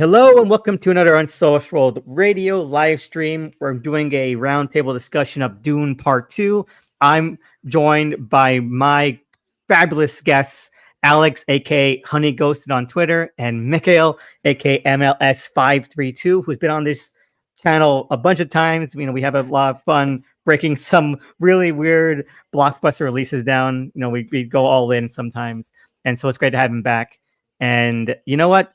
Hello and welcome to another Unsourced radio live stream. We're doing a roundtable discussion of Dune Part 2. I'm joined by my fabulous guests, Alex, aka Honey Ghosted on Twitter, and Mikhail, aka MLS532, who's been on this channel a bunch of times. We have a lot of fun breaking some really weird blockbuster releases down. We go all in sometimes. And so it's great to have him back. And you know what?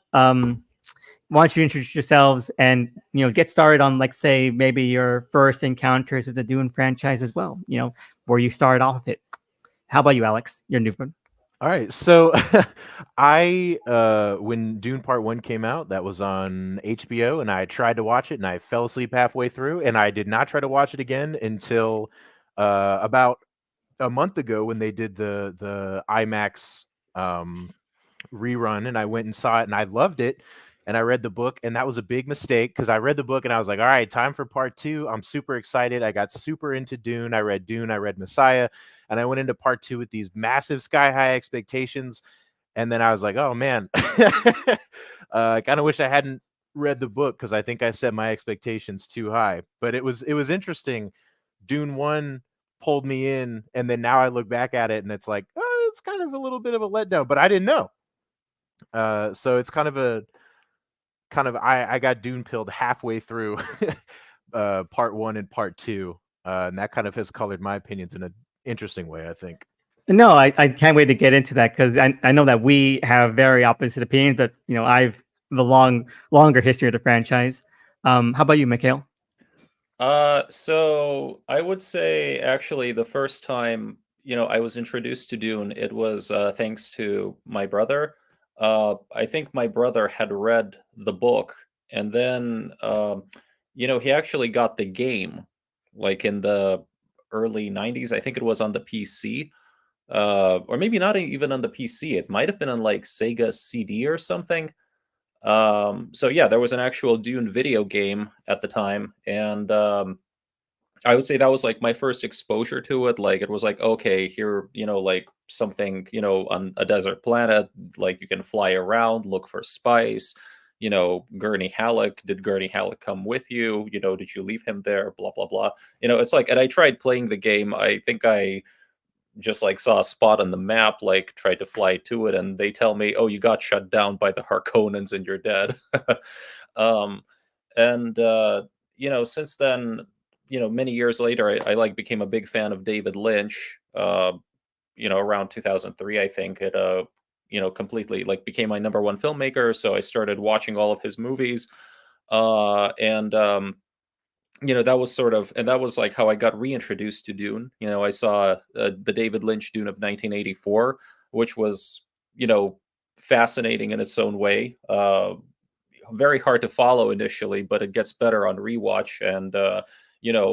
Why don't you introduce yourselves and get started on, like, say, maybe your first encounters with the Dune franchise as well, where you started off with it. How about you, Alex? You're new one. All right, so I when Dune Part 1 came out, that was on HBO, and I tried to watch it, and I fell asleep halfway through, and I did not try to watch it again until about a month ago when they did the IMAX rerun, and I went and saw it, and I loved it. And I read the book, and that was a big mistake because I read the book and I was like, all right, time for part 2. I'm super excited. I got super into Dune. I read Messiah, and I went into part 2 with these massive sky high expectations. And then I was like, oh man, I kind of wish I hadn't read the book because I think I set my expectations too high. But it was interesting. Dune 1 pulled me in, and then now I look back at it and it's like, oh, it's kind of a little bit of a letdown, but I didn't know. So it's I got Dune pilled halfway through part 1 and part 2, and that kind of has colored my opinions in an interesting way, I think. No, I can't wait to get into that because I know that we have very opposite opinions, but I've the longer history of the franchise. How about you, Mikhail? So I would say actually the first time, I was introduced to Dune, it was thanks to my brother. I think my brother had read the book, and then he actually got the game like in the early 90s. I think it was on the PC. Or maybe not even on the PC. It might have been on like Sega CD or something. So yeah, there was an actual Dune video game at the time, and I would say that was like my first exposure to it. Like it was like, okay, here, like something, on a desert planet, like you can fly around, look for spice. Gurney Halleck, did Gurney Halleck come with you? Did you leave him there? Blah blah blah. It's like, and I tried playing the game. I think I just like saw a spot on the map, like tried to fly to it, and they tell me, "Oh, you got shut down by the Harkonnens and you're dead." um, and since then, many years later, I like became a big fan of David Lynch. Around 2003, I think it completely like became my number one filmmaker. So I started watching all of his movies, and that was sort of, and that was like how I got reintroduced to Dune. I saw the David Lynch Dune of 1984, which was, fascinating in its own way. Very hard to follow initially, but it gets better on rewatch. And,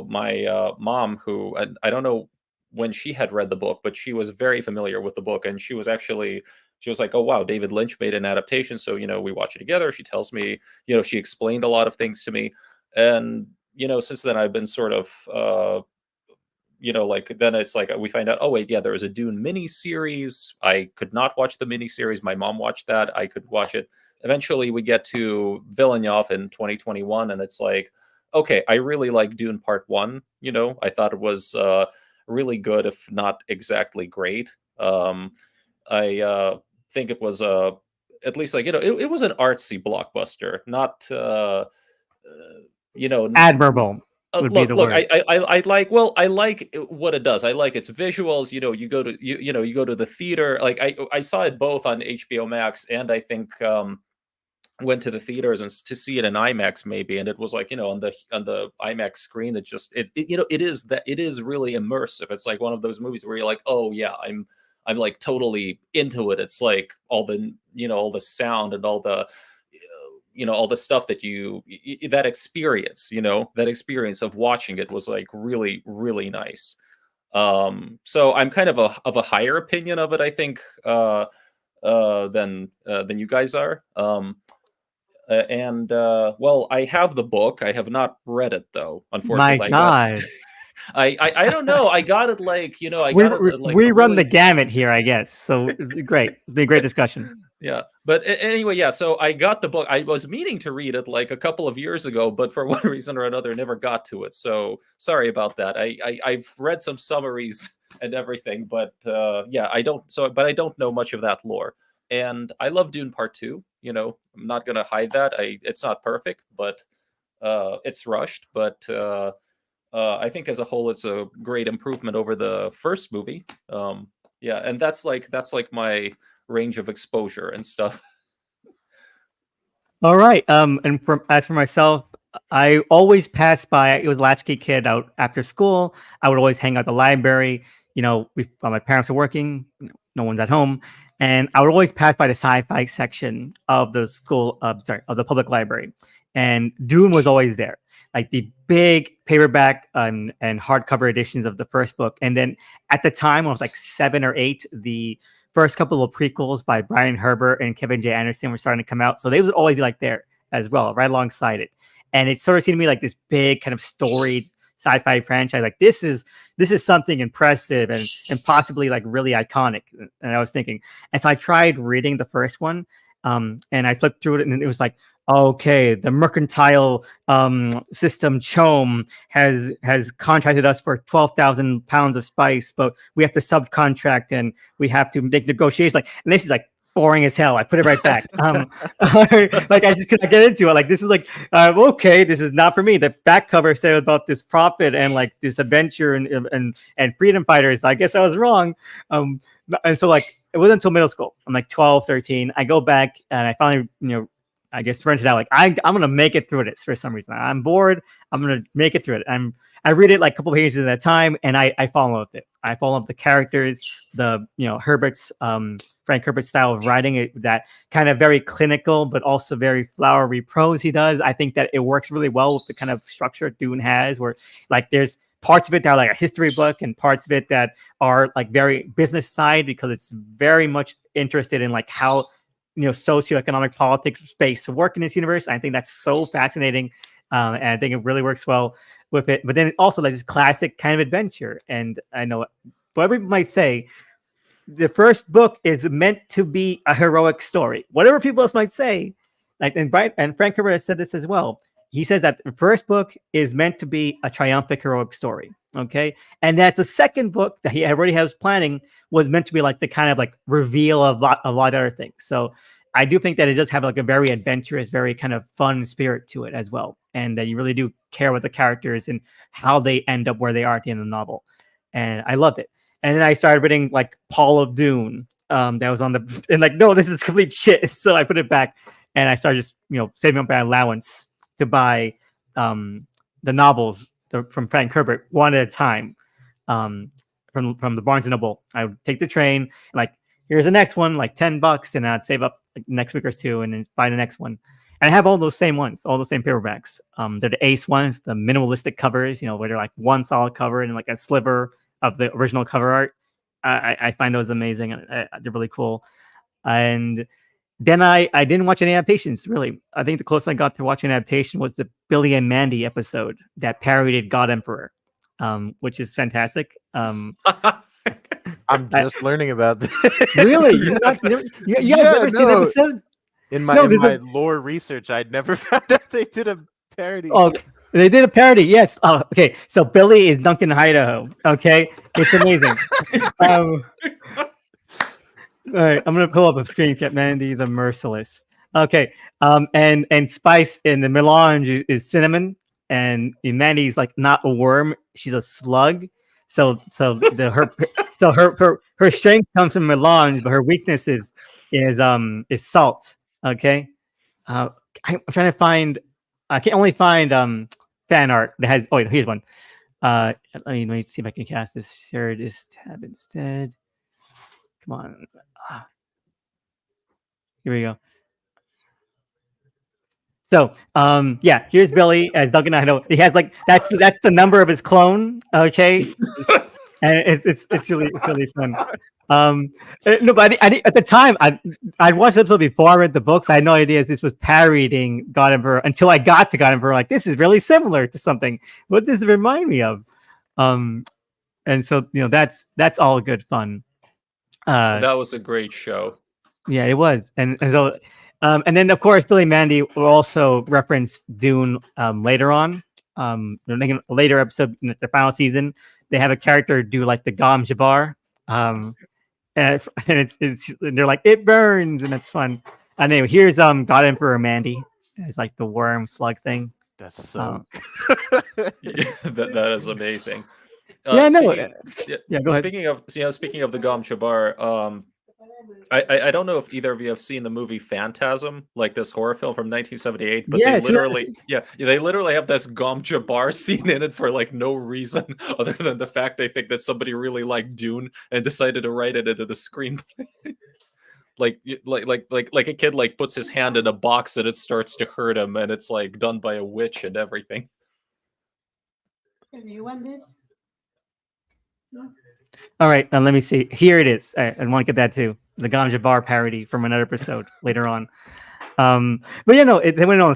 my mom, who I don't know when she had read the book, but she was very familiar with the book. And she was like, oh, wow, David Lynch made an adaptation. So, we watch it together. She tells me, she explained a lot of things to me. And since then I've been sort of, like then it's like we find out, oh wait, yeah, there was a Dune mini series. I could not watch the mini series. My mom watched that. I could watch it. Eventually, we get to Villeneuve in 2021, and it's like, okay, I really like Dune Part 1. I thought it was really good, if not exactly great. I think it was at least like it was an artsy blockbuster, not. Admirable would be Look, the look. word. I like. Well, I like what it does. I like its visuals. You go to the theater. Like I saw it both on HBO Max, and I think went to the theaters and to see it in IMAX maybe. And it was like, on the IMAX screen, it is really immersive. It's like one of those movies where you're like, oh yeah, I'm like totally into it. It's like all the sound and all the stuff that that experience, that experience of watching it was like really, really nice. So I'm kind of a higher opinion of it, I think, than you guys are. And well, I have the book. I have not read it though, My unfortunately. God. I don't know. I got it like I We, got it like we a run the really gamut here, I guess. So great. It'll be a great discussion. yeah. But anyway, yeah. So I got the book. I was meaning to read it like a couple of years ago, but for one reason or another, never got to it. So sorry about that. I've read some summaries and everything, but yeah, I don't. So, but I don't know much of that lore. And I love Dune Part Two. I'm not gonna hide that. It's not perfect, but it's rushed. But I think as a whole, it's a great improvement over the first movie. Yeah, and that's like my range of exposure and stuff. All right. And as for myself, I always passed by. It was a latchkey kid out after school. I would always hang out at the library. While my parents were working, no one's at home, and I would always pass by the sci-fi section of the school. Of the public library, and Dune was always there, like the big paperback and hardcover editions of the first book. And then at the time, I was like 7 or 8. The first couple of prequels by Brian Herbert and Kevin J. Anderson were starting to come out. So they would always be like there as well, right alongside it. And it sort of seemed to me like this big kind of storied sci-fi franchise. Like this is something impressive and possibly like really iconic. And I was thinking, and so I tried reading the first one, and I flipped through it, and it was like, okay, the mercantile system CHOAM has contracted us for 12,000 pounds of spice, but we have to subcontract and we have to make negotiations. And this is like boring as hell. I put it right back. Like I just couldn't get into it. Like this is like okay, this is not for me. The back cover said about this prophet and like this adventure and freedom fighters. I guess I was wrong. And so like it wasn't until middle school. I'm like 12, 13. I go back and I finally I guess rented out. Like I'm gonna make it through it for some reason. I'm bored. I'm gonna make it through it. I read it like a couple of pages at a time, and I fall in love with it. I fall in love with the characters, the Herbert's Frank Herbert's style of writing, that kind of very clinical but also very flowery prose he does. I think that it works really well with the kind of structure Dune has, where like there's parts of it that are like a history book and parts of it that are like very business side, because it's very much interested in like how socioeconomic politics space to work in this universe. I think that's so fascinating, and I think it really works well with it. But then also like this classic kind of adventure. And I know whatever you might say, the first book is meant to be a heroic story. Whatever people else might say, like and Frank Herbert has said this as well. He says that the first book is meant to be a triumphant heroic story. Okay, and that the second book that he already has planning was meant to be like the kind of like reveal of a lot of other things. So I do think that it does have like a very adventurous, very kind of fun spirit to it as well, and that you really do care about the characters and how they end up where they are at the end of the novel. And I loved it. And then I started reading like Paul of Dune. That was on the and like no, this is complete shit. So I put it back, and I started just saving up my allowance to buy the novels from Frank Herbert one at a time, from the Barnes and Noble. I would take the train, like here's the next one, like $10, and I'd save up like next week or two, and then buy the next one. And I have all those same ones, all the same paperbacks. They're the Ace ones, the minimalistic covers, where they're like one solid cover and like a sliver of the original cover art. I find those amazing. They're really cool. And then I didn't watch any adaptations, really. I think the closest I got to watching an adaptation was the Billy and Mandy episode that parodied God Emperor, which is fantastic. I'm just learning about this. Really? You guys never seen the episode? In my lore research, I'd never found out they did a parody. Oh, they did a parody, yes. Oh, okay. So Billy is Duncan Idaho. Okay, it's amazing. All right, I'm gonna pull up a screen cap. Mandy the Merciless. Okay, and Spice in the melange is cinnamon, and Mandy's like not a worm; she's a slug. So her strength comes from melange, but her weakness is salt. Okay, I'm trying to find. I can only find fan art that has. Oh, here's one. Let me see if I can cast this. Share this tab instead. Come on. Here we go. So, yeah, here's Billy as Duncan Idaho. He has like that's the number of his clone. Okay, and it's really fun. No, but I at the time I watched the episode before I read the books. I had no idea this was parodying God Emperor until I got to God Emperor. Like, this is really similar to something. What does it remind me of? And so that's all good fun. That was a great show. Yeah, it was, and so, and then of course Billy Mandy will also reference Dune later on. I think in a later episode in the final season, they have a character do like the Gom Jabbar, and and they're like it burns, and it's fun. And anyway, here's God Emperor Mandy. It's like the worm slug thing. That's so. That is amazing. Yeah, no, yeah. Go ahead. Speaking of the Gom Jabbar, I don't know if either of you have seen the movie Phantasm, like this horror film from 1978, but Yes, they literally have this Gom Jabbar scene in it for like no reason other than the fact they think that somebody really liked Dune and decided to write it into the screenplay. like a kid like puts his hand in a box and it starts to hurt him, and it's like done by a witch and everything. Do you want this? All right, let me see. Here it is. I want to get that too. The Gom Jabbar parody from another episode later on. But they went on.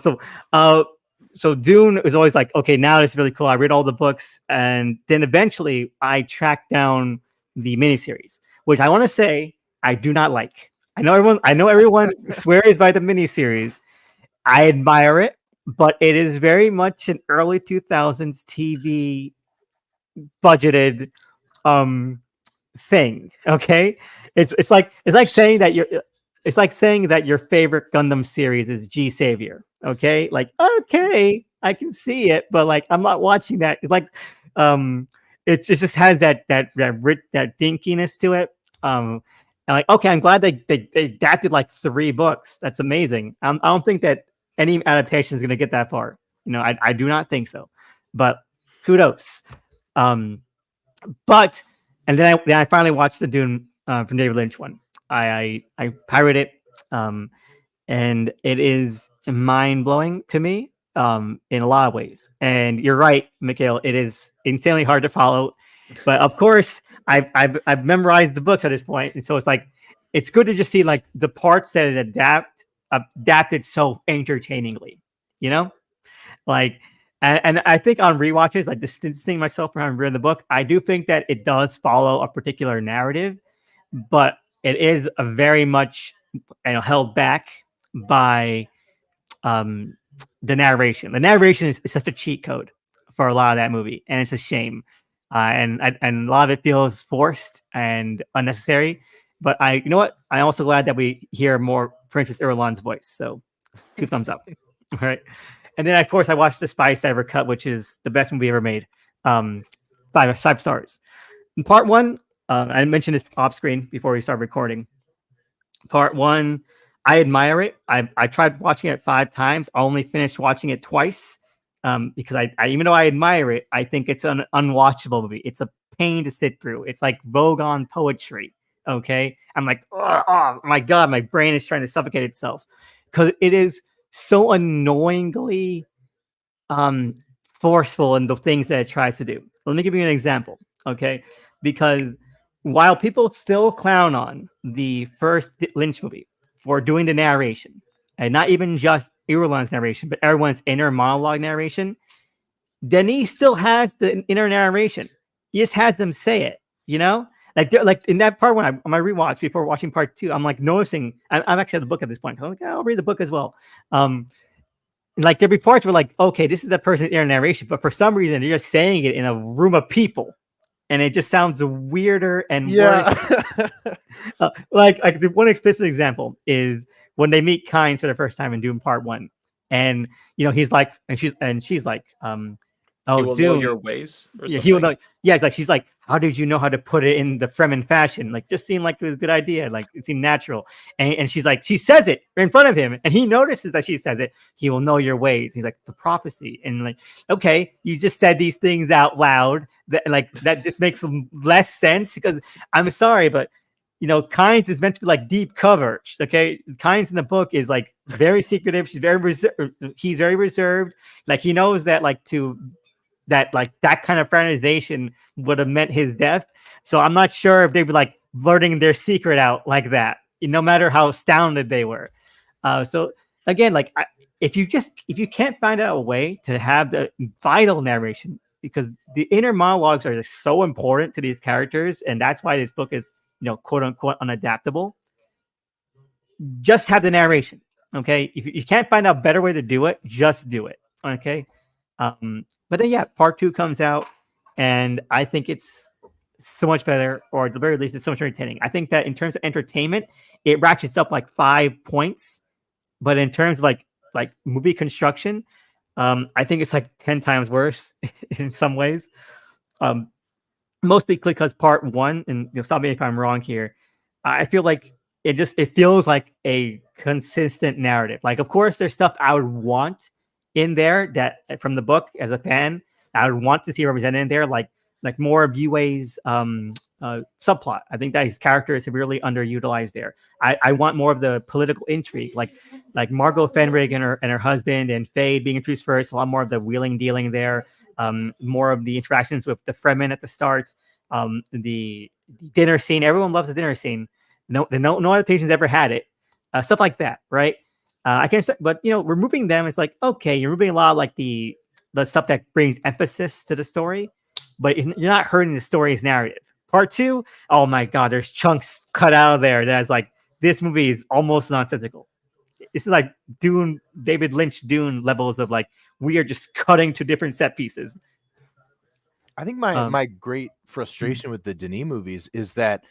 So Dune was always like, okay, now it's really cool. I read all the books, and then eventually I tracked down the miniseries, which I want to say I do not like. I know everyone swears by the miniseries. I admire it, but it is very much an early 2000s TV budgeted thing. Okay, it's like saying that your favorite Gundam series is G Savior. Okay, like okay, I can see it, but like I'm not watching that. It's like it just has that dinkiness to it. And like okay, I'm glad they adapted like 3 books. That's amazing. I don't think that any adaptation is going to get that far. I do not think so. But kudos. But and then I finally watched the Dune from David Lynch one. I pirated it, and it is mind blowing to me in a lot of ways. And you're right, Mikhail. It is insanely hard to follow, but of course I've memorized the books at this point, and so it's like it's good to just see like the parts that it adapted so entertainingly, like. And I think on rewatches, like distancing myself from having read the book, I do think that it does follow a particular narrative, but it is a very much held back by the narration. The narration is such a cheat code for a lot of that movie, and it's a shame. And a lot of it feels forced and unnecessary. But you know what? I'm also glad that we hear more Princess Irulan's voice. So 2 thumbs up. All right. And then, of course, I watched the Spice Diver cut, which is the best movie ever made. 5 stars. In part 1, I mentioned this off screen before we started recording. Part 1, I admire it. I tried watching it 5 times. I only finished watching it twice because I even though I admire it, I think it's an unwatchable movie. It's a pain to sit through. It's like Vogon poetry. Okay, I'm like, oh my god, my brain is trying to suffocate itself because it is so annoyingly forceful in the things that it tries to do. So let me give you an example, okay? Because while people still clown on the first Lynch movie for doing the narration, and not even just Irulan's narration, but everyone's inner monologue narration, Denis still has the inner narration. He just has them say it, Like in that part when on my rewatch before watching part 2, I'm like noticing. I'm actually at the book at this point. I'm like, I'll read the book as well. Like there'll be parts where like, okay, this is the person's inner narration, but for some reason they're just saying it in a room of people, and it just sounds weirder and worse. Like the one explicit example is when they meet Kynes for the first time in Dune Part 1, and he's like, and she's like, oh, he will know your ways. Or he will know. Yeah, it's like she's like, how did you know how to put it in the Fremen fashion? Like, just seemed like it was a good idea. Like, it seemed natural. And she's like, she says it in front of him, and he notices that she says it. He will know your ways. He's like, the prophecy, and like, okay, you just said these things out loud. That just makes less sense because I'm sorry, but Kynes is meant to be like deep cover. Okay, Kynes in the book is like very secretive. He's very reserved. Like he knows that that kind of fraternization would have meant his death. So I'm not sure if they'd be like blurting their secret out like that, no matter how astounded they were. So again, like if you can't find out a way to have the vital narration because the inner monologues are just so important to these characters, and that's why this book is, quote unquote unadaptable. Just have the narration. Okay. If you can't find a better way to do it, just do it. Okay. But then, yeah, part 2 comes out, and I think it's so much better, or at the very least, it's so much entertaining. I think that in terms of entertainment, it ratchets up like 5 points, but in terms of like movie construction, I think it's like 10 times worse in some ways. Mostly because part 1, and stop me if I'm wrong here, I feel like it feels like a consistent narrative. Like, of course, there's stuff I would want in there that from the book as a fan, I would want to see represented in there, like more of Yue's subplot. I think that his character is severely underutilized there. I want more of the political intrigue, like Margot Fenrig and her husband and Fade being introduced first. A lot more of the wheeling dealing there. More of the interactions with the Fremen at the start. The dinner scene. Everyone loves the dinner scene. No adaptations ever had it. Stuff like that, right? I can't. But removing them, it's like, okay, you're removing a lot of like the stuff that brings emphasis to the story, but you're not hurting the story's narrative. Part 2, oh my god, there's chunks cut out of there that's like, this movie is almost nonsensical. This is like Dune, David Lynch Dune levels of like, we are just cutting to different set pieces. I think my great frustration with the Denis movies is that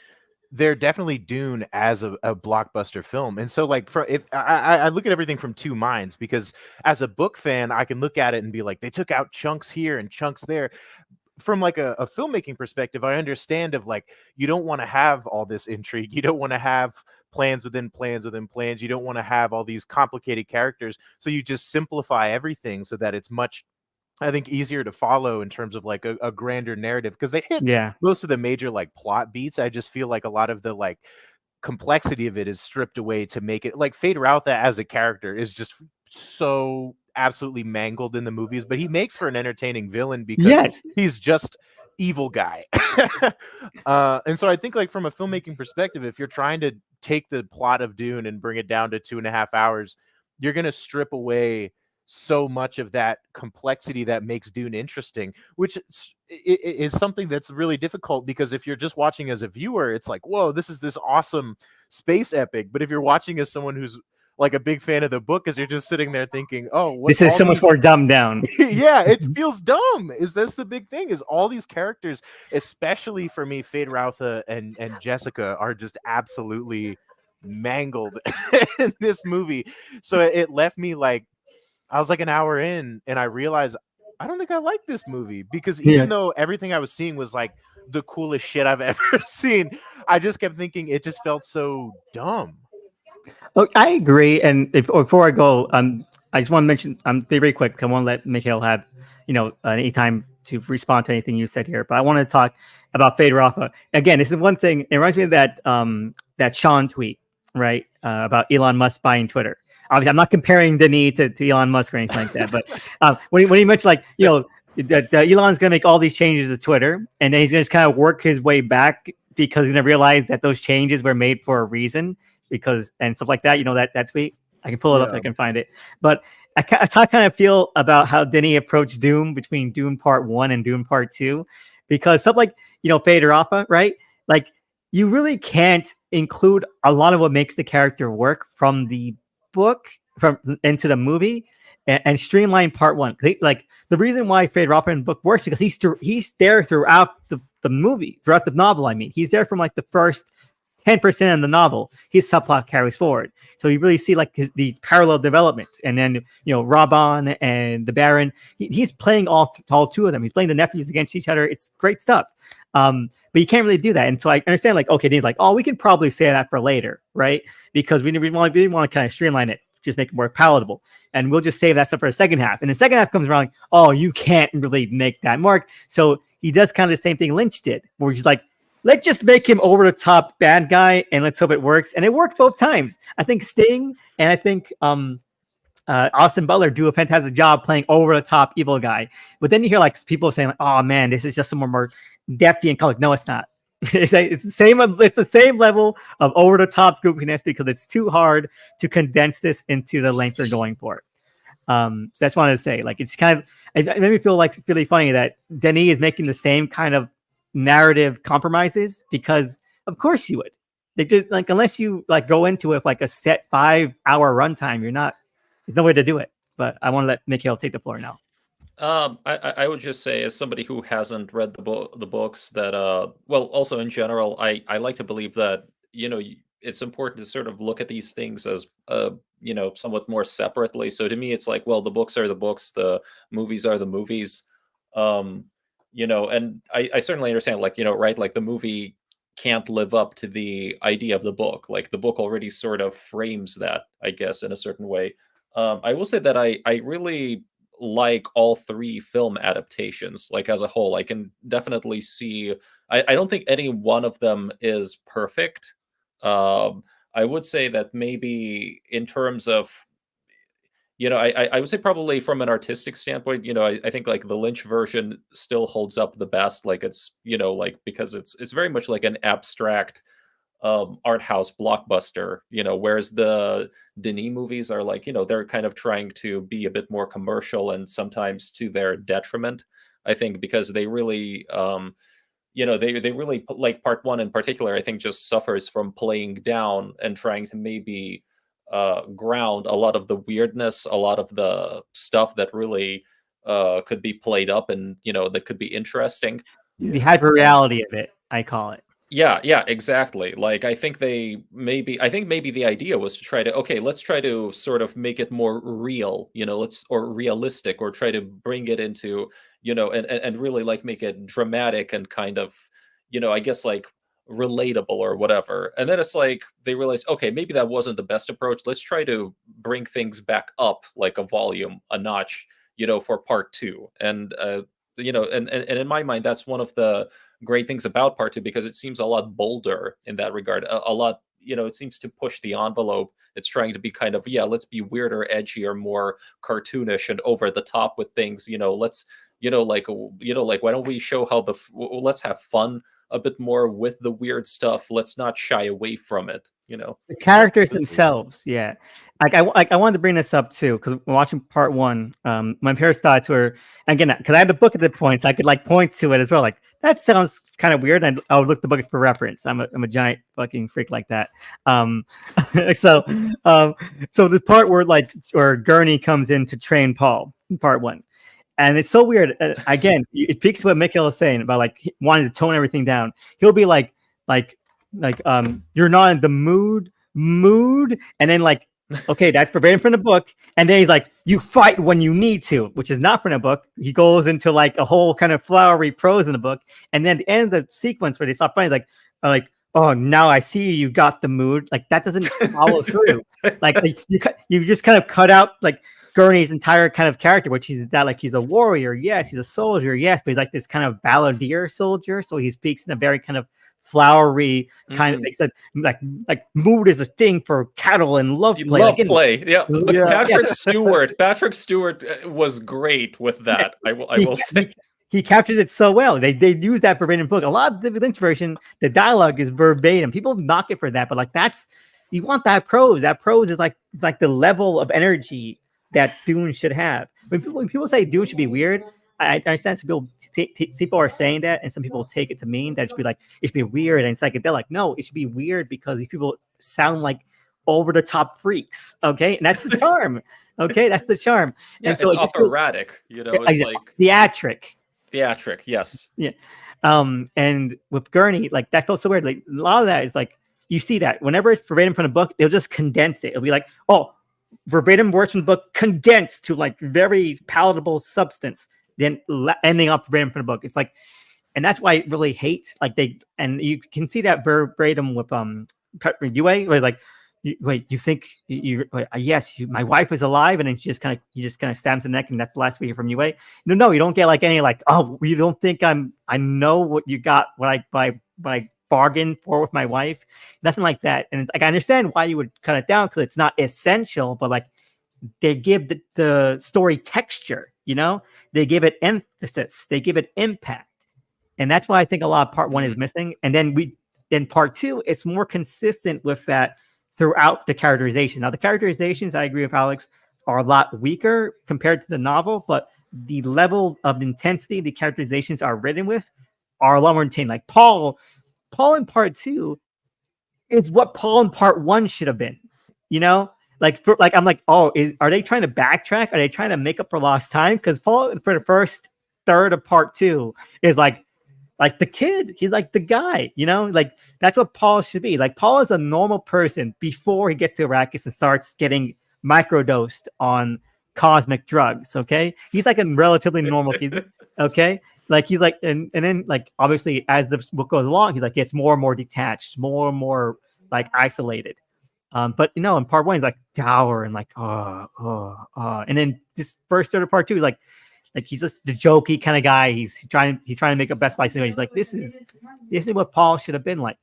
they're definitely Dune as a blockbuster film. And so like, if I look at everything from 2 minds, because as a book fan, I can look at it and be like, they took out chunks here and chunks there. From like a filmmaking perspective, I understand of like, you don't want to have all this intrigue. You don't want to have plans within plans within plans. You don't want to have all these complicated characters. So you just simplify everything so that it's much, I think, easier to follow in terms of like a grander narrative, because they hit most of the major like plot beats. I just feel like a lot of the like complexity of it is stripped away to make it like Fade Rautha as a character is just so absolutely mangled in the movies, but he makes for an entertaining villain because he's just evil guy. And so I think like from a filmmaking perspective, if you're trying to take the plot of Dune and bring it down to 2.5 hours, you're going to strip away so much of that complexity that makes Dune interesting, which is something that's really difficult, because if you're just watching as a viewer, it's like, whoa, this is this awesome space epic. But if you're watching as someone who's like a big fan of the book, as you're just sitting there thinking, oh, this is so much more dumbed down. Yeah, it feels dumb. That's the big thing, is all these characters, especially for me, Fade Rautha and Jessica, are just absolutely mangled in this movie. So it left me like, I was like an hour in and I realized I don't think I like this movie, because even though everything I was seeing was like the coolest shit I've ever seen, I just kept thinking it just felt so dumb. Look, I agree. And before I go, I just want to mention, very quick. I want to let Mikhail have, any time to respond to anything you said here. But I want to talk about Fade Rautha. Again, this is one thing. It reminds me of that Sean tweet, right? About Elon Musk buying Twitter. Obviously, I'm not comparing Denis to Elon Musk or anything like that. But when he mentioned like, that Elon's going to make all these changes to Twitter, and then he's going to just kind of work his way back because he's going to realize that those changes were made for a reason. And stuff like that, that tweet, I can pull it up, I can find it. But I kind of feel about how Denis approached Dune between Dune Part 1 and Dune Part 2, because stuff like, Fade Rautha, right? Like, you really can't include a lot of what makes the character work from the book into the movie and streamline Part 1. Like, the reason why Fade Rautha in the book works, because he's there throughout the movie, throughout the novel. I mean, he's there from like the first 10% of the novel. His subplot carries forward, so you really see like the parallel development. And then Raban and the Baron, he's playing all 2 of them. He's playing the nephews against each other. It's great stuff. But you can't really do that. And so I understand, like, okay, they're like, oh, we can probably say that for later, right? Because we want to kind of streamline it, just make it more palatable, and we'll just save that stuff for the second half. And the second half comes around, like, oh, you can't really make that mark. So he does kind of the same thing Lynch did, where he's like, let's just make him over the top bad guy and let's hope it works. And it worked both times. I think Sting and I think Austin Butler do a fantastic job playing over the top evil guy. But then you hear like people saying, like, oh man, this is just some more depthy and comic. No, it's not. It's the same. It's the same level of over the top goofiness, because it's too hard to condense this into the length they're going for. So that's what I wanted to say. Like, it's kind of, it made me feel like really funny that Denis is making the same kind of narrative compromises, because of course you would. They did, like, unless you like go into it with like a set 5-hour runtime, there's no way to do it. But I want to let Mikhail take the floor now. I would just say, as somebody who hasn't read the books, that well, also in general, I like to believe that it's important to sort of look at these things as somewhat more separately. So to me, it's like, well, the books are the books, the movies are the movies, and I certainly understand, like, right, like the movie can't live up to the idea of the book. Like the book already sort of frames that, I guess, in a certain way. I will say that I really like all three film adaptations, like as a whole. I can definitely see, I don't think any one of them is perfect. I would say that maybe in terms of, I would say probably from an artistic standpoint, I think like the Lynch version still holds up the best. Like it's, like, because it's very much like an abstract art house blockbuster, whereas the Denis movies are like, they're kind of trying to be a bit more commercial, and sometimes to their detriment, I think, because they really they really like part one in particular, I think, just suffers from playing down and trying to maybe ground a lot of the weirdness, a lot of the stuff that really could be played up, and that could be interesting. The hyper reality of it, I call it. Yeah, exactly. Like I think maybe the idea was to try to, okay, let's try to sort of make it more real, or realistic, or try to bring it into, and really like make it dramatic and kind of, I guess like relatable or whatever. And then it's like they realized, okay, maybe that wasn't the best approach. Let's try to bring things back up like a volume, a notch, for part two. And and in my mind, that's one of the great things about part two, because it seems a lot bolder in that regard. A lot, it seems to push the envelope. It's trying to be kind of, let's be weirder, edgier, more cartoonish and over the top with things. Let's, like, why don't we show how let's have fun a bit more with the weird stuff. Let's not shy away from it. The characters themselves, yeah. I wanted to bring this up too, because when watching part one, my parents' thoughts were, again, because I had the book at the point, so I could like point to it as well. Like, that sounds kind of weird, and I would look the book for reference. I'm a giant fucking freak like that. So the part where Gurney comes in to train Paul in part one. And it's so weird. Again, it speaks to what Mikhail is saying about like wanting to tone everything down. He'll be like, you're not in the mood, and then like, okay, that's verbatim from the book. And then he's like, you fight when you need to, which is not from the book. He goes into like a whole kind of flowery prose in the book. And then at the end of the sequence where they stop fighting, like, oh, now I see you got the mood. Like, that doesn't follow through. Like you just kind of cut out like Gurney's entire kind of character, which he's a warrior, yes, he's a soldier, yes, but he's like this kind of balladeer soldier. So he speaks in a very kind of flowery kind of thing. So like mood is a thing for cattle and love play. Play. Yeah. Patrick Stewart was great with that. I will say. He captures it so well. They use that verbatim book. A lot of the Lynch version, the dialogue is verbatim. People knock it for that, but like you want that prose. That prose is like the level of energy that Dune should have. When people say Dune should be weird, I understand some people are saying that, and some people take it to mean that it should be weird and psychedelic. No, it should be weird because these people sound like over the top freaks. Okay, and that's the charm. Okay, that's the charm. Yeah, and so it's operatic. It's like theatric. Theatric, yes. Yeah. And with Gurney, like that felt so weird. Like a lot of that is like you see that whenever it's verbatim from the book, they'll just condense it. It'll be like, oh, verbatim words from the book condensed to like very palatable substance, then ending up verbatim from the book. It's like, and that's why I really hate and you can see that verbatim with Yue, where like, you think yes, my wife is alive, and then he just kind of stabs the neck, and that's the last we hear from Yue. No, you don't get like any like, oh, you don't think I know what you got, what I bargained for with my wife, nothing like that. And it's like, I understand why you would cut it down because it's not essential, but like they give the story texture, they give it emphasis, they give it impact, and that's why I think a lot of part one is missing. And then part two, it's more consistent with that throughout the characterization. Now the characterizations, I agree with Alex, are a lot weaker compared to the novel, but the level of intensity the characterizations are written with are a lot more intense. Like Paul in part 2 is what Paul in part 1 should have been. You know, I'm like, oh, are they trying to backtrack? Are they trying to make up for lost time? Because Paul for the first third of part 2 is like the kid. He's like the guy. You know, like that's what Paul should be. Like Paul is a normal person before he gets to Arrakis and starts getting microdosed on cosmic drugs. Okay, he's like a relatively normal kid. Okay, like he's like, and then like obviously as the book goes along, he like gets more and more detached, more and more like isolated. But you know, in part 1, he's like dour and like and then this first third of part 2 is like he's just the jokey kind of guy. He's trying to make a best life. He's like, this is what Paul should have been like.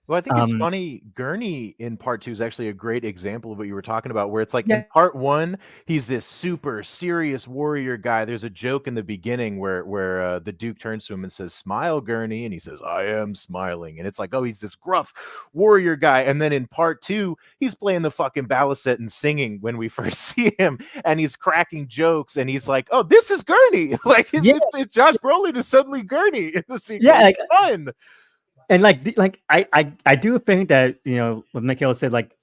Well, I think it's funny. Gurney in part 2 is actually a great example of what you were talking about, where it's like Yeah. in part 1, he's this super serious warrior guy. There's a joke in the beginning where the Duke turns to him and says, "Smile, Gurney," and he says, "I am smiling." And it's like, oh, he's this gruff warrior guy. And then in part 2, he's playing the fucking baliset and singing when we first see him, and he's cracking jokes, and he's like, "Oh, this is Gurney!" Like it's Josh Brolin is suddenly Gurney in the sequel. Yeah, it's fun. And I do think that, you know, what Nikhil said, like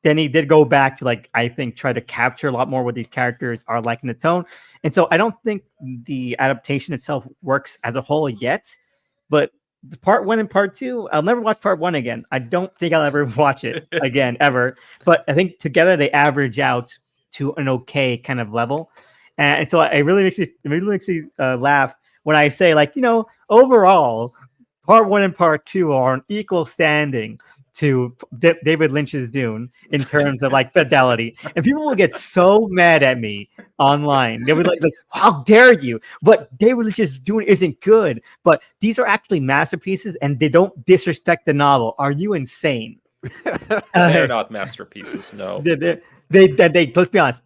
Denny did go back to like, I think, try to capture a lot more what these characters are like in the tone. And so I don't think the adaptation itself works as a whole yet, but the part 1 and part 2, I'll never watch part 1 again. I don't think I'll ever watch it again ever, but I think together they average out to an okay kind of level. And so it really makes me laugh when I say, like, you know, overall part 1 and part 2 are on equal standing to David Lynch's Dune in terms of like fidelity, and people will get so mad at me online. They'll be like, "How dare you? But David Lynch's Dune isn't good. But these are actually masterpieces, and they don't disrespect the novel. Are you insane?" They're not masterpieces. No. Let's be honest.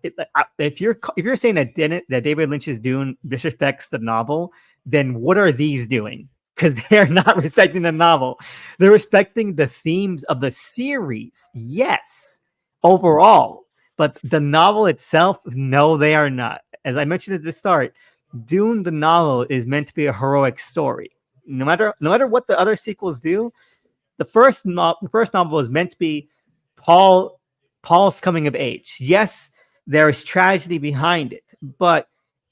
If you're saying that David Lynch's Dune disrespects the novel, then what are these doing? Because they're not respecting the novel. They're respecting the themes of the series, yes, overall. But the novel itself, no, they are not. As I mentioned at the start, Dune, the novel, is meant to be a heroic story. No matter what the other sequels do, the first novel is meant to be Paul's coming of age. Yes, there is tragedy behind it, but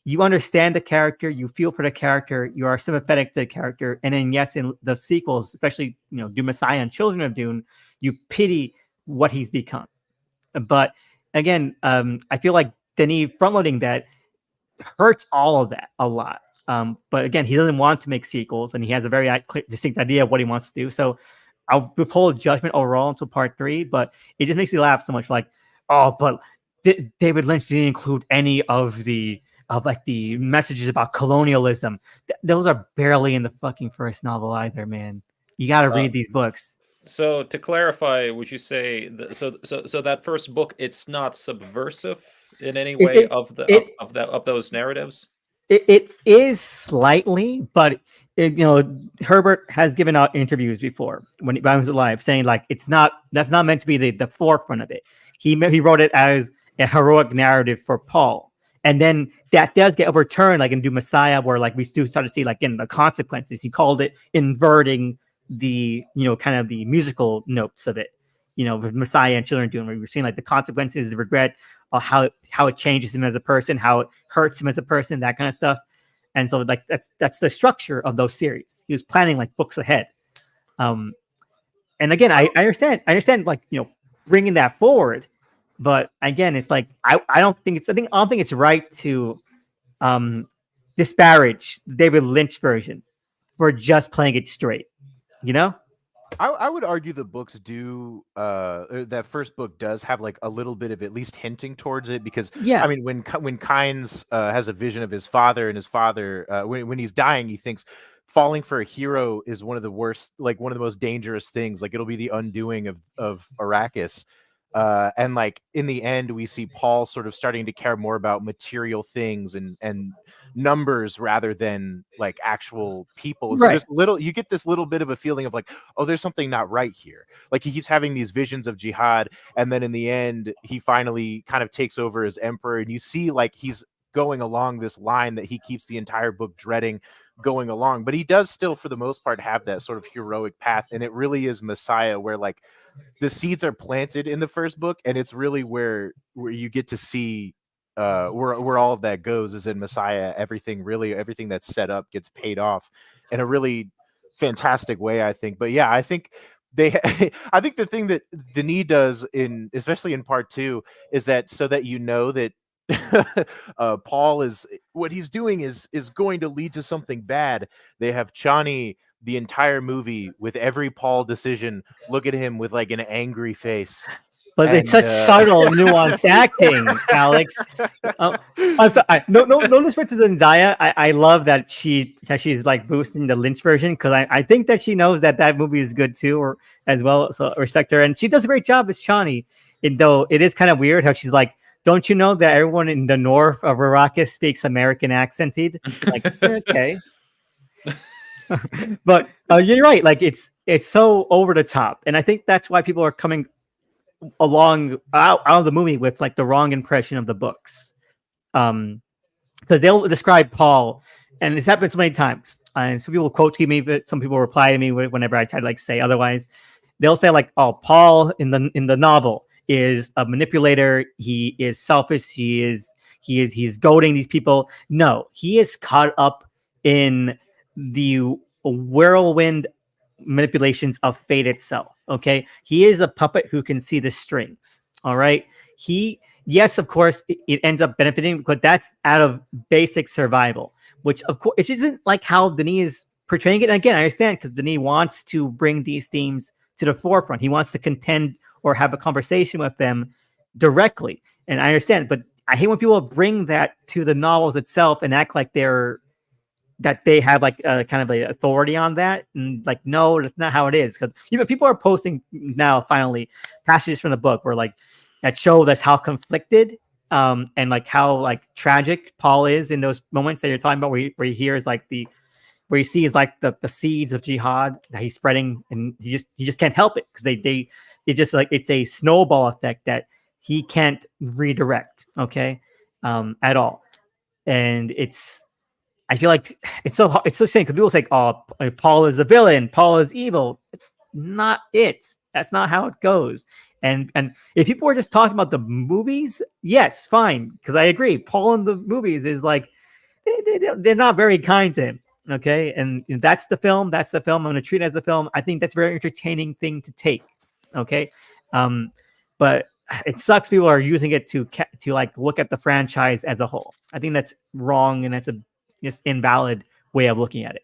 you understand the character, you feel for the character, you are sympathetic to the character, and then yes, in the sequels, especially, you know, Dune Messiah and Children of Dune, you pity what he's become. But again, I feel like Denis frontloading that hurts all of that a lot. But again, he doesn't want to make sequels, and he has a very clear, distinct idea of what he wants to do. So I'll withhold judgment overall until part 3, but it just makes me laugh so much. Like, oh, but David Lynch didn't include any of the messages about colonialism. Those are barely in the fucking first novel either, man. You got to read these books. So to clarify, would you say so that first book, it's not subversive in any way of those narratives? It is slightly, but you know, Herbert has given out interviews before when he was alive, saying like that's not meant to be the forefront of it. He wrote it as a heroic narrative for Paul, and then that does get overturned, like in Dune Messiah, where like we do start to see like in the consequences. He called it inverting the, you know, kind of the musical notes of it. You know, with Messiah and Children of Dune, where we're seeing like the consequences, the regret, how it changes him as a person, how it hurts him as a person, that kind of stuff. And so like that's the structure of those series. He was planning like books ahead. And again, I understand like, you know, bringing that forward, but again, it's like I don't think it's right to disparage the David Lynch version for just playing it straight, you know? I would argue the books do that first book does have like a little bit of at least hinting towards it, because Yeah. I mean when Kynes has a vision of his father, and his father when he's dying, he thinks falling for a hero is one of the worst, like one of the most dangerous things, like it'll be the undoing of Arrakis. And like in the end, we see Paul sort of starting to care more about material things and numbers rather than like actual people. And so Right. you get this little bit of a feeling of like, oh, there's something not right here. Like he keeps having these visions of jihad, and then in the end, he finally kind of takes over as emperor, and you see like he's going along this line that he keeps the entire book dreading going along, but he does still for the most part have that sort of heroic path, and it really is Messiah where like the seeds are planted in the first book, and it's really where you get to see where all of that goes is in Messiah. Everything that's set up gets paid off in a really fantastic way, I think. But yeah, I think they I think the thing that Denis does in especially in part 2 is that so that you know that Paul is what he's doing is going to lead to something bad. They have Chani the entire movie with every Paul decision look at him with like an angry face. But it's such subtle, nuanced acting, Alex. I'm sorry. No disrespect to Zendaya. I love that she's like boosting the Lynch version because I think that she knows that movie is good too, or as well. So I respect her, and she does a great job as Shawnee. Though it is kind of weird how she's like, "Don't you know that everyone in the north of Arrakis speaks American accented?" Like, okay. But you're right. Like it's so over the top, and I think that's why people are coming along out of the movie with like the wrong impression of the books, because they'll describe Paul, and it's happened so many times. And some people quote to me, but some people reply to me whenever I try to like say otherwise. They'll say like, "Oh, Paul in the novel is a manipulator. He is selfish. He's goading these people." No, he is caught up in the whirlwind manipulations of fate itself. Okay, he is a puppet who can see the strings. All right, yes, of course, it ends up benefiting, but that's out of basic survival, which of course it isn't like how Denis is portraying it. And again, I understand because Denis wants to bring these themes to the forefront. He wants to contend or have a conversation with them directly, and I understand. But I hate when people bring that to the novels itself and act like they have like kind of the authority on that, and like, no, that's not how it is. Because people are posting now finally passages from the book where like that show that's how conflicted and like how like tragic Paul is in those moments that you're talking about, where he hears like where he sees like the seeds of jihad that he's spreading, and he just can't help it because it just like it's a snowball effect that he can't redirect, okay, at all. And I feel like it's so saying because people say, "Oh, Paul is a villain. Paul is evil." It's not it. That's not how it goes. And if people were just talking about the movies, yes, fine, because I agree. Paul in the movies is like they're not very kind to him. Okay, and that's the film. That's the film. I'm going to treat it as the film. I think that's a very entertaining thing to take. Okay, but it sucks people are using it to like look at the franchise as a whole. I think that's wrong, and that's a just invalid way of looking at it.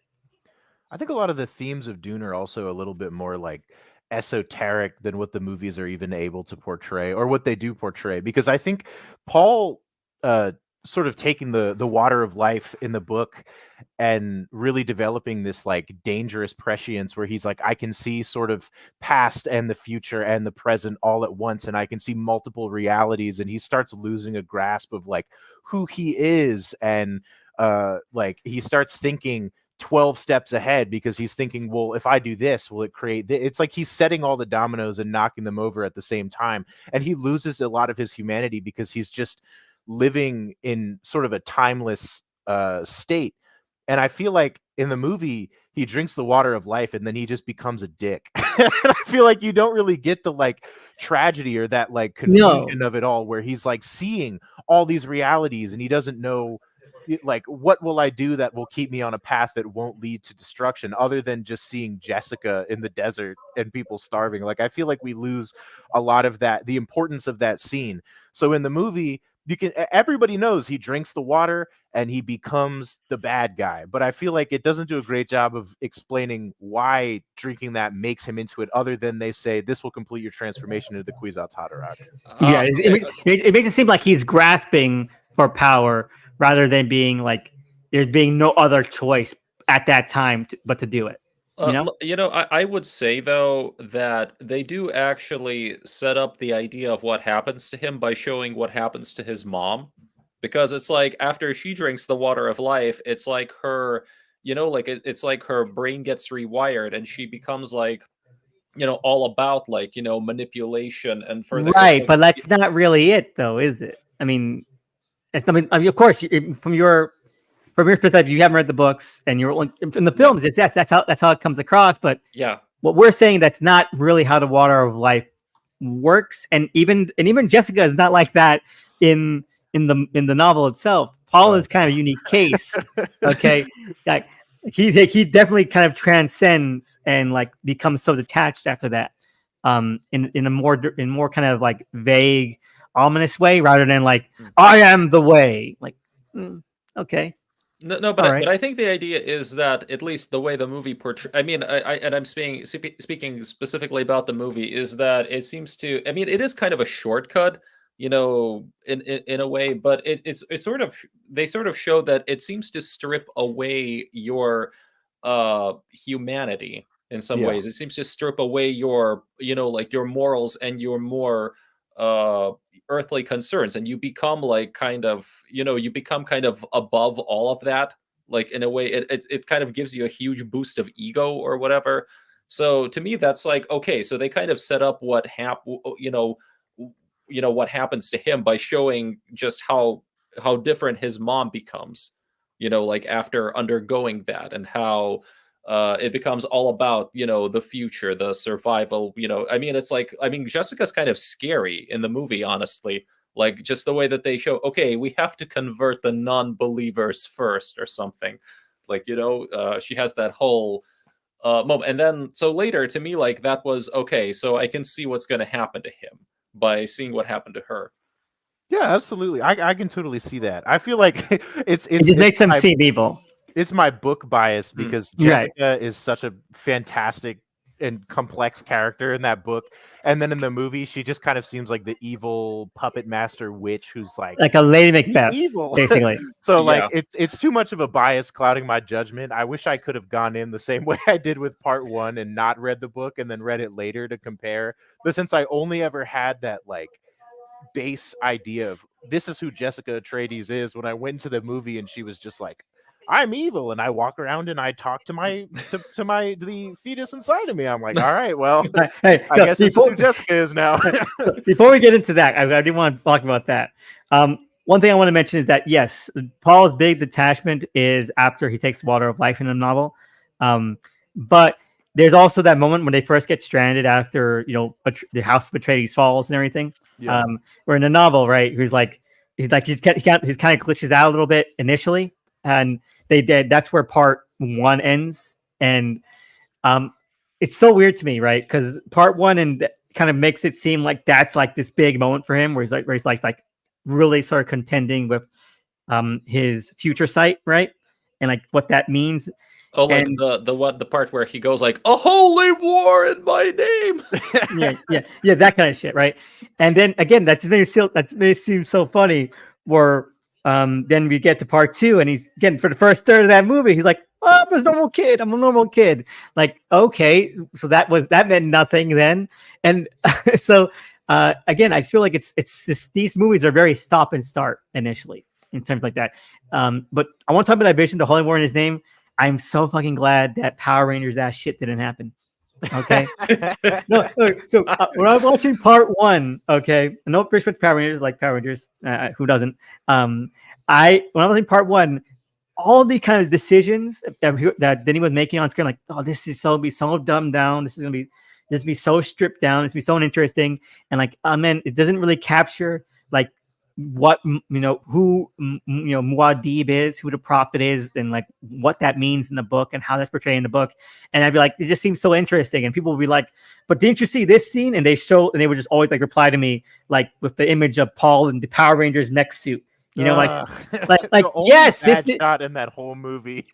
I think a lot of the themes of Dune are also a little bit more like esoteric than what the movies are even able to portray or what they do portray. Because I think Paul sort of taking the water of life in the book and really developing this like dangerous prescience where he's like, I can see sort of past and the future and the present all at once, and I can see multiple realities, and he starts losing a grasp of like who he is, and like he starts thinking 12 steps ahead because he's thinking, well, if I do this, will it create it's like he's setting all the dominoes and knocking them over at the same time, and he loses a lot of his humanity because he's just living in sort of a timeless state. And I feel like in the movie he drinks the water of life and then he just becomes a dick. And I feel like you don't really get the like tragedy or that like confusion of it all, where he's like seeing all these realities and he doesn't know like, what will I do that will keep me on a path that won't lead to destruction, other than just seeing Jessica in the desert and people starving. Like, I feel like we lose a lot of that, the importance of that scene. So in the movie, everybody knows he drinks the water and he becomes the bad guy, but I feel like it doesn't do a great job of explaining why drinking that makes him into it, other than they say this will complete your transformation into the Kwisatz Haderach. Yeah, it makes it seem like he's grasping for power rather than being like there's being no other choice at that time but to do it. You know? I would say though that they do actually set up the idea of what happens to him by showing what happens to his mom, because it's like after she drinks the water of life, it's like her, like it's like her brain gets rewired and she becomes like, all about like manipulation and further. It's Right, like but that's not really it, though, is it? I mean, it's I mean, of course, from your perspective, you haven't read the books, and you're in the Yeah. films. It's yes, that's how it comes across. But yeah, what we're saying, that's not really how the water of life works, and even Jessica is not like that in the novel itself. Paul is kind of a unique case. Okay, like he definitely kind of transcends and like becomes so detached after that, in a more kind of like vague, ominous way, rather than like I am the way. Like, okay. no, All right. but I think the idea is that at least the way the movie portray. I mean, and I'm speaking specifically about the movie, is that it seems to. I mean, it is kind of a shortcut, in a way, but it's sort of they sort of show that it seems to strip away your humanity in some Yeah. ways. It seems to strip away your like your morals and your more uh earthly concerns, and you become like kind of you become kind of above all of that, like in a way it kind of gives you a huge boost of ego or whatever. So to me that's like, okay, so they kind of set up what what happens to him by showing just how different his mom becomes, like after undergoing that, and how it becomes all about the future, the survival. I mean, it's like, I mean, Jessica's kind of scary in the movie, honestly, like just the way that they show, okay, we have to convert the non-believers first or something, like she has that whole moment. And then so later to me, like that was okay, so I can see what's going to happen to him by seeing what happened to her. Yeah, absolutely. I can totally see that. I feel like It just makes them seem evil. it's my book bias because Right. Jessica is such a fantastic and complex character in that book, and then in the movie she just kind of seems like the evil puppet master witch who's like Like a Lady Macbeth, evil. basically. So like Yeah. it's too much of a bias clouding my judgment. I wish I could have gone in the same way I did with part 1 and not read the book and then read it later to compare. But since I only ever had that like base idea of this is who Jessica Atreides is, when I went into the movie and she was just like, I'm evil, and I walk around and I talk to the fetus inside of me. I'm like, all right, well, Hey, I so guess this is who Jessica is now. before we get into that, I do want to talk about that. One thing I want to mention is that yes, Paul's big detachment is after he takes Water of Life in the novel, but there's also that moment when they first get stranded after the House of Atreides falls and everything. Yeah. Where in the novel, right, he's kind of glitches out a little bit initially, and that's where part 1 ends, and it's so weird to me, right? Because part 1 and kind of makes it seem like that's like this big moment for him, where he's like really sort of contending with his future sight, right, and like what that means. Oh, like And the part where he goes like, a holy war in my name. yeah, that kind of shit, right? And then again, that may seem so funny. Where then we get to part 2, and he's again for the first third of that movie, he's like, "Oh, I'm a normal kid. I'm a normal kid." Like, okay, so that meant nothing then. And so again, I just feel like it's just, these movies are very stop and start initially in terms like that. But I want to talk about that vision, the Holy War in his name. I'm so fucking glad that Power Rangers ass shit didn't happen. Okay. No. So when I was watching part 1, okay, no respect to Power Rangers, like Power Rangers, who doesn't? When I was watching part 1, all the kind of decisions that Denny was making on screen, like, oh, this is be so dumbed down. This is be so stripped down. This be so uninteresting, and like, man, it doesn't really capture like what who Muad'Dib is, who the prophet is, and like what that means in the book and how that's portrayed in the book. And I'd be like, it just seems so interesting, and people would be like, but didn't you see this scene? And they would just always like reply to me like with the image of Paul in the Power Rangers mech suit, like yes, this shot in that whole movie.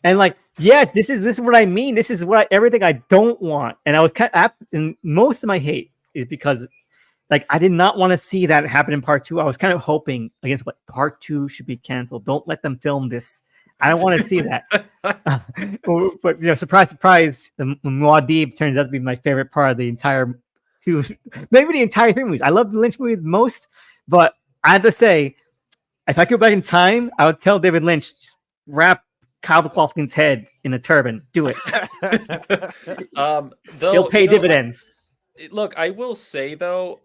And like, yes, this is what I mean. This is everything I don't want. And I was and most of my hate is because like I did not want to see that happen in part 2. I was kind of hoping against what part 2 should be canceled. Don't let them film this I don't want to see that. But surprise, surprise, the Muad'Dib turns out to be my favorite part of the entire maybe the entire three movies. I love the Lynch movie the most, but I have to say, if I could go back in time, I would tell David Lynch, just wrap Kyle MacLachlan's head in a turban. Do it. Though, He'll pay dividends. Look, I will say though,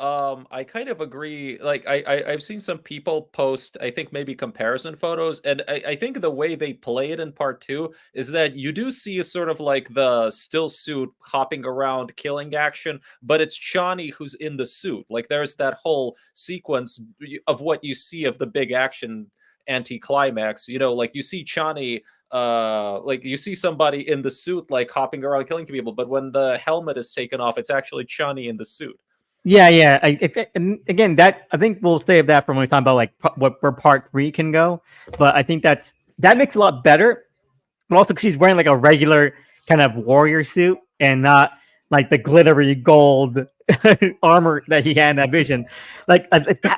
I kind of agree. Like, I've seen some people post, I think maybe comparison photos, and I think the way they play it in part two is that you do see a sort of like the still suit hopping around killing action, but it's Chani who's in the suit. Like, there's that whole sequence of what you see of the big action anti-climax. Like you see Chani like you see somebody in the suit like hopping around killing people, but when the helmet is taken off, it's actually Chani in the suit. Yeah. And again, that I think we'll save that for when we talk about like where part 3 can go. But I think that makes it a lot better. But also because she's wearing like a regular kind of warrior suit and not like the glittery gold armor that he had in that vision. Like,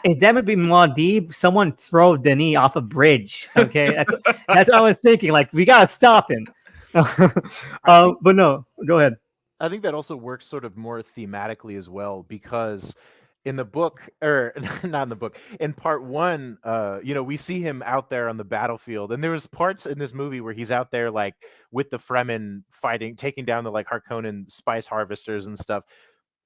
is that would be Muad'Dib? Someone throw Denis off a bridge. Okay, that's what I was thinking. Like, we gotta stop him. But no, go ahead. I think that also works sort of more thematically as well, because in the book, or not in the book, in part 1, we see him out there on the battlefield, and there was parts in this movie where he's out there like with the Fremen fighting, taking down the like Harkonnen spice harvesters and stuff.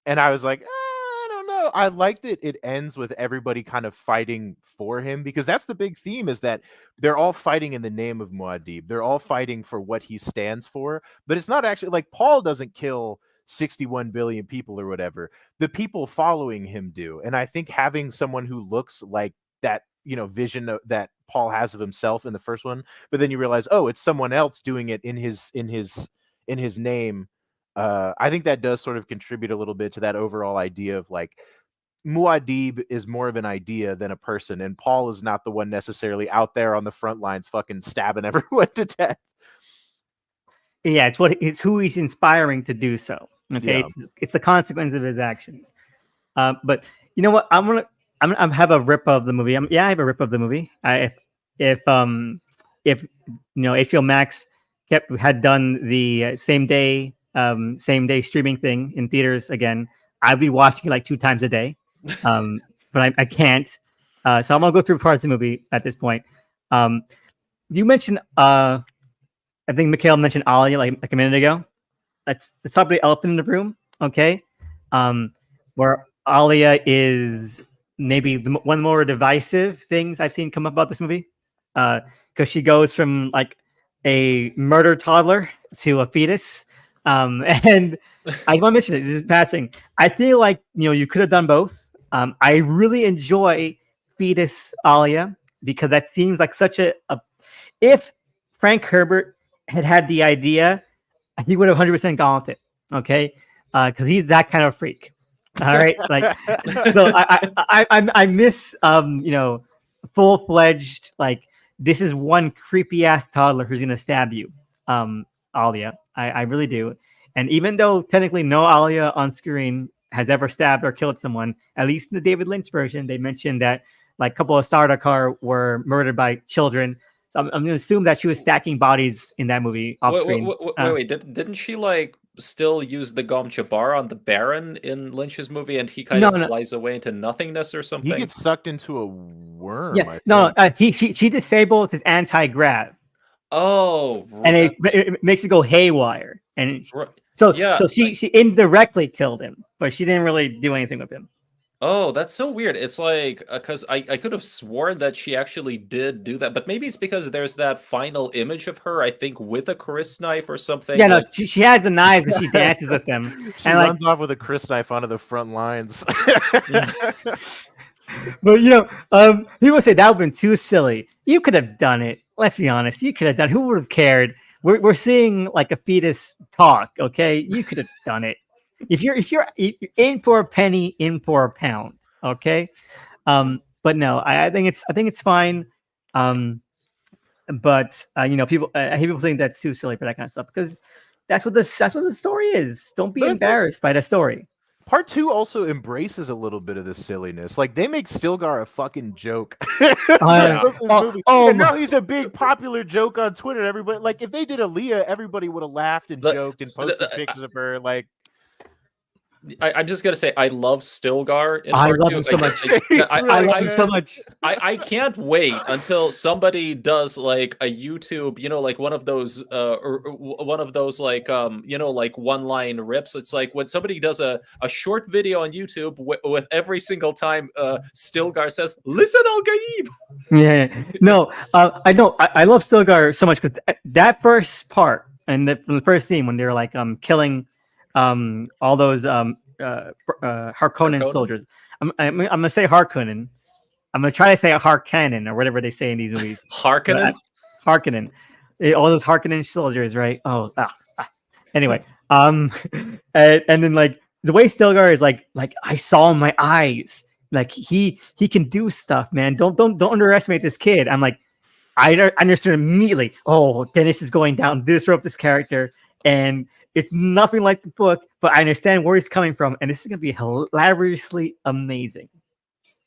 And I was like, I don't know. I liked it. It ends with everybody kind of fighting for him, because that's the big theme, is that they're all fighting in the name of Muad'Dib. They're all fighting for what he stands for. But it's not actually like Paul doesn't kill 61 billion people or whatever. The people following him do. And I think having someone who looks like that, vision that Paul has of himself in the first one, but then you realize, oh, it's someone else doing it in his name. I think that does sort of contribute a little bit to that overall idea of like Muad'Dib is more of an idea than a person, and Paul is not the one necessarily out there on the front lines fucking stabbing everyone to death. Yeah, it's who he's inspiring to do so. Okay, yeah. It's the consequence of his actions. But you know what? I'm gonna have a rip of the movie. I have a rip of the movie. If HBO Max had done the same day streaming thing in theaters again, I'd be watching it like 2 times a day. But I can't. So I'm gonna go through parts of the movie at this point. You mentioned I think Mikhail mentioned Alia like a minute ago. That's probably the elephant in the room, okay? Where Alia is maybe one of the more divisive things I've seen come up about this movie. Because she goes from like a murdered toddler to a fetus. And I want to mention it, just passing. I feel like you could have done both. I really enjoy fetus Alia because that seems like such a if Frank Herbert had the idea, he would have 100% gone with it. Okay, because he's that kind of freak. All right, like so I miss full-fledged like this is one creepy ass toddler who's gonna stab you, Alia. I really do. And even though technically no Alia on screen has ever stabbed or killed someone, at least in the David Lynch version, they mentioned that like a couple of Sardaukar were murdered by children. So I'm going to assume that she was stacking bodies in that movie off screen. Wait, didn't she like still use the Gom Jabbar on the Baron in Lynch's movie, and he kind of flies away into nothingness or something? He gets sucked into a worm. Yeah, she disables his anti-grav. Oh, and it makes it go haywire, and so she indirectly killed him, but she didn't really do anything with him. Oh, that's so weird. It's like, because I could have sworn that she actually did do that, but maybe it's because there's that final image of her, I think, with a Chris knife or something. Yeah, no, she has the knives and she dances with them. She runs off with a Chris knife onto the front lines. But, people say that would have been too silly. You could have done it. Let's be honest. You could have done it. Who would have cared? We're seeing like a fetus talk, okay? You could have done it. If you're in for a penny, in for a pound, okay. But no, I think it's fine. But people, I hate people saying that's too silly for that kind of stuff because that's what the story is. Don't be embarrassed by the story. Part 2 also embraces a little bit of this silliness. Like they make Stilgar a fucking joke Yeah. for most of this Oh, movie, oh and now my- he's a big popular joke on Twitter. Everybody, like, if they did Aaliyah, everybody would have laughed and The- joked and posted pictures of her. Like, I'm just gonna say I love Stilgar in I part love 2. him so much. He's I really love him so good. much. I can't wait until somebody does like a YouTube, like one of those one of those like like one-line rips. It's like when somebody does a short video on YouTube with every single time Stilgar says, "Listen, Al Gaib." Yeah, no, I know. I love Stilgar so much because that first part and the first scene when they're like killing all those Harkonnen Harkonnen? soldiers. I'm gonna say Harkonnen. I'm gonna try to say Harkonnen or whatever they say in these movies. Harkonnen. Harkonnen. All those Harkonnen soldiers, right? Oh, anyway, and then like the way Stilgar is like I saw in my eyes, like he can do stuff, man. Don't underestimate this kid. I'm like, I understood immediately. Oh, Dennis is going down this rope, this character, and it's nothing like the book, but I understand where he's coming from, and this is gonna be hilariously amazing.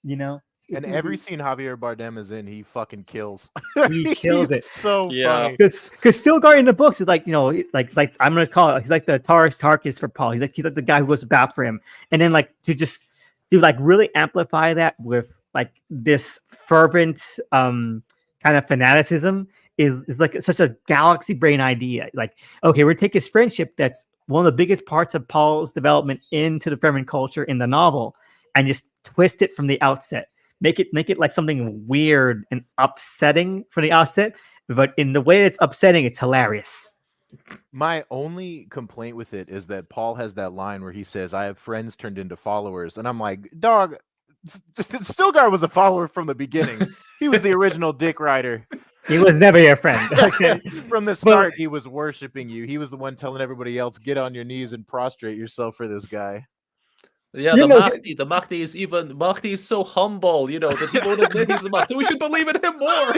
You know, and every scene Javier Bardem is in, he fucking kills. he kills He's it. so Yeah. funny. Because Stilgar in the books is like, like I'm gonna call it, he's like the Taurus Tarkus for Paul. He's like the guy who goes to bat for him, and then like to like really amplify that with like this fervent kind of fanaticism is like such a galaxy brain idea. Like, okay, we're gonna take his friendship that's one of the biggest parts of Paul's development into the Fremen culture in the novel, and just twist it from the outset. Make it like something weird and upsetting from the outset, but in the way it's upsetting, it's hilarious. My only complaint with it is that Paul has that line where he says, "I have friends turned into followers," and I'm like, dog, Stilgar was a follower from the beginning. He was the original dick rider. He was never your friend. Okay. From the start, he was worshiping you. He was the one telling everybody else, "Get on your knees and prostrate yourself for this guy." Yeah, You the know- Mahdi. The Mahdi is so humble, that he won't admit he's the Mahdi. We should believe in him more.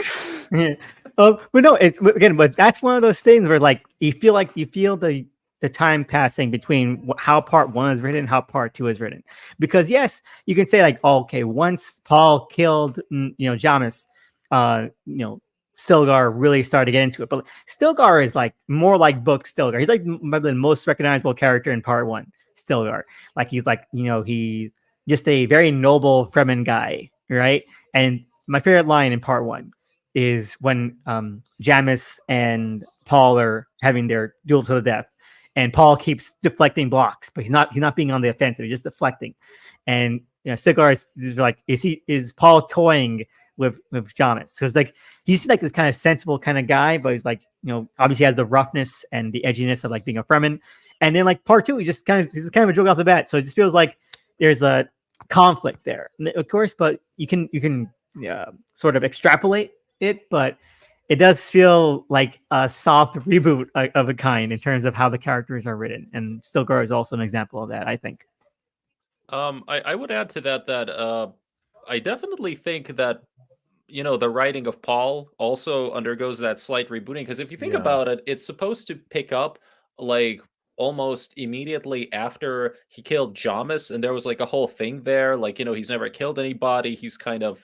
Yeah. But no, it's again, but that's one of those things where like you feel the time passing between how part 1 is written and how part 2 is written. Because yes, you can say like, oh, okay, once Paul killed Jamis, Stilgar really started to get into it. But Stilgar is like more like book Stilgar. He's like the most recognizable character in part 1. Stilgar, like he's like he's just a very noble Fremen guy, right? And my favorite line in part 1 is when Jamis and Paul are having their duel to the death, and Paul keeps deflecting blocks, but he's not being on the offensive, he's just deflecting. And Stilgar is like, is Paul toying with Jamis? Because like he's like this kind of sensible kind of guy, but he's like obviously has the roughness and the edginess of like being a Fremen. And then like part 2, he's kind of a joke off the bat, so it just feels like there's a conflict there, of course. But you can sort of extrapolate it, but it does feel like a soft reboot of a kind in terms of how the characters are written. And Stilgar is also an example of that, I think. I would add to that I definitely think that the writing of Paul also undergoes that slight rebooting, because if you think Yeah. about it, it's supposed to pick up like almost immediately after he killed Jamis, and there was like a whole thing there, like he's never killed anybody. He's kind of,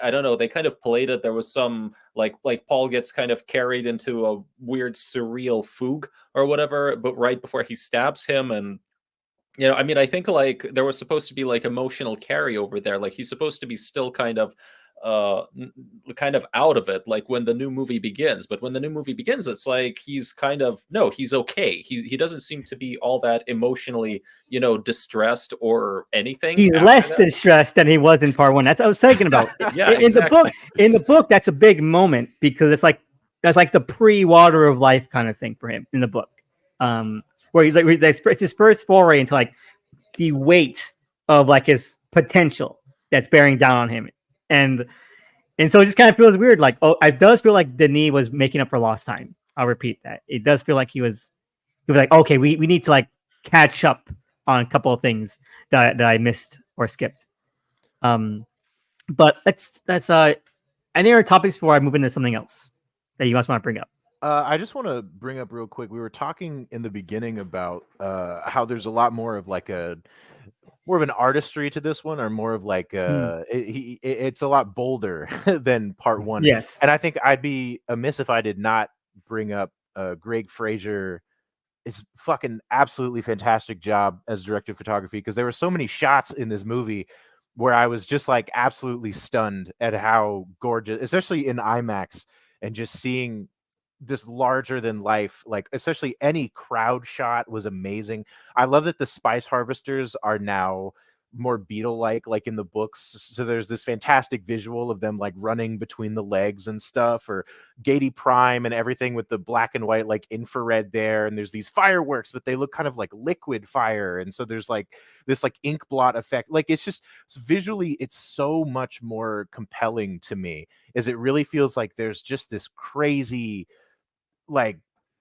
I don't know, they kind of played it. There was some like Paul gets kind of carried into a weird surreal fugue or whatever, but right before he stabs him. And I mean, I think like there was supposed to be like emotional carryover there. Like he's supposed to be still kind of kind of out of it, like when the new movie begins. But when the new movie begins, it's like he's kind of, no, he's okay. He doesn't seem to be all that emotionally, distressed or anything. He's less distressed than he was in part 1. That's what I was thinking about. Yeah, exactly. In the book, that's a big moment because it's like that's like the pre-Water of Life kind of thing for him in the book. Where he's like, it's his first foray into like the weight of like his potential that's bearing down on him. And so it just kind of feels weird. Like, oh, it does feel like Denis was making up for lost time. I'll repeat that. It does feel like he was like, okay, we need to like catch up on a couple of things that I missed or skipped. But that's any other topics before I move into something else that you guys want to bring up? I just want to bring up real quick. We were talking in the beginning about how there's a lot more of like a more of an artistry to this one, or more of like it's a lot bolder than part one. Yes. And I think I'd be amiss if I did not bring up Greg Fraser. It's fucking absolutely fantastic job as director of photography, because there were so many shots in this movie where I was just like absolutely stunned at how gorgeous, especially in IMAX, and just seeing this larger than life, like especially any crowd shot was amazing. I love that the spice harvesters are now more beetle like in the books, so there's this fantastic visual of them like running between the legs and stuff, or Gady Prime and everything with the black and white like infrared there, and there's these fireworks but they look kind of like liquid fire, and so there's like this like ink blot effect. Like it's visually it's so much more compelling to me, is it really feels like there's just this crazy like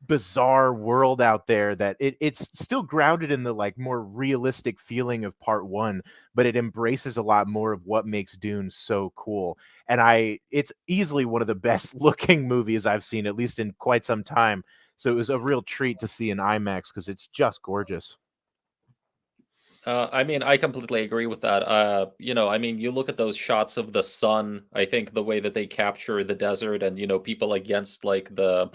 bizarre world out there that it's still grounded in the like more realistic feeling of part one, but it embraces a lot more of what makes Dune so cool. And it's easily one of the best looking movies I've seen, at least in quite some time. So it was a real treat to see in IMAX, because it's just gorgeous. I mean, I completely agree with that. I mean, you look at those shots of the sun. I think the way that they capture the desert and people against like the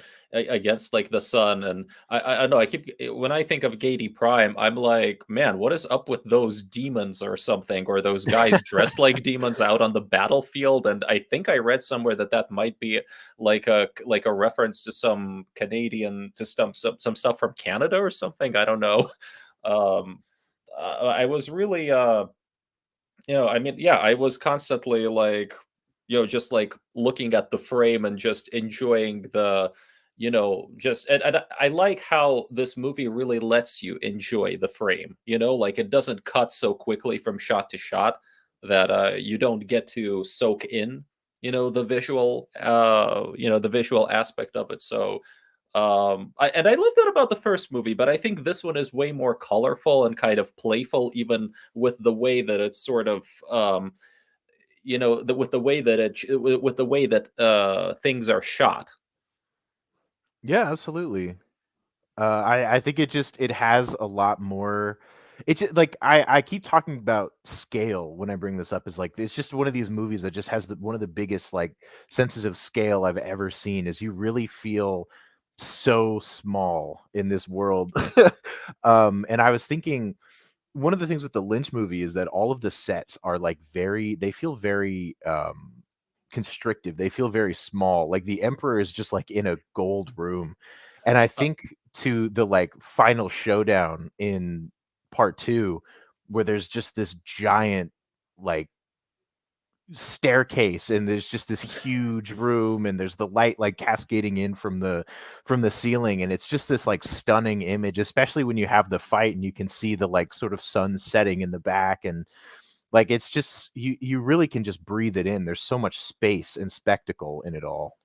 sun, and I don't know. When I think of Gady Prime, I'm like, man, what is up with those demons or something, or those guys dressed like demons out on the battlefield? And I think I read somewhere that that might be like a reference to some Canadian to some stuff from Canada or something. I don't know. Um, I was really, I mean, yeah, I was constantly like, just like looking at the frame and just enjoying and I like how this movie really lets you enjoy the frame, like it doesn't cut so quickly from shot to shot that you don't get to soak in, the visual aspect of it. So, I love that about the first movie, but I think this one is way more colorful and kind of playful, even with the way that it's sort of with the way that things are shot. Yeah, absolutely. I think it has a lot more. It's like I keep talking about scale when I bring this up. Is like it's just one of these movies that just has one of the biggest like senses of scale I've ever seen. Is you really feel so small in this world. And I was thinking, one of the things with the Lynch movie is that all of the sets are like they feel very constrictive. They feel very small. Like the Emperor is just like in a gold room. And I Uh, think to the like final showdown in part two, where there's just this giant like staircase, and there's just this huge room, and there's the light like cascading in from the ceiling, and it's just this like stunning image, especially when you have the fight and you can see the like sort of sun setting in the back, and like it's just you really can just breathe it in. There's so much space and spectacle in it all.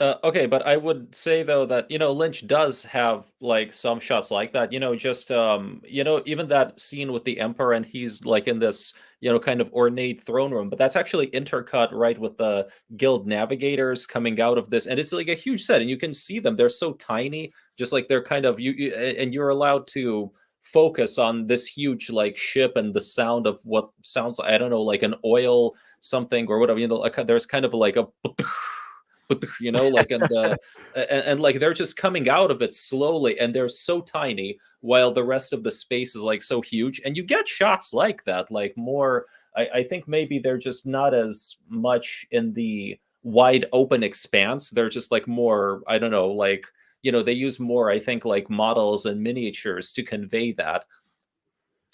Okay, but I would say though that Lynch does have like some shots like that. Even that scene with the Emperor and he's like in this kind of ornate throne room, but that's actually intercut right with the guild navigators coming out of this, and it's like a huge set, and you can see them. They're so tiny, just like they're kind of and you're allowed to focus on this huge like ship and the sound of what sounds, I don't know, like an oil something or whatever. Like, there's kind of like a like, and like they're just coming out of it slowly, and they're so tiny while the rest of the space is like so huge, and you get shots like that, like more. I think maybe they're just not as much in the wide open expanse. They're just like more, I don't know, like they use more, I think, like models and miniatures to convey that.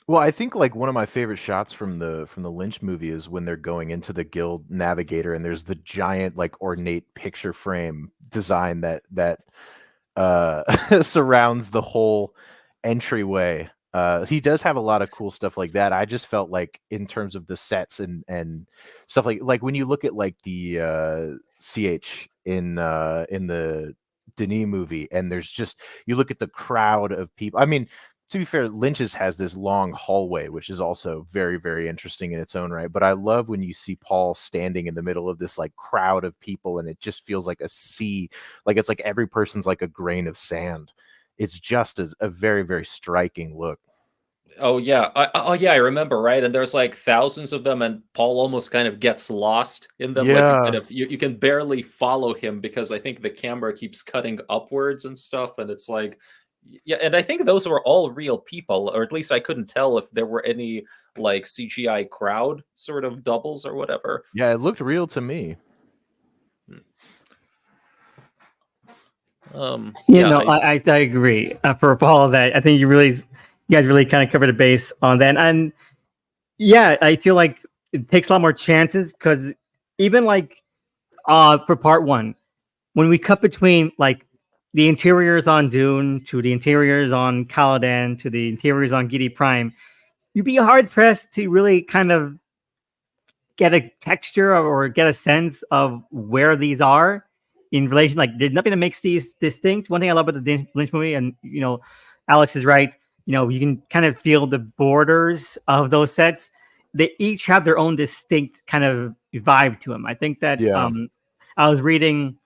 Well, I think like one of my favorite shots from the Lynch movie is when they're going into the guild navigator, and there's the giant like ornate picture frame design that surrounds the whole entryway. He does have a lot of cool stuff like that. I just felt like in terms of the sets and stuff, like when you look at like the CH in the Denis movie, and there's just, you look at the crowd of people. I mean, to be fair, Lynch's has this long hallway, which is also very, very interesting in its own right. But I love when you see Paul standing in the middle of this like crowd of people, and it just feels like a sea, like it's like every person's like a grain of sand. It's just a very, very striking look. Oh yeah, I remember, right? And there's like thousands of them, and Paul almost kind of gets lost in them. Like Yeah. you can barely follow him because I think the camera keeps cutting upwards and stuff, and it's like, yeah. And I think those were all real people, or at least I couldn't tell if there were any like CGI crowd sort of doubles or whatever. Yeah, it looked real to me. I agree. For Paul, that I think you guys really kind of covered the base on that, and yeah, I feel like it takes a lot more chances because even like for part one, when we cut between like the interiors on Dune to the interiors on Caladan to the interiors on Gidi Prime, you'd be hard pressed to really kind of get a texture or get a sense of where these are in relation. Like, there's nothing that makes these distinct. One thing I love about the Lynch movie, and Alex is right. You can kind of feel the borders of those sets. They each have their own distinct kind of vibe to them. I think that I was reading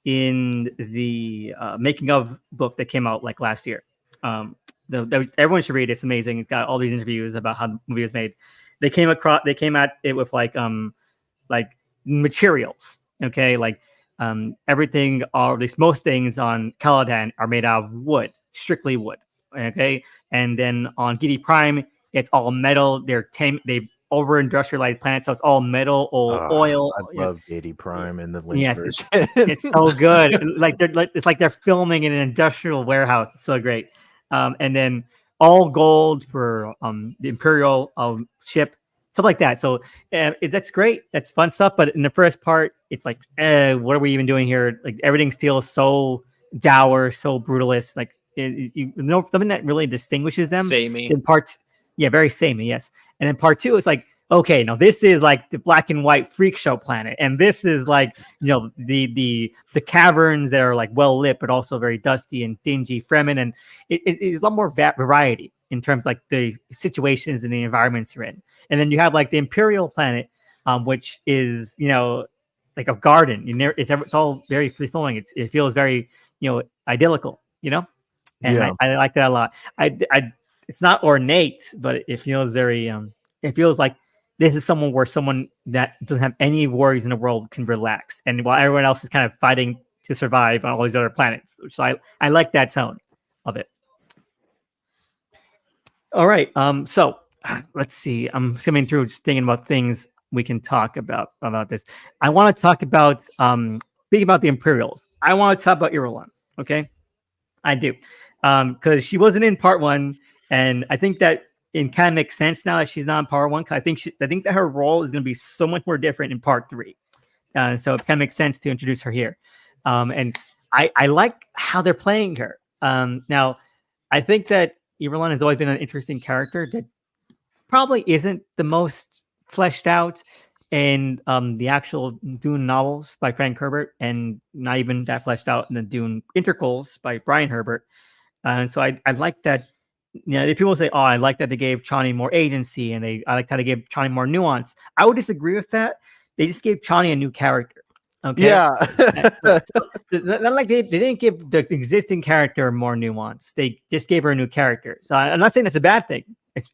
in the making of book that came out like last year. Everyone should read it. It's amazing. It's got all these interviews about how the movie was made. They came at it with like materials. Okay, like everything, or at least most things on Caladan are made out of wood, strictly wood. Okay, and then on Gidi Prime, it's all metal. They've over industrialized planet, so it's all metal or oil. I love Gidi Prime and the Lynch version. It's so good. It's like they're filming in an industrial warehouse. It's so great. And then all gold for the Imperial ship, stuff like that. So that's great. That's fun stuff. But in the first part, it's like, what are we even doing here? Like, everything feels so dour, so brutalist. Like, something that really distinguishes them. Samey. In parts, yeah, very samey, yes. And in part two, it's like, okay, now this is like the black and white freak show planet, and this is like the caverns that are like well lit but also very dusty and dingy, Fremen, and it's a lot more variety in terms of like the situations and the environments you're in. And then you have like the Imperial planet, which is like a garden. It's all very free flowing. It feels very idyllical, and I like that a lot. It's not ornate, but it feels very it feels like this is someone that doesn't have any worries in the world can relax, and while everyone else is kind of fighting to survive on all these other planets. So I like that tone of it. All right, so let's see. I'm skimming through, just thinking about things we can talk about this. I want to talk about speaking about the Imperials. I want to talk about Irulan. Okay, I do, because she wasn't in part one, and I think that it kind of makes sense now that she's not in part one. Cause I think that her role is going to be so much more different in part three. So it kind of makes sense to introduce her here. And I like how they're playing her. Now, I think that Irulan has always been an interesting character that probably isn't the most fleshed out in the actual Dune novels by Frank Herbert, and not even that fleshed out in the Dune interquels by Brian Herbert. And so I like that. People say, "Oh, I like that they gave Chani more agency, and I like how they gave Chani more nuance." I would disagree with that. They just gave Chani a new character. Okay. Yeah. Not like they didn't give the existing character more nuance. They just gave her a new character. So I'm not saying that's a bad thing.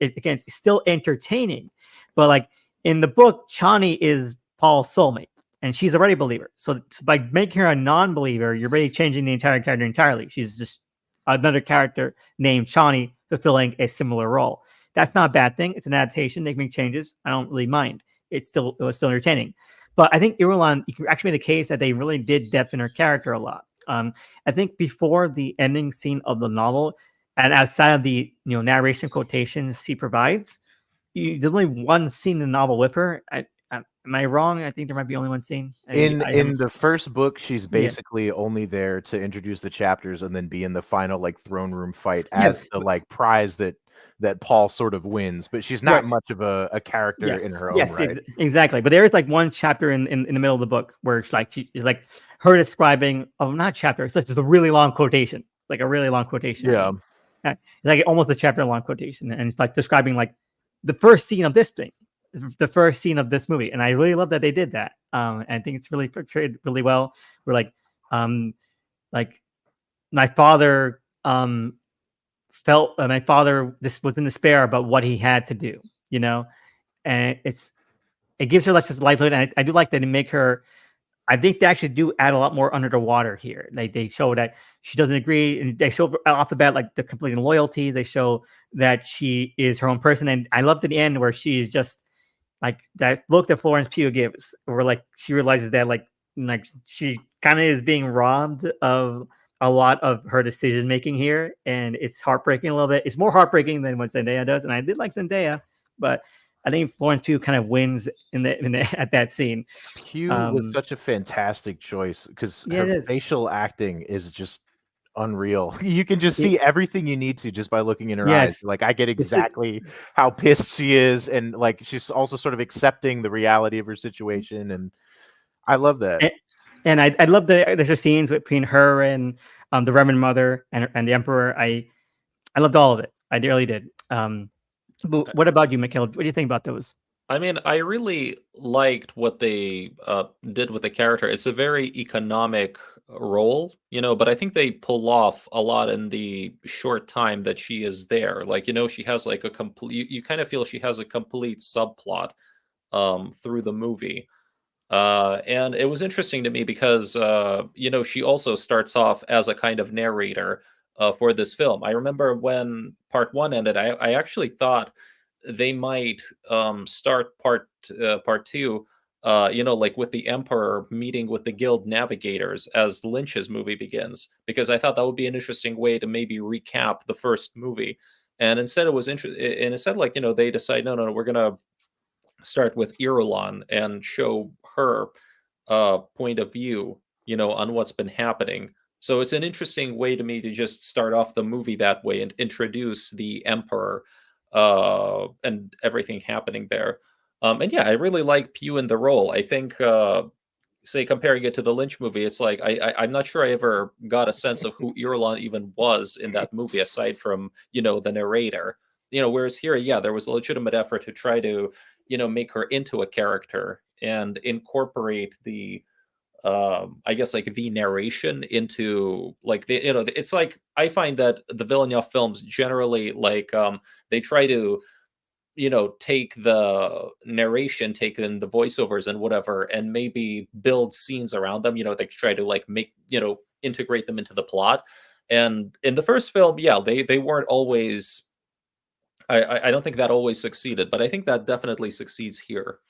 Again, it's still entertaining, but like in the book, Chani is Paul's soulmate, and she's already a believer. So by making her a non-believer, you're already changing the entire character entirely. She's just another character named Chani fulfilling a similar role. That's not a bad thing. It's an adaptation. They can make changes. I don't really mind. It was still entertaining. But I think Irulan, you can actually make a case that they really did depth in her character a lot. I think before the ending scene of the novel, and outside of the narration quotations she provides, there's only one scene in the novel with her. Am I wrong? I think there might be only one scene. In the first book, she's basically only there to introduce the chapters and then be in the final like throne room fight as the like prize that Paul sort of wins. But she's not much of a character in her own right. Exactly. But there is like one chapter in the middle of the book where it's like her describing not chapter. It's just a really long quotation. like a really long quotation. Yeah. It's like almost a chapter long quotation, and it's like describing like the first scene of this thing, the first scene of this movie, and I really love that they did that. And I think it's really portrayed really well. We're like my father felt my father this was in despair about what he had to do, you know, and it gives her like this livelihood, and I do like that they make her. I think they actually do add a lot more under the water here. Like they show that she doesn't agree, and they show off the bat like the complete loyalty. They show that she is her own person, and I loved at the end where she's just like that look that Florence Pugh gives, where like she realizes that like she kind of is being robbed of a lot of her decision making here, and it's heartbreaking a little bit. It's more heartbreaking than what Zendaya does, and I did like Zendaya, but I think Florence Pugh kind of wins in the at that scene. Pugh was such a fantastic choice because her facial acting is just unreal. You can just see everything you need to just by looking in her eyes. Like I get exactly how pissed she is, and like she's also sort of accepting the reality of her situation, and I love that. And I love there's scenes between her and the Reverend Mother and the Emperor. I loved all of it. I really did. But what about you, Mikhail? What do you think about those? I mean, I really liked what they did with the character. It's a very economic role, you know, but I think they pull off a lot in the short time that she is there. Like, you know, she has like a complete, you kind of feel she has a complete subplot through the movie. And it was interesting to me because, you know, she also starts off as a kind of narrator for this film. I remember when part one ended, I actually thought they might start part two, you know, like with the Emperor meeting with the Guild Navigators as Lynch's movie begins, because I thought that would be an interesting way to maybe recap the first movie. And instead, it was interesting. And instead, like, you know, they decide, no, we're gonna start with Irulan and show her point of view, you know, on what's been happening. So it's an interesting way to me to just start off the movie that way and introduce the Emperor and everything happening there. And yeah, I really like Pugh in the role. I think, say, comparing it to the Lynch movie, it's like I'm not sure I ever got a sense of who Irulan even was in that movie, aside from, you know, the narrator. You know, whereas here, yeah, there was a legitimate effort to try to, you know, make her into a character and incorporate the I guess like the narration into like the, you know, it's like I find that the Villeneuve films generally like they try to, you know, take the narration, take in the voiceovers and whatever, and maybe build scenes around them. You know, they try to like make, you know, integrate them into the plot. And in the first film, yeah, they weren't always. I don't think that always succeeded, but I think that definitely succeeds here.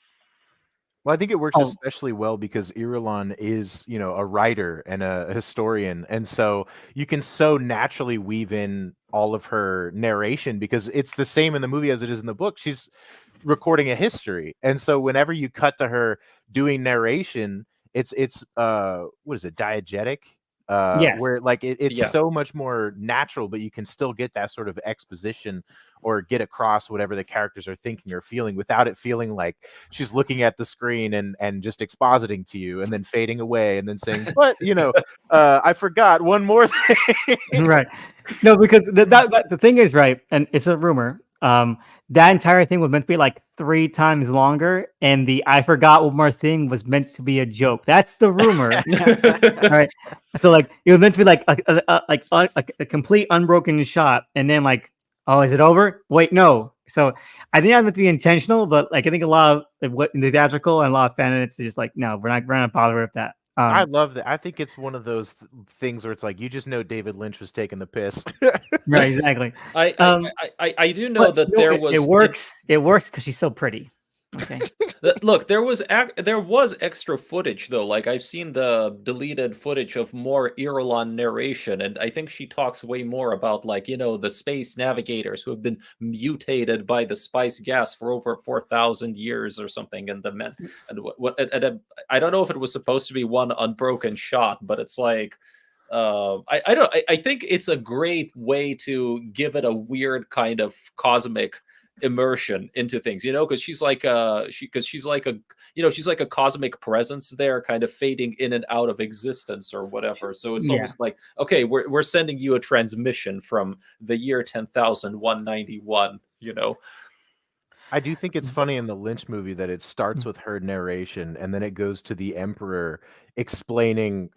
Well, I think it works especially well because Irulan is, you know, a writer and a historian, and so you can so naturally weave in all of her narration because it's the same in the movie as it is in the book. She's recording a history, and so whenever you cut to her doing narration, it's what is it, diegetic? Where like it's so much more natural, but you can still get that sort of exposition or get across whatever the characters are thinking or feeling without it feeling like she's looking at the screen and just expositing to you and then fading away and then saying, but you know, I forgot one more thing. Right. No, because the thing is, right, and it's a rumor. That entire thing was meant to be like 3 times longer, and the I forgot one more thing was meant to be a joke. That's the rumor. All right. So like it was meant to be like a complete unbroken shot, and then like, oh, is it over? Wait, no. So I think that's meant to be intentional, but like I think a lot of what in the theatrical and a lot of fan edits are just like, no, we're not gonna bother with that. I love that. I think it's one of those things where it's like you just know David Lynch was taking the piss. Right, exactly. I do know that there was it works because she's so pretty. Okay. Look, there was extra footage though. Like I've seen the deleted footage of more Irulan narration, and I think she talks way more about like, you know, the space navigators who have been mutated by the spice gas for over 4,000 years or something, and the men and I don't know if it was supposed to be one unbroken shot, but it's like I think it's a great way to give it a weird kind of cosmic immersion into things, because she's like she's like a she's like a cosmic presence there, kind of fading in and out of existence or whatever. So it's Yeah. almost like, okay, we're sending you a transmission from the year 10,191. I do think it's funny in the Lynch movie that it starts with her narration and then it goes to the Emperor explaining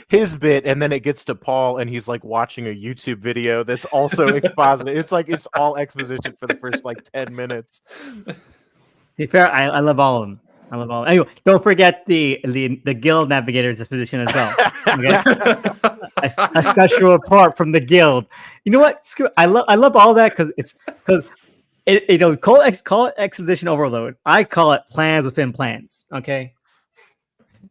his bit, and then it gets to Paul and he's like watching a YouTube video that's also expositing. It's like it's all exposition for the first like 10 minutes. To be fair, I love all of them. I love all. Anyway, don't forget the guild navigator's position as well. Okay? a special report from the guild. You know what? I love all that because call it exposition overload. I call it plans within plans. Okay.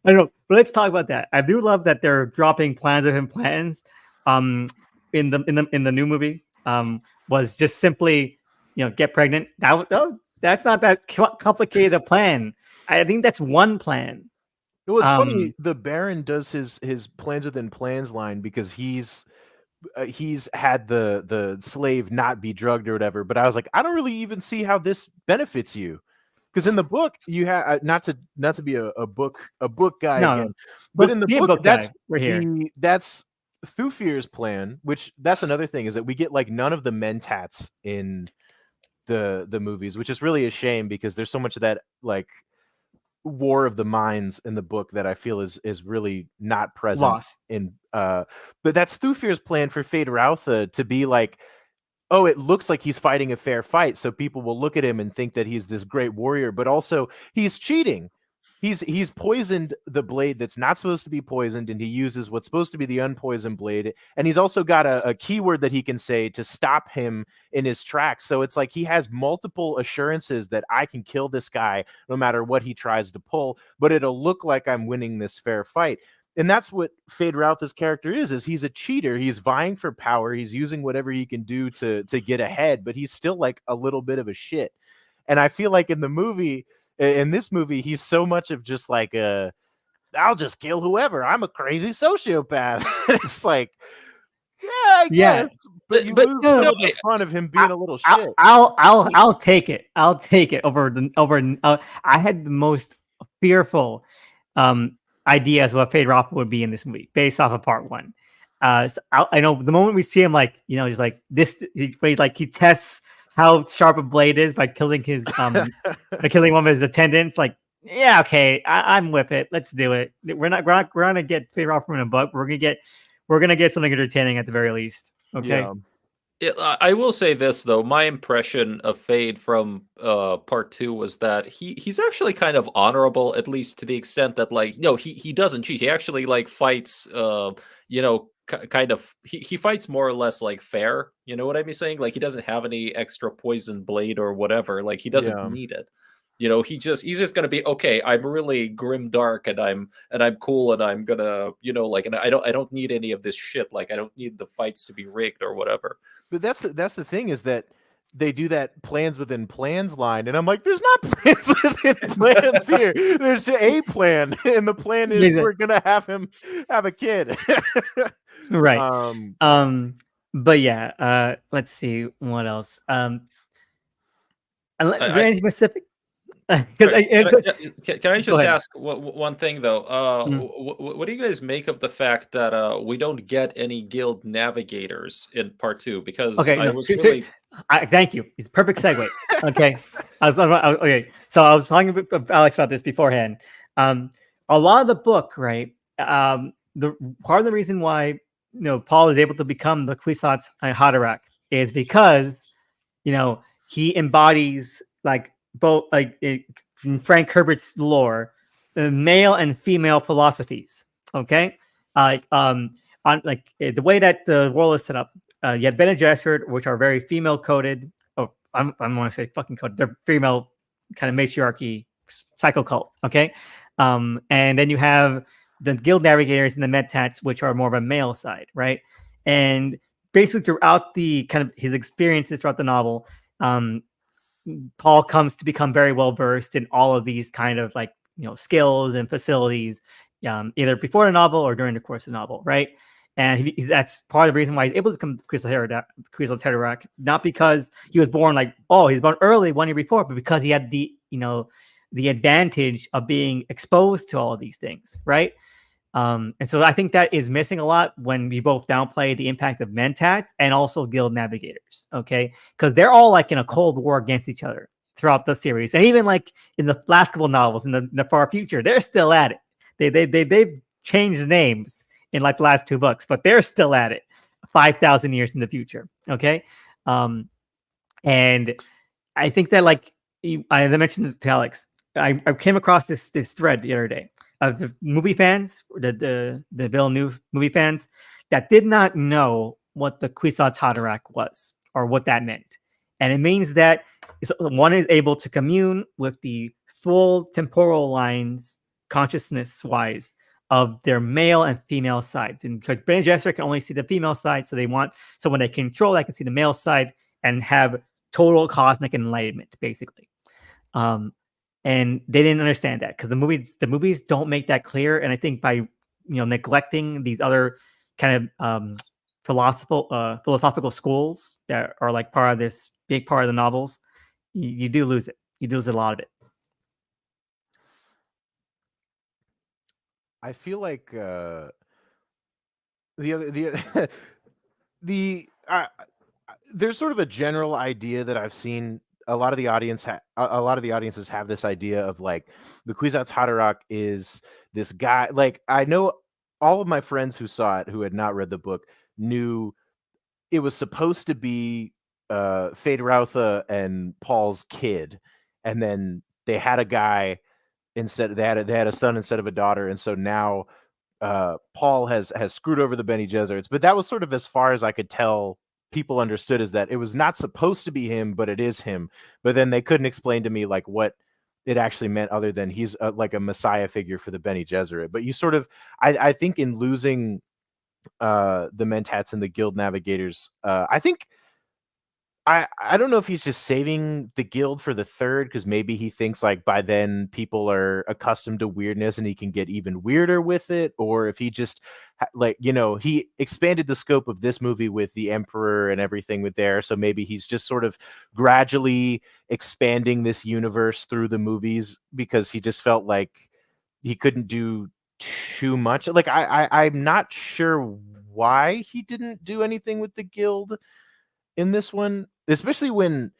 I don't know, but let's talk about that. I do love that they're dropping plans within plans. In the new movie, was just simply get pregnant. That's not that complicated a plan. I think that's one plan. Well, it's funny. The Baron does his plans within plans line because he's had the slave not be drugged or whatever. But I was like, I don't really even see how this benefits you, because in the book you have not to be a book guy again, but in the book that's Thufir's plan, which that's another thing is that we get like none of the mentats in the movies, which is really a shame because there's so much of that like war of the minds in the book that I feel is really not present. Lost. But that's Thufir's plan for Fade Rautha to be like, oh, it looks like he's fighting a fair fight, so people will look at him and think that he's this great warrior, but also he's cheating. He's poisoned the blade that's not supposed to be poisoned, and he uses what's supposed to be the unpoisoned blade, and he's also got a keyword that he can say to stop him in his tracks. So it's like he has multiple assurances that I can kill this guy no matter what he tries to pull, but it'll look like I'm winning this fair fight. And that's what Fade Rautha's character is he's a cheater. He's vying for power. He's using whatever he can do to get ahead, but he's still like a little bit of a shit. And I feel like in this movie, he's so much of just like I'll just kill whoever. I'm a crazy sociopath. It's like, I guess, but you lose some of the fun of him being a little shit. I'll take it. I'll take it over. I had the most fearful ideas what Fade Rautha would be in this movie based off of part one. So I know the moment we see him, like he's like this. He tests how sharp a blade is by killing by killing one of his attendants. Like, yeah, okay, I'm with it. Let's do it. We're gonna get Fade Rautha in a book. We're gonna get something entertaining at the very least. Okay. Yeah. I will say this though, my impression of Fade from part two was that he's actually kind of honorable, at least to the extent that he doesn't cheat. He actually fights kind of he fights more or less like fair, you know what I mean saying? Like he doesn't have any extra poison blade or whatever, like he doesn't need it. He's just gonna be okay. I'm really grim dark and I'm cool and I'm gonna and I don't need any of this shit. Like I don't need the fights to be rigged or whatever. But that's the thing is that they do that plans within plans line, and I'm like, there's not plans within plans here. There's a plan, and the plan is we're gonna have him have a kid. Right. But yeah, let's see what else. Is there anything specific? Can I just ask one thing though? What do you guys make of the fact that we don't get any guild navigators in part two? Because thank you. It's a perfect segue. Okay, So I was talking with Alex about this beforehand. A lot of the book, right? The part of the reason why Paul is able to become the Kwisatz Haderach is because he embodies both in Frank Herbert's lore, male and female philosophies. Okay, on the way that the world is set up, you have Bene Gesserit, which are very female coded. Oh, I want to say fucking coded. They're female kind of matriarchy psycho cult. Okay, and then you have the guild navigators and the mentats, which are more of a male side, right? And basically throughout the kind of his experiences throughout the novel, Paul comes to become very well versed in all of these kind of skills and facilities, either before the novel or during the course of the novel, right? and that's part of the reason why he's able to become Kwisatz Haderach, not because he was born he's born early 1 year before, but because he had the advantage of being exposed to all of these things, right? And so I think that is missing a lot when we both downplay the impact of Mentats and also Guild Navigators, okay? Because they're all like in a cold war against each other throughout the series, and even like in the last couple novels in the far future, they're still at it. They've changed names in like the last 2 books, but they're still at it 5,000 years in the future, okay? And I think that as I mentioned to Alex, I came across this thread the other day of the movie fans, the Villeneuve movie fans, that did not know what the Kwisatz Haderach was or what that meant. And it means that one is able to commune with the full temporal lines, consciousness-wise, of their male and female sides. And because Bene Gesserit can only see the female side, so they want someone they control that can see the male side and have total cosmic enlightenment, basically. And they didn't understand that because the movies don't make that clear. And I think by neglecting these other kind of philosophical schools that are like part of this big part of the novels, you do lose it. You lose a lot of it. I feel like there's sort of a general idea that I've seen. A lot of the audiences have this idea of like the Kwisatz Haderach is this guy. Like, I know all of my friends who saw it, who had not read the book, knew it was supposed to be Feyd-Rautha and Paul's kid, and then they had a guy instead. They had a son instead of a daughter, and so now Paul has screwed over the Bene Gesserits. But that was sort of as far as I could tell. People understood is that it was not supposed to be him, but it is him. But then they couldn't explain to me like what it actually meant, other than he's like a messiah figure for the Bene Gesserit. But you sort of, I think, in losing the Mentats and the Guild Navigators, I think. I don't know if he's just saving the guild for the third, because maybe he thinks like by then people are accustomed to weirdness and he can get even weirder with it, or if he just he expanded the scope of this movie with the Emperor and everything with there, so maybe he's just sort of gradually expanding this universe through the movies because he just felt like he couldn't do too much. Like I'm not sure why he didn't do anything with the guild in this one, especially when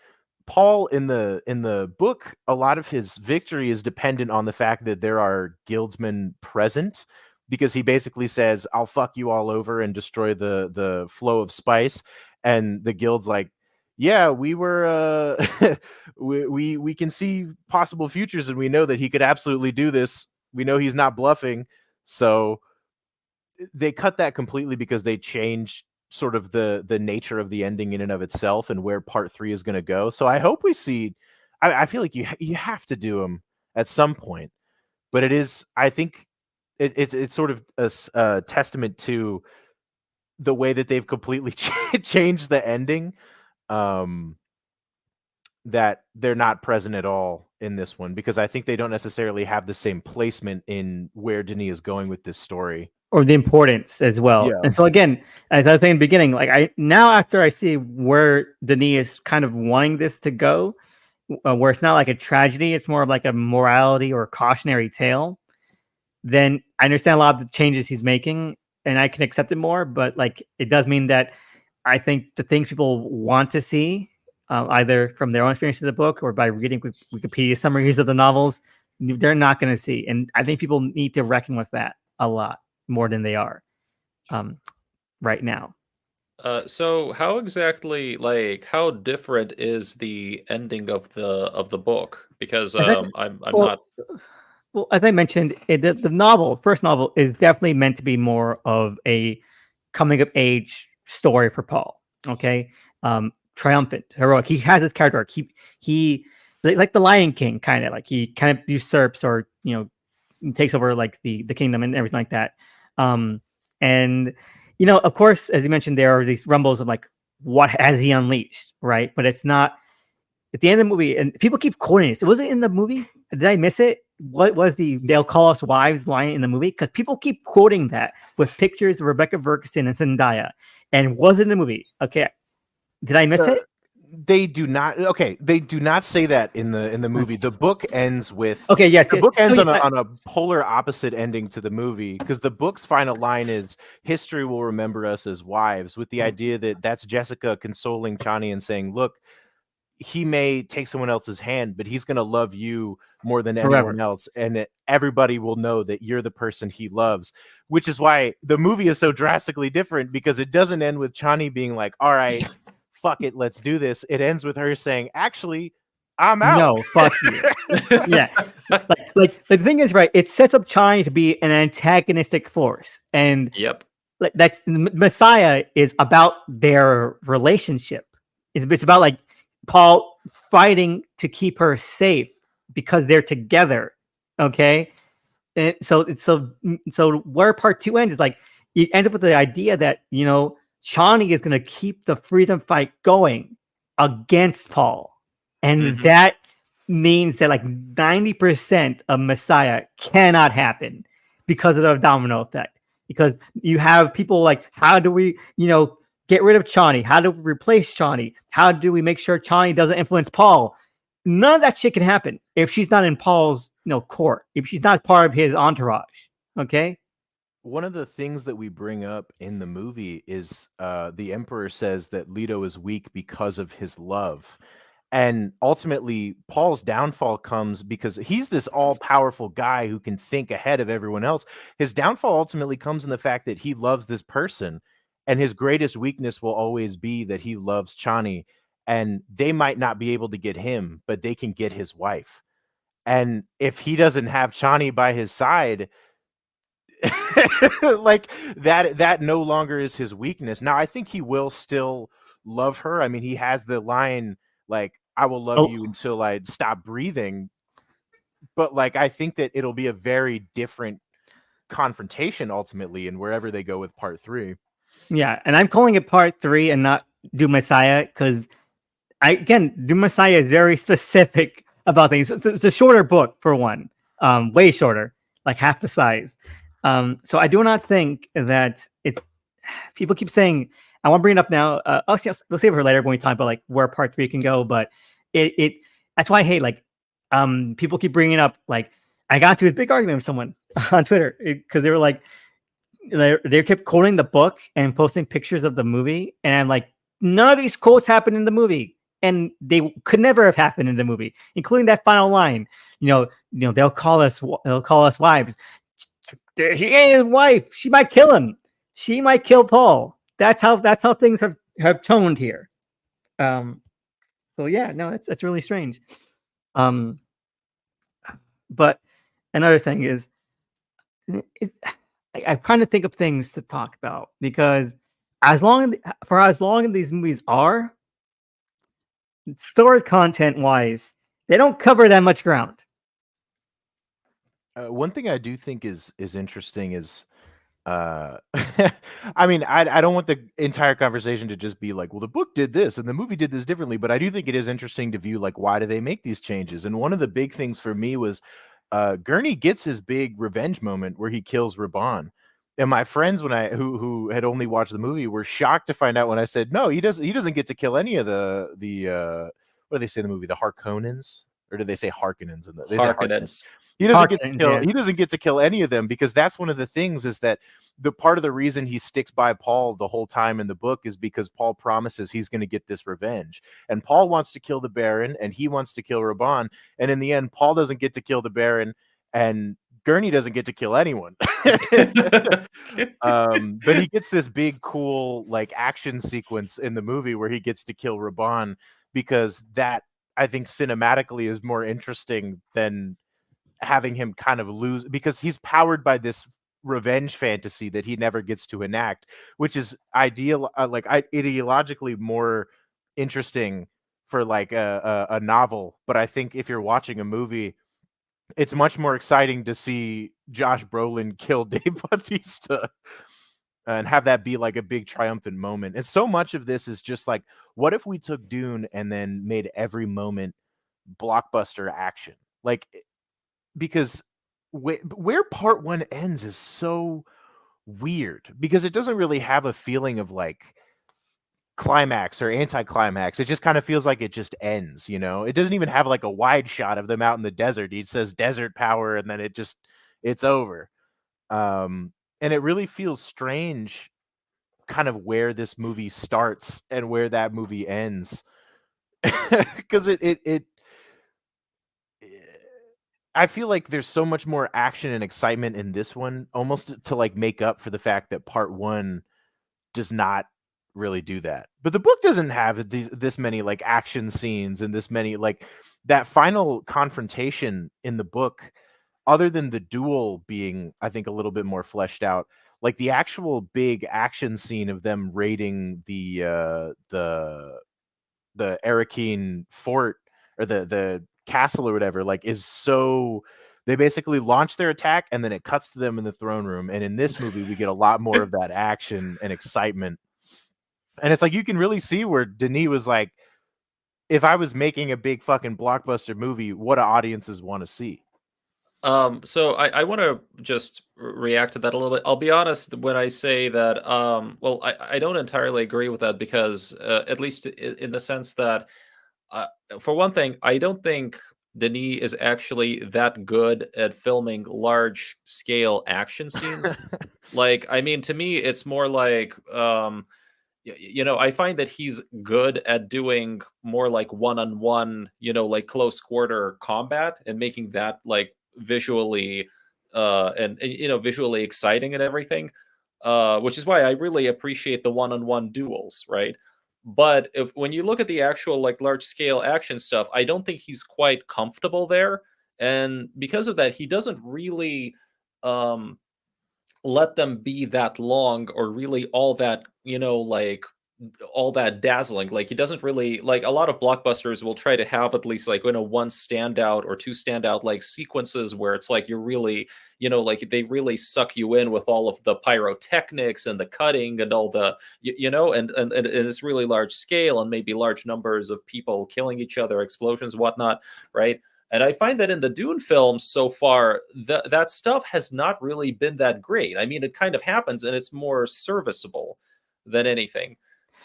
Paul in the book, a lot of his victory is dependent on the fact that there are guildsmen present, because he basically says, I'll fuck you all over and destroy the flow of spice. And the guild's like, yeah, we were we can see possible futures and we know that he could absolutely do this. We know he's not bluffing. So they cut that completely because they changed sort of the nature of the ending in and of itself and where part 3 is going to go. So I hope we see. I feel like you have to do them at some point, but it is. I think it's sort of a testament to the way that they've completely changed the ending. That they're not present at all in this one, because I think they don't necessarily have the same placement in where Denis is going with this story. Or the importance as well. Yeah. And so again, as I was saying in the beginning, like now after I see where Denis is kind of wanting this to go, where it's not like a tragedy, it's more of like a morality or cautionary tale, then I understand a lot of the changes he's making and I can accept it more. But like, it does mean that I think the things people want to see, either from their own experience of the book or by reading Wikipedia summaries of the novels, they're not going to see. And I think people need to reckon with that a lot more than they are right now. So how exactly, how different is the ending of the book? Because I'm not. Well, as I mentioned, the first novel is definitely meant to be more of a coming of age story for Paul. Okay, triumphant, heroic. He has his character arc. He like the Lion King, kind of like he kind of usurps or takes over like the kingdom and everything like that. And of course, as you mentioned, there are these rumbles of like, what has he unleashed, right? But it's not at the end of the movie, and people keep quoting it. So was it in the movie? Did I miss it? what was the "they'll call us wives" line in the movie? Because people keep quoting that with pictures of Rebecca Ferguson and Zendaya, and was it in the movie? Okay, did I miss it? They do not. Okay, they do not say that in the movie. The book ends with. Okay, yes, The yes. book So ends yes, on a polar opposite ending to the movie, because the book's final line is "History will remember us as wives," with the idea that that's Jessica consoling Chani and saying, "Look, he may take someone else's hand, but he's going to love you more than forever. anyone else, and that everybody will know that you're the person he loves." Which is why the movie is so drastically different, because it doesn't end with Chani being like, "All right, fuck it, let's do this." It ends with her saying, "Actually, I'm out." No, fuck you. Yeah, like the thing is, right? It sets up China to be an antagonistic force, and Yep. like that's Messiah is about their relationship. It's about like Paul fighting to keep her safe because they're together. Okay, and so where part two ends is like it ends up with the idea that Shawnee is going to keep the freedom fight going against Paul, and Mhm. that means that like 90% of Messiah cannot happen because of the domino effect. Because you have people like, how do we, get rid of Chani? How do we replace Chani? How do we make sure Chani doesn't influence Paul? None of that shit can happen if she's not in Paul's, court. If she's not part of his entourage. Okay. One of the things that we bring up in the movie is the Emperor says that Leto is weak because of his love. And ultimately, Paul's downfall comes because he's this all-powerful guy who can think ahead of everyone else. His downfall ultimately comes in the fact that he loves this person, and his greatest weakness will always be that he loves Chani, and they might not be able to get him, but they can get his wife. And if he doesn't have Chani by his side, like that no longer is his weakness. Now, I think he will still love her. I mean, he has the line like, "I will love you until I stop breathing." But like, I think that it'll be a very different confrontation ultimately, and wherever they go with part 3. Yeah, and I'm calling it part 3 and not Do Messiah because Do Messiah is very specific about things. It's a shorter book for one, way shorter, like half the size. So I do not think that it's. People keep saying I want to bring it up now. We'll save it for later when we talk about like where part 3 can go. But it that's why I hate like people keep bringing up like I got to a big argument with someone on Twitter because they were like they kept quoting the book and posting pictures of the movie, and I'm like, none of these quotes happened in the movie, and they could never have happened in the movie, including that final line. They'll call us wives. He ain't his wife. She might kill him. She might kill Paul. That's how things have toned here. So yeah, no, that's really strange. But another thing is, I'm trying to think of things to talk about because as long as these movies are story content wise, they don't cover that much ground. One thing I do think is interesting is I mean, I don't want the entire conversation to just be like, well, the book did this and the movie did this differently, but I do think it is interesting to view like, why do they make these changes? And one of the big things for me was Gurney gets his big revenge moment where he kills Raban. And my friends who had only watched the movie were shocked to find out when I said, no, he doesn't get to kill any of the what do they say in the movie, the Harkonnens? Or did they say Harkonnens in the they say Harkonnens. Harkonnens. He doesn't get to Harkonnens, kill. yeah. He doesn't get to kill any of them, because that's one of the things, is that the part of the reason he sticks by Paul the whole time in the book is because Paul promises he's going to get this revenge, and Paul wants to kill the Baron and he wants to kill Raban, and in the end, Paul doesn't get to kill the Baron and Gurney doesn't get to kill anyone. But he gets this big, cool, like, action sequence in the movie where he gets to kill Raban, because that, I think, cinematically is more interesting than having him kind of lose, because he's powered by this revenge fantasy that he never gets to enact, which is ideologically more interesting for like a novel. But I think if you're watching a movie, it's much more exciting to see Josh Brolin kill Dave Bautista and have that be like a big triumphant moment. And so much of this is just like, what if we took Dune and then made every moment blockbuster action? Like, because where part one ends is so weird, because it doesn't really have a feeling of like climax or anticlimax. It just kind of feels like it just ends, you know? It doesn't even have like a wide shot of them out in the desert. It says desert power and then it's over. And it really feels strange kind of where this movie starts and where that movie ends. Because I feel like there's so much more action and excitement in this one, almost to like make up for the fact that part one does not really do that. But the book doesn't have this many like action scenes and this many like that final confrontation in the book, other than the duel being, I think, a little bit more fleshed out. Like the actual big action scene of them raiding the Arakeen fort, or the castle or whatever, like, is so, they basically launch their attack and then it cuts to them in the throne room. And in this movie, we get a lot more of that action and excitement. And it's like you can really see where Denis was like, if I was making a big fucking blockbuster movie, what do audiences want to see? So I want to just react to that a little bit. I'll be honest when I say that, well, I don't entirely agree with that because, at least in the sense that, uh, for one thing, I don't think Denis is actually that good at filming large scale action scenes. Like, I mean, to me, it's more like, I find that he's good at doing more like one-on-one, like close quarter combat and making that like visually, and visually exciting and everything. Which is why I really appreciate the one-on-one duels, right? But if when you look at the actual like large scale action stuff, I don't think he's quite comfortable there. And because of that, he doesn't really um let them be that long or really all that, like all that dazzling. Like he doesn't really like a lot of blockbusters will try to have at least like, one standout or two standout like sequences where it's like you're really, like they really suck you in with all of the pyrotechnics and the cutting and all the, and it's really large scale and maybe large numbers of people killing each other, explosions, whatnot, right? And I find that in the Dune films so far, that stuff has not really been that great. I mean, it kind of happens and it's more serviceable than anything.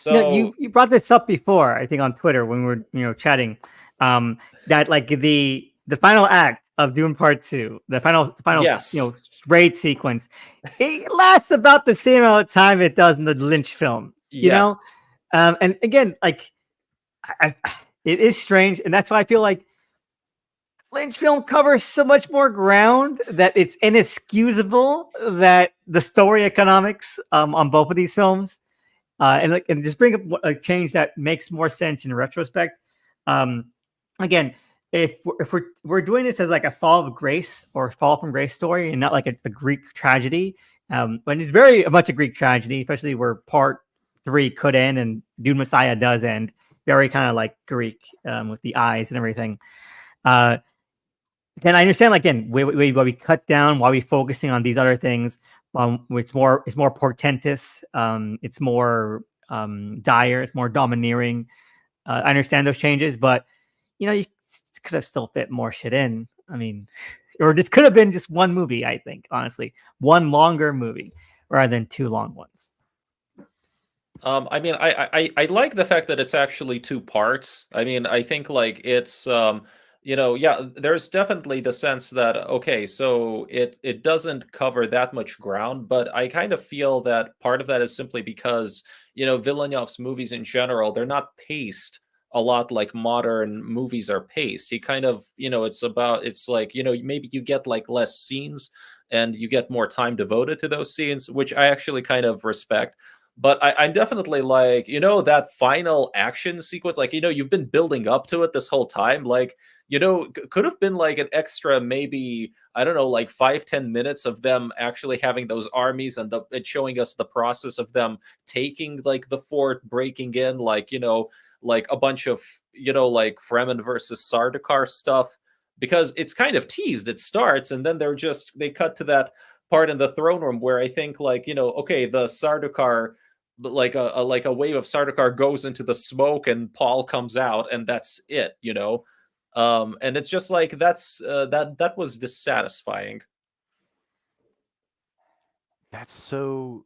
No, So, you brought this up before, I think on Twitter when we were chatting, that like the final act of Dune Part Two, the final yes. raid sequence, it lasts about the same amount of time it does in the Lynch film. Yes. And again, like it is strange, and that's why I feel like Lynch film covers so much more ground that it's inexcusable that the story economics on both of these films, and just bring up a change that makes more sense in retrospect. Again, if we're doing this as like a fall of grace or fall from grace story and not like a Greek tragedy, but it's very much a Greek tragedy, especially where part 3 could end and Dune Messiah does end, very kind of like Greek, with the eyes and everything. Then I understand, like, again, why we cut down, why we focusing on these other things. It's more portentous. It's more dire. It's more domineering. I understand those changes, but you could have still fit more shit in. I mean, or this could have been just one movie. I think, honestly, one longer movie rather than two long ones. I mean, I like the fact that it's actually two parts. I mean, I think like it's, yeah, there's definitely the sense that okay, so it doesn't cover that much ground, but I kind of feel that part of that is simply because Villeneuve's movies in general, they're not paced a lot like modern movies are paced. He kind of, it's like, maybe you get like less scenes and you get more time devoted to those scenes, which I actually kind of respect. But I'm definitely like, that final action sequence, like, you've been building up to it this whole time. Like, could have been like an extra, maybe, I don't know, like 5-10 minutes of them actually having those armies and it showing us the process of them taking like the fort, breaking in, like, like a bunch of, like Fremen versus Sardaukar stuff, because it's kind of teased. It starts and then they cut to that part in the throne room where I think like, okay, the Sardaukar, like a wave of Sardaukar goes into the smoke and Paul comes out and that's it. And it's just like that was dissatisfying. That's so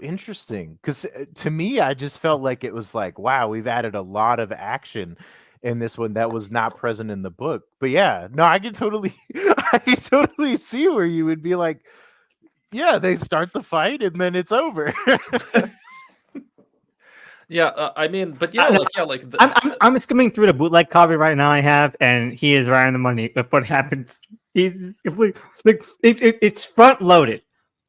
interesting because to me, I just felt like it was like, wow, we've added a lot of action in this one that was not present in the book. But yeah, no, I can totally, I can totally see where you would be like, yeah, they start the fight and then it's over. Yeah, I mean, but I- like I'm skimming through the bootleg copy right now I have, and he is right on the money with what happens. He's completely like it's front loaded.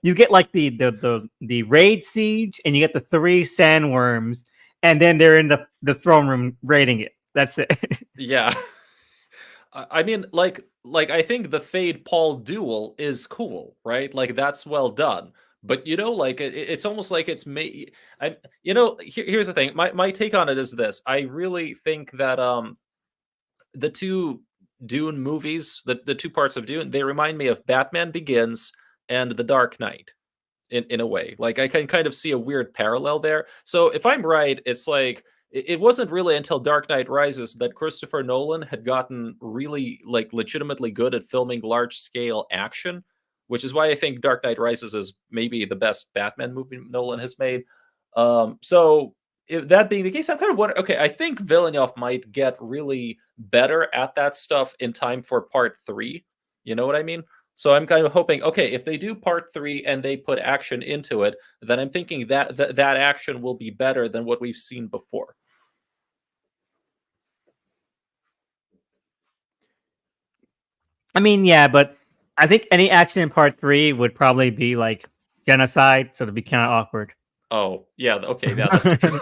You get like the raid siege, and you get the 3 sandworms, and then they're in the throne room raiding it. That's it. yeah. I mean, like I think the Fade Paul duel is cool, right? Like that's well done. But like it's almost like it's made. Here's the thing. My take on it is this. I really think that the two Dune movies, the two parts of Dune, they remind me of Batman Begins and The Dark Knight in a way. Like I can kind of see a weird parallel there. So if I'm right, it's like it wasn't really until Dark Knight Rises that Christopher Nolan had gotten really like legitimately good at filming large scale action, which is why I think Dark Knight Rises is maybe the best Batman movie Nolan has made. So if that being the case, I'm kind of wondering. Okay, I think Villeneuve might get really better at that stuff in time for part 3. You know what I mean? So I'm kind of hoping, okay, if they do part 3 and they put action into it, then I'm thinking that action will be better than what we've seen before. I mean, yeah, but I think any action in part 3 would probably be like genocide, so it'd be kind of awkward. Oh, yeah, okay, yeah, that's true.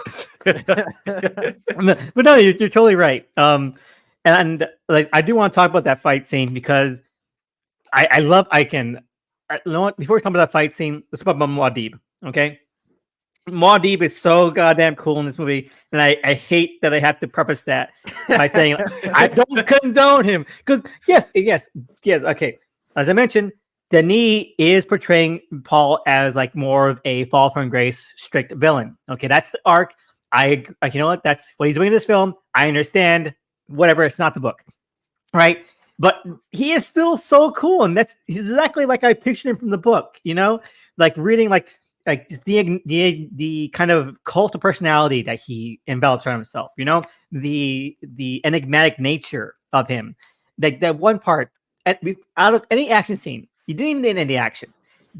But no, you're totally right. And like I do want to talk about that fight scene because I love you know what? Before we talk about that fight scene, let's talk about Muad'Dib. Okay, Muad'Dib is so goddamn cool in this movie, and I hate that I have to preface that by saying I don't condone him because yes, okay. As I mentioned, Denis is portraying Paul as like more of a fall from grace, strict villain. Okay, that's the arc. You know what? That's what he's doing in this film. I understand. Whatever. It's not the book, right? But he is still so cool, and that's exactly like I pictured him from the book. Like reading like the kind of cult of personality that he envelops around himself. The enigmatic nature of him. Like that one part out of any action scene, you didn't even need any action.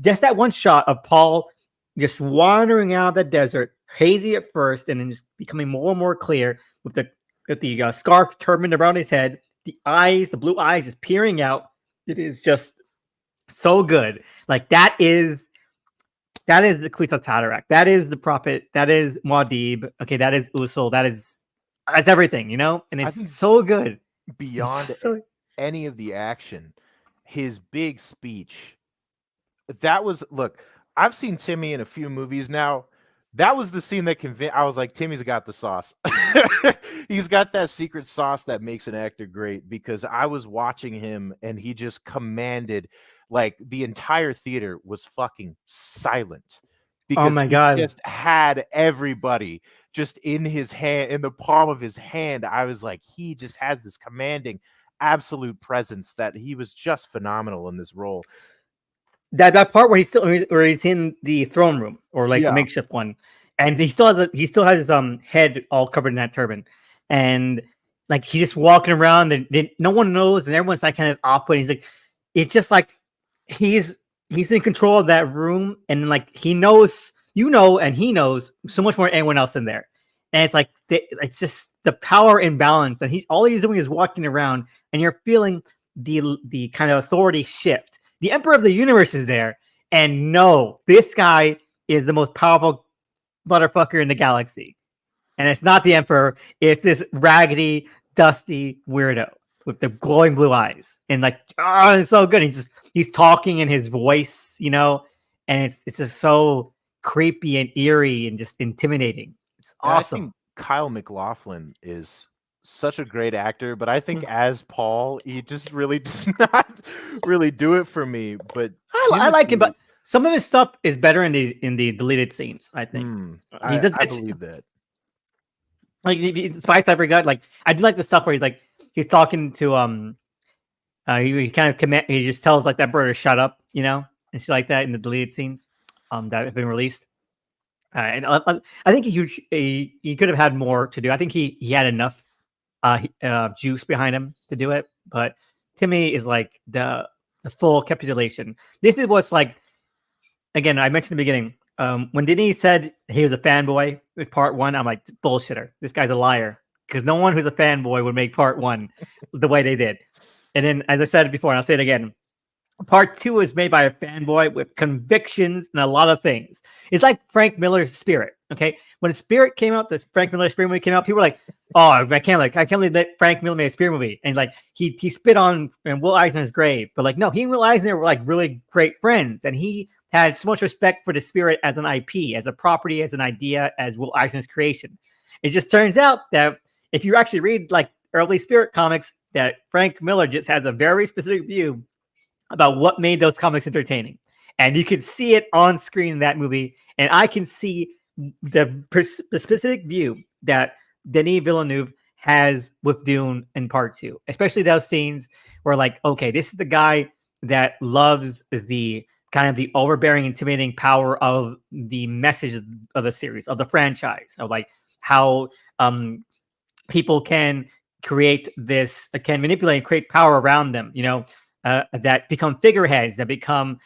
Just that one shot of Paul just wandering out of the desert, hazy at first, and then just becoming more and more clear with the scarf turbaned around his head, the blue eyes, is peering out. It is just so good. Like that is the Kwisatz Haderach. That is the Prophet. That is Muad'Dib. Okay, that is Usul. That's everything, and it's so good. Beyond any of the action, his big speech. That was look. I've seen Timmy in a few movies now. That was the scene that convinced. I was like, Timmy's got the sauce. He's got that secret sauce that makes an actor great. Because I was watching him and he just commanded, like the entire theater was fucking silent. Because my he God. just had everybody just in his hand, in the palm of his hand. I was like, he just has this commanding, absolute presence that he was just phenomenal in this role. That part where he's in the throne room or like the makeshift one, and he still has his head all covered in that turban, and like he's just walking around and no one knows, and everyone's like kind of off putting. He's like, it's just like he's in control of that room, and like he knows, and he knows so much more than anyone else in there, and it's like it's just the power imbalance, and all he's doing is walking around, and you're feeling the kind of authority shift. The Emperor of the Universe is there, and no, this guy is the most powerful motherfucker in the galaxy. And it's not the Emperor, it's this raggedy, dusty weirdo with the glowing blue eyes. And like, it's so good. He's talking in his voice, and it's just so creepy and eerie and just intimidating. It's awesome. I think Kyle MacLachlan is such a great actor, but I think as Paul, he just really does not really do it for me. But I like him, but some of his stuff is better in the deleted scenes. I think I believe that. Like Spy Cyber Gut, like I do like the stuff where he's like he's talking to he kind of he just tells like that bird to shut up, you know, and shit like that in the deleted scenes that have been released. And I think he could have had more to do. I think he had enough juice behind him to do it, but to me is like the full capitulation. This is what's like. Again, I mentioned in the beginning when Denis said he was a fanboy with part one. I'm like, bullshitter. This guy's a liar because no one who's a fanboy would make part one the way they did. And then, as I said before, and I'll say it again, part two is made by a fanboy with convictions and a lot of things. It's like Frank Miller's Spirit. Okay, when Spirit came out, this Frank Miller Spirit movie came out, people were like, "Oh, I can't believe that Frank Miller made a Spirit movie." And like he spit on Will Eisner's grave, but like no, he and Will Eisner were like really great friends, and he had so much respect for the Spirit as an IP, as a property, as an idea, as Will Eisner's creation. It just turns out that if you actually read like early Spirit comics, that Frank Miller just has a very specific view about what made those comics entertaining. And you can see it on screen in that movie. And I can see the specific view that Denis Villeneuve has with Dune in part two, especially those scenes where like, okay, this is the guy that loves the kind of the overbearing, intimidating power of the message of the series, of the franchise, of like how people can create this, can manipulate and create power around them, you know, that become figureheads, that become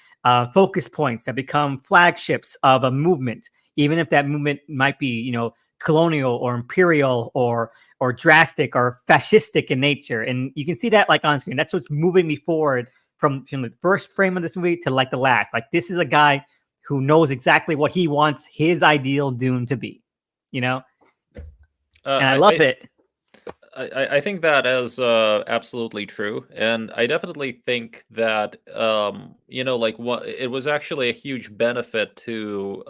focus points, that become flagships of a movement, even if that movement might be, you know, colonial or imperial or drastic or fascistic in nature. And you can see that like on screen. That's what's moving me forward from the first frame of this movie to like the last. Like this is a guy who knows exactly what he wants his ideal Dune to be, you know? And I love it. I think that is absolutely true, and I definitely think that you know, like it was actually a huge benefit to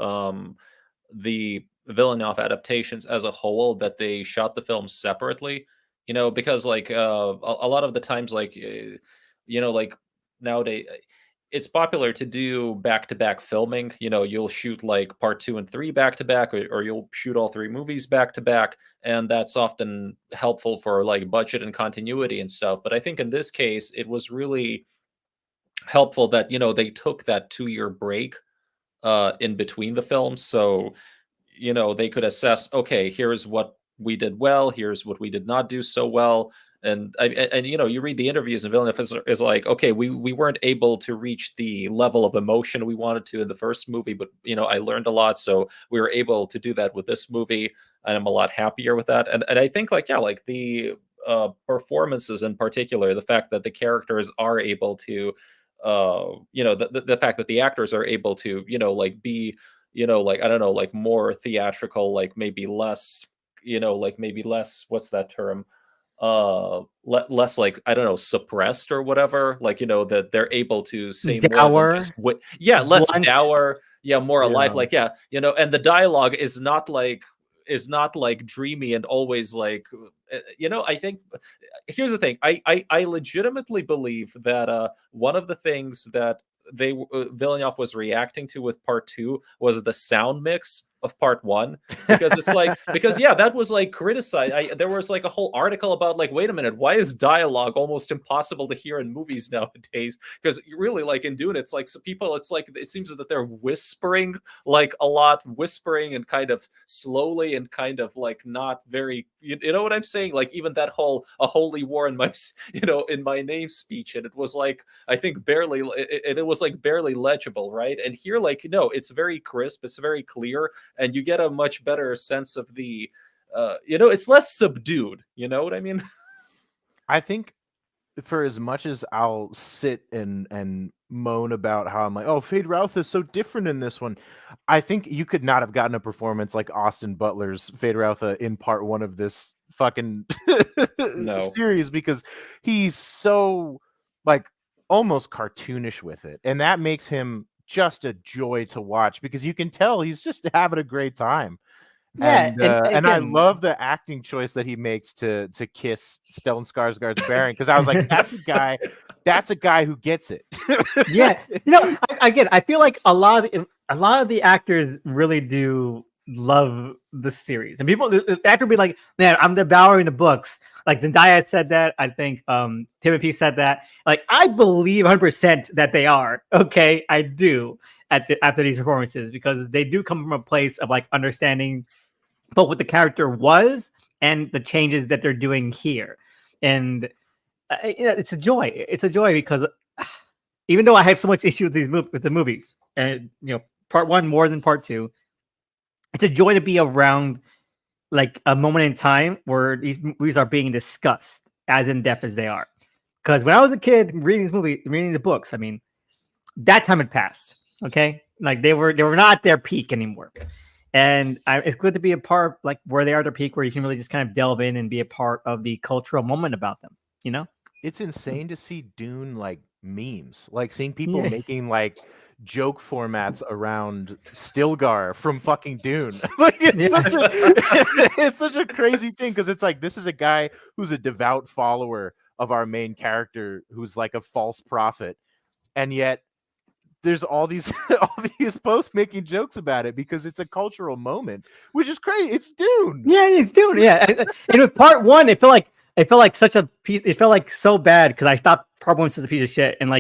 the Villeneuve adaptations as a whole that they shot the films separately. You know, because like a lot of the times, like you know, like nowadays. It's popular to do back-to-back filming. You know, you'll shoot like part 2 and 3 back-to-back, or you'll shoot all 3 movies back-to-back, and that's often helpful for like budget and continuity and stuff. But I think in this case, it was really helpful that, you know, they took that 2-year break in between the films, so you know they could assess, okay, here's what we did well, here's what we did not do so well. And you know, you read the interviews and Villeneuve is like, okay, we weren't able to reach the level of emotion we wanted to in the first movie, but you know, I learned a lot, so we were able to do that with this movie, and I'm a lot happier with that. And I think like, yeah, like the performances in particular, the fact that the characters are able to you know, the fact that the actors are able to, you know, like be, you know, like I don't know, like more theatrical, like maybe less, you know, like maybe less, what's that term, less like I don't know, suppressed or whatever, like, you know, that they're able to say more than Dour, just yeah, less blunt, dour, yeah, more alive, Yeah. like, yeah, you know, and the dialogue is not like dreamy and always like you know. I think here's the thing, I legitimately believe that one of the things that Villeneuve was reacting to with part 2 was the sound mix of part 1, because it's like, because yeah, that was like criticized. There was like a whole article about like, wait a minute, why is dialogue almost impossible to hear in movies nowadays? Because really, like in Dune, it's like, so people, it's like it seems that they're whispering like a lot, whispering and kind of slowly and kind of like not very, you know what I'm saying? Like even that whole "a holy war in my," you know, in my name speech, and it was like, I think barely, it was like barely legible, right? And here, like, no, it's very crisp, it's very clear, and you get a much better sense of the you know, it's less subdued, you know what I mean? I think for as much as I'll sit and moan about how I'm like, oh, Fade Routh is so different in this one, I think you could not have gotten a performance like Austin Butler's Fade Routh in part 1 of this fucking No. series, because he's so like almost cartoonish with it, and that makes him just a joy to watch, because you can tell he's just having a great time. Yeah, And I again, love the acting choice that he makes to kiss Stellan Skarsgård's Baron, because I was like, that's a guy who gets it. yeah, you know, again, I feel like a lot of the actors really do love the series. And people after be like, man, I'm devouring the books. Like Zendaya said that. I think Timothy said that. Like I believe 100% that they are. Okay, I do after these performances because they do come from a place of like understanding both what the character was and the changes that they're doing here. And it's a joy. It's a joy because even though I have so much issue with with the movies, and part one more than part two, it's a joy to be around like a moment in time where these movies are being discussed as in depth as they are. Because when I was a kid reading the books, I mean, that time had passed. Okay, like they were not at their peak anymore, and it's good to be a part like where they are at their peak, where you can really just kind of delve in and be a part of the cultural moment about them. You know, It's insane to see Dune like memes, like seeing people yeah, making like joke formats around Stilgar from fucking Dune. Like it's yeah, such a it's such a crazy thing because it's like this is a guy who's a devout follower of our main character who's like a false prophet, and yet there's all these all these posts making jokes about it because it's a cultural moment, which is crazy. It's Dune. yeah. It's doing yeah. And with part one, it felt like such a piece. It felt like so bad because I thought part one was a piece of shit, and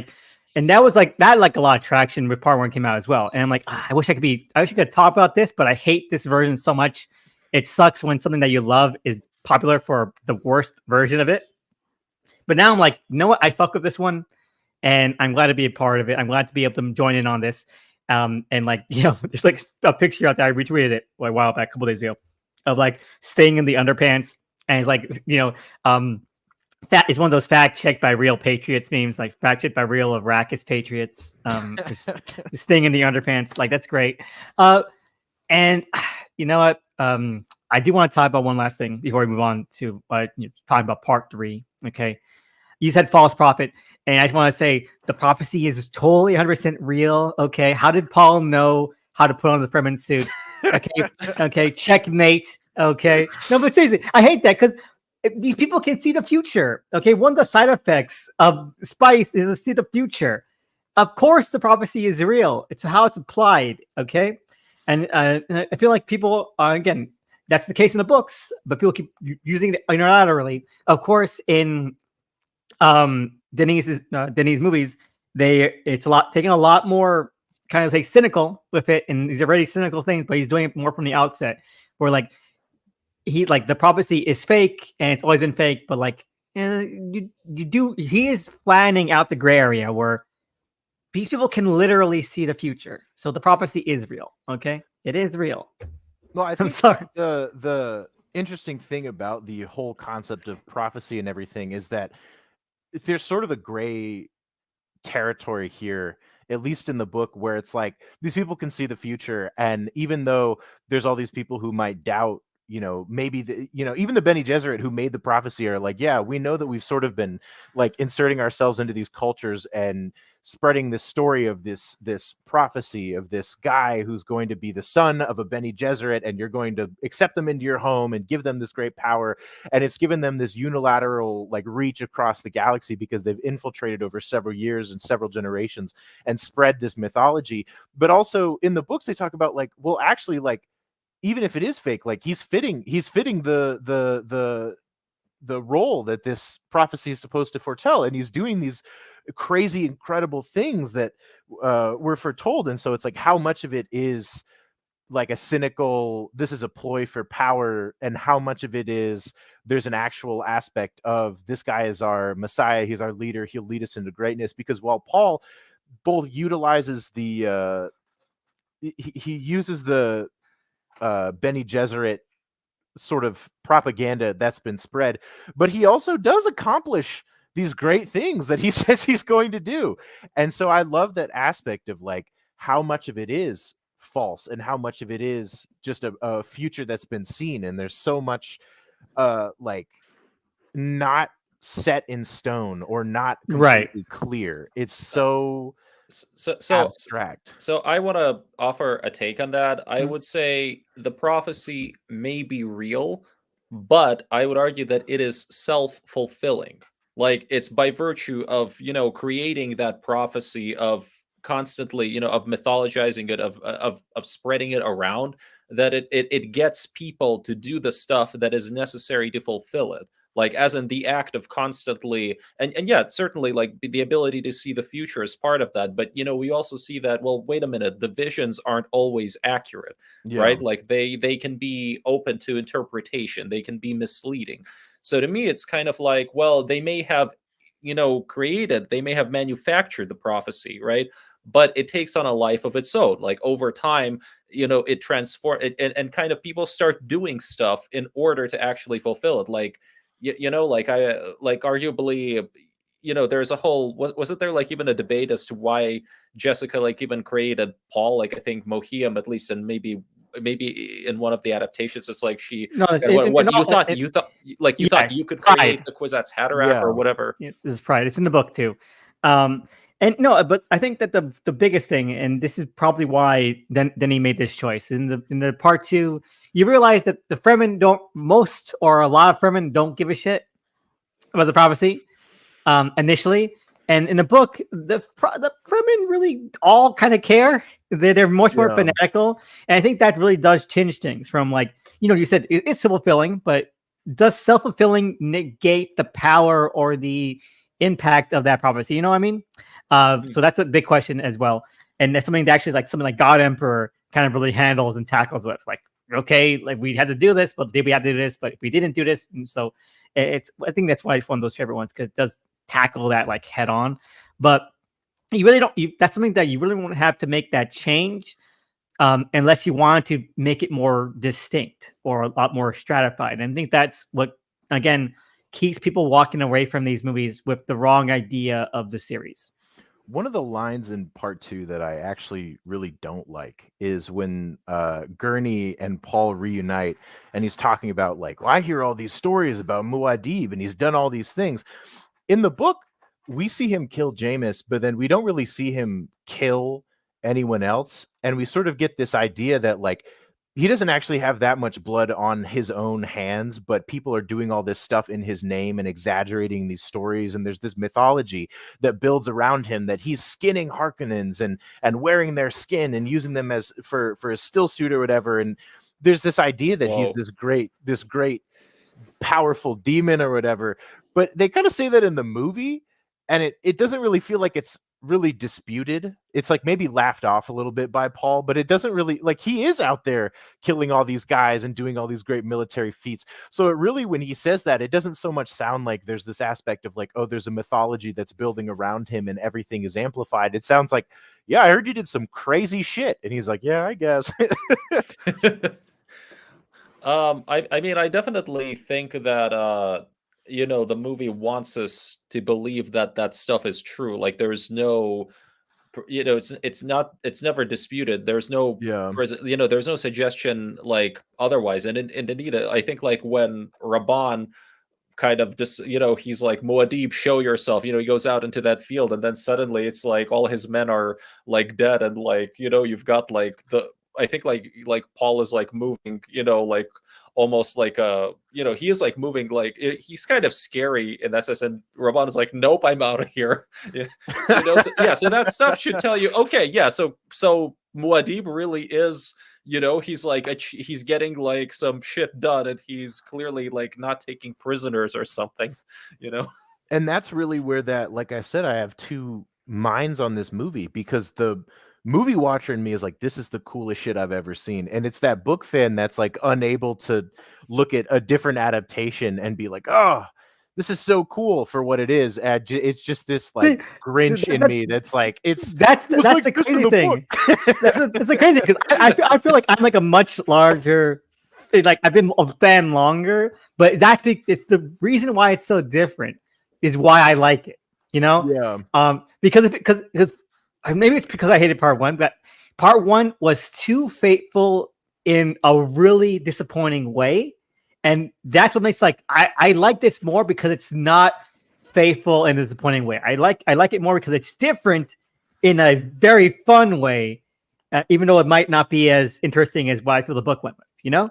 that was like that like a lot of traction with part one came out as well. And I'm like, I wish I could talk about this, but I hate this version so much. It sucks when something that you love is popular for the worst version of it. But now I'm like, you know what? I fuck with this one, and I'm glad to be a part of it. I'm glad to be able to join in on this. And like, there's like a picture out there. I retweeted it like a while back, a couple days ago, of like staying in the underpants, and it's like, it's one of those fact checked by real patriots memes, like fact checked by real Iraqis patriots. Staying in the underpants, like that's great. And you know what? I do want to talk about one last thing before we move on to talking about part three. Okay, you said false prophet, and I just want to say the prophecy is totally 100% real. Okay, how did Paul know how to put on the Fremen suit? Okay, okay, checkmate. Okay, no, but seriously, I hate that because these people can see the future. Okay, one of the side effects of spice is to see the future. Of course, the prophecy is real. It's how it's applied. Okay, and I feel like people again. That's the case in the books, but people keep using it unilaterally. Of course, in Denis movies, it's taking a lot more kind of like cynical with it, and he's already cynical things, but he's doing it more from the outset, where like the prophecy is fake and it's always been fake, but like he is flattening out the gray area where these people can literally see the future. So the prophecy is real. Okay, it is real. Well, I I'm think sorry. the interesting thing about the whole concept of prophecy and everything is that there's sort of a gray territory here, at least in the book, where it's like these people can see the future, and even though there's all these people who might doubt, maybe even the Bene Gesserit who made the prophecy are like, yeah, we know that we've sort of been like inserting ourselves into these cultures and spreading this story of this prophecy of this guy who's going to be the son of a Bene Gesserit, and you're going to accept them into your home and give them this great power. And it's given them this unilateral like reach across the galaxy because they've infiltrated over several years and several generations and spread this mythology. But also in the books they talk about like, well, actually, like, even if it is fake, like he's fitting the role that this prophecy is supposed to foretell, and he's doing these crazy, incredible things that were foretold. And so it's like, how much of it is like a cynical, this is a ploy for power, and how much of it is there's an actual aspect of this guy is our Messiah, he's our leader, he'll lead us into greatness. Because while Paul both utilizes the he uses the Bene Gesserit sort of propaganda that's been spread, but he also does accomplish these great things that he says he's going to do. And so I love that aspect of like how much of it is false and how much of it is just a future that's been seen. And there's so much like not set in stone or not Right. completely clear. It's so So abstract. So I want to offer a take on that. I Mhm. would say the prophecy may be real, but I would argue that it is self-fulfilling. Like it's by virtue of, creating that prophecy of constantly, of mythologizing it, of spreading it around, that it gets people to do the stuff that is necessary to fulfill it. Like, as in the act of constantly, and yeah, certainly, like, the ability to see the future is part of that. But we also see that, well, wait a minute, the visions aren't always accurate, Yeah. right? Like, they can be open to interpretation, they can be misleading. So to me, it's kind of like, well, they may have they may have manufactured the prophecy, right? But it takes on a life of its own. Like, over time, it transforms, and kind of people start doing stuff in order to actually fulfill it. Like, like, arguably, there's a whole, wasn't there, like, even a debate as to why Jessica, like, even created Paul? Like, I think Mohiam, at least, and maybe in one of the adaptations, it's like she, No, what you thought, like, you thought yeah, you could pride. create the Kwisatz Haderach or whatever. Yes, this is pride. It's in the book too. And no, but I think that the biggest thing, and this is probably why then he made this choice in the part 2, you realize that the Fremen most or a lot of Fremen don't give a shit about the prophecy initially. And in the book, the Fremen really all kind of care. They're much more fanatical, and I think that really does change things. From, like, you said it's self-fulfilling, but does self-fulfilling negate the power or the impact of that prophecy? You know what I mean? So that's a big question as well, and that's something that actually, like, something like God Emperor kind of really handles and tackles with. Like, okay, like, we had to do this, but did we have to do this? But we didn't do this, and so I think that's why it's one of those favorite ones, because it does tackle that, like, head on. But you really don't. That's something that you really won't have to make that change unless you want to make it more distinct or a lot more stratified. And I think that's what, again, keeps people walking away from these movies with the wrong idea of the series. One of the lines in part 2 that I actually really don't like is when Gurney and Paul reunite, and he's talking about, like, well, I hear all these stories about Muad'Dib, and he's done all these things. In the book, we see him kill Jameis, but then we don't really see him kill anyone else. And we sort of get this idea that, like, he doesn't actually have that much blood on his own hands, but people are doing all this stuff in his name and exaggerating these stories. And there's this mythology that builds around him, that he's skinning Harkonnens and wearing their skin and using them as for a still suit or whatever. And there's this idea that he's this great powerful demon or whatever. But they kind of say that in the movie, and it doesn't really feel like it's really disputed. It's like maybe laughed off a little bit by Paul, but it doesn't really, like, he is out there killing all these guys and doing all these great military feats. So it really, when he says that, it doesn't so much sound like there's this aspect of, like, oh, there's a mythology that's building around him and everything is amplified. It sounds like, yeah, I heard you did some crazy shit. And he's like, yeah, I guess. I mean, I definitely think that the movie wants us to believe that that stuff is true. Like, there's no, it's never disputed. There's no, there's no suggestion, like, otherwise. And indeed, I think, like, when Raban kind of just, he's like, Muad'Dib, show yourself. He goes out into that field, and then suddenly it's like all his men are, like, dead, and, like, you've got, like, I think, like Paul is, like, moving, like, almost like he is, like, moving, like, he's kind of scary in that sense, and Raban is like, nope, I'm out of here. So that stuff should tell you, okay, yeah, so Muad'Dib really is, he's like he's getting, like, some shit done, and he's clearly, like, not taking prisoners or something. And that's really where that, like I said, I have two minds on this movie, because the movie watcher in me is like, this is the coolest shit I've ever seen. And it's that book fan that's, like, unable to look at a different adaptation and be like, oh, this is so cool for what it is. And it's just this, like, Grinch in me that's like, that's like the crazy thing. That's the crazy thing, because I feel like I'm, like, a much larger, like, I've been a fan longer, but it's the reason why it's so different is why I like it. Because maybe it's because I hated part 1, but part 1 was too faithful in a really disappointing way. And that's what makes, like, I like this more, because it's not faithful in a disappointing way. I like it more because it's different in a very fun way, even though it might not be as interesting as what I feel the book went with,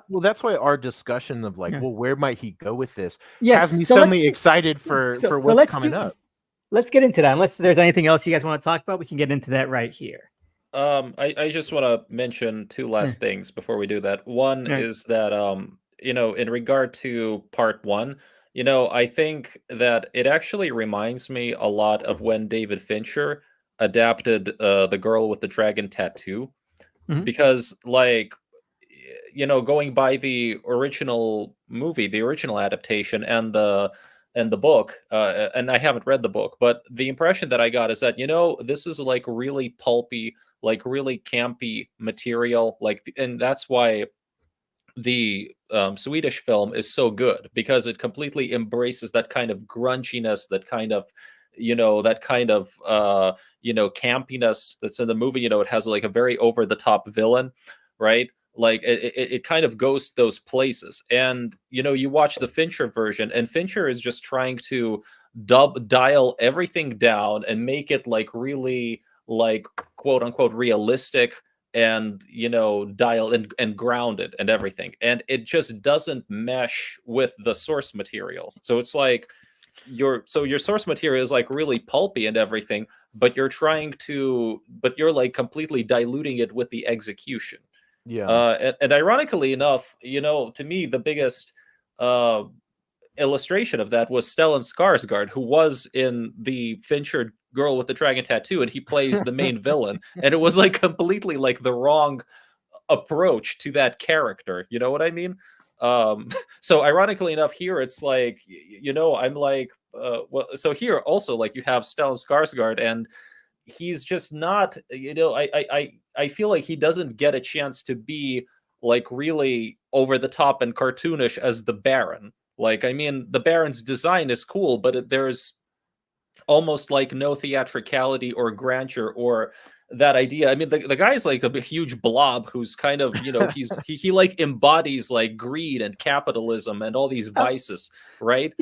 Well, that's why our discussion of, like, well, where might he go with this, has me suddenly excited for what's coming up. let's get into that. Unless there's anything else you guys want to talk about, we can get into that right here. I just want to mention two last things before we do that. One Yeah. is that in regard to part one, I think that it actually reminds me a lot of when David Fincher adapted The Girl with the Dragon Tattoo, Mhm. because going by the original movie, the original adaptation, and the book, and I haven't read the book, but the impression that I got is that this is like really pulpy, like really campy material, and that's why the Swedish film is so good, because it completely embraces that kind of grunginess, that kind of campiness that's in the movie. It has like a very over the top villain, right? Like it kind of goes to those places, and you watch the Fincher version, and Fincher is just trying to dial everything down and make it like really, like, quote unquote realistic, and dial and grounded and everything, and it just doesn't mesh with the source material. So it's like your source material is like really pulpy and everything, but you're like completely diluting it with the execution. Yeah. And ironically enough, to me, the biggest uh illustration of that was Stellan Skarsgård, who was in the Fincher Girl with the Dragon Tattoo, and he plays the main villain. And it was like completely like the wrong approach to that character. You know what I mean? So ironically enough, here it's like, I'm like, well, so here also, like, you have Stellan Skarsgård, and he's just not, I feel like he doesn't get a chance to be like really over the top and cartoonish as the Baron. Like, I mean, the Baron's design is cool, but there's almost like no theatricality or grandeur or that idea. I mean, the guy's like a huge blob who's kind of, he like embodies like greed and capitalism and all these vices, right?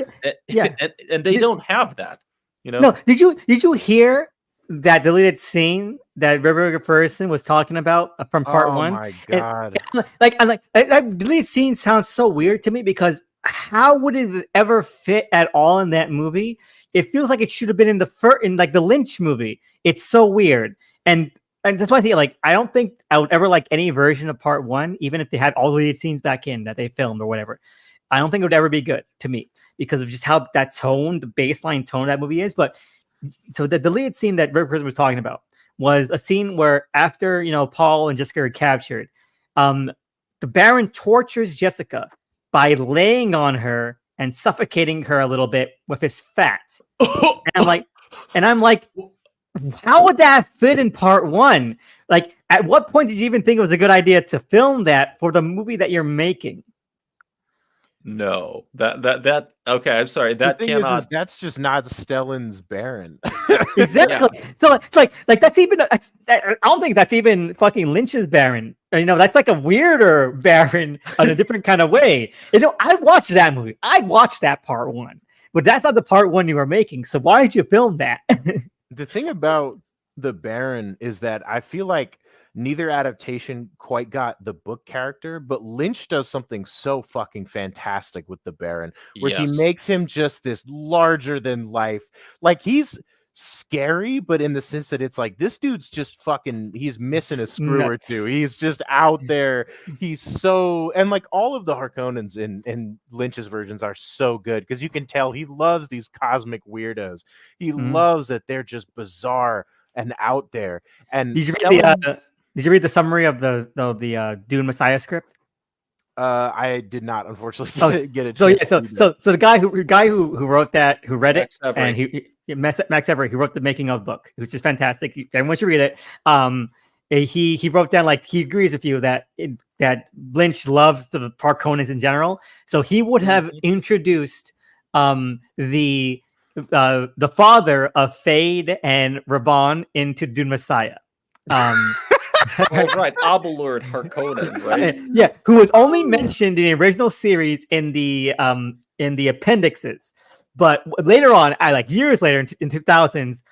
Yeah. And they don't have that, No, did you hear that deleted scene that River Person was talking about from part one? Oh my god! That deleted scene sounds so weird to me, because how would it ever fit at all in that movie? It feels like it should have been in the Lynch movie. It's so weird, and that's why I think, like, I don't think I would ever like any version of part one, even if they had all the deleted scenes back in that they filmed or whatever. I don't think it would ever be good to me, because of just how that tone, the baseline tone of that movie is. But so the deleted scene that Rick Prison was talking about was a scene where, after Paul and Jessica are captured, the Baron tortures Jessica by laying on her and suffocating her a little bit with his fat. And I'm like, how would that fit in part one? Like, at what point did you even think it was a good idea to film that for the movie that you're making? No, that okay. I'm sorry. That the thing cannot. is that's just not Stellan's Baron. Exactly. Yeah. So it's like that's even. I don't think that's even fucking Lynch's Baron. That's like a weirder Baron in a different kind of way. I'd watch that movie. I'd watch that part one, but that's not the part one you were making. So why did you film that? The thing about the Baron is that I feel like neither adaptation quite got the book character, but Lynch does something so fucking fantastic with the Baron, where he makes him just this larger than life. Like, he's scary, but in the sense that it's like, this dude's just fucking, he's missing a screw or two. He's just out there. He's so, and like all of the Harkonnens in Lynch's versions are so good, because you can tell he loves these cosmic weirdos. He loves that they're just bizarre and out there. And did you read the summary of the Dune Messiah script? I did not, unfortunately, get it. So the guy who wrote that, who read Max it, Avery. and Max Avery, who wrote the making of the book, which is fantastic. Everyone should read it. He wrote down, like, he agrees with you that Lynch loves the Harkonnens in general. So he would have introduced the father of Fade and Raban into Dune Messiah. Oh, right, Abelard Harkonnen, right? Yeah, who was only mentioned in the original series in the appendixes, but later on, years later in 2000s,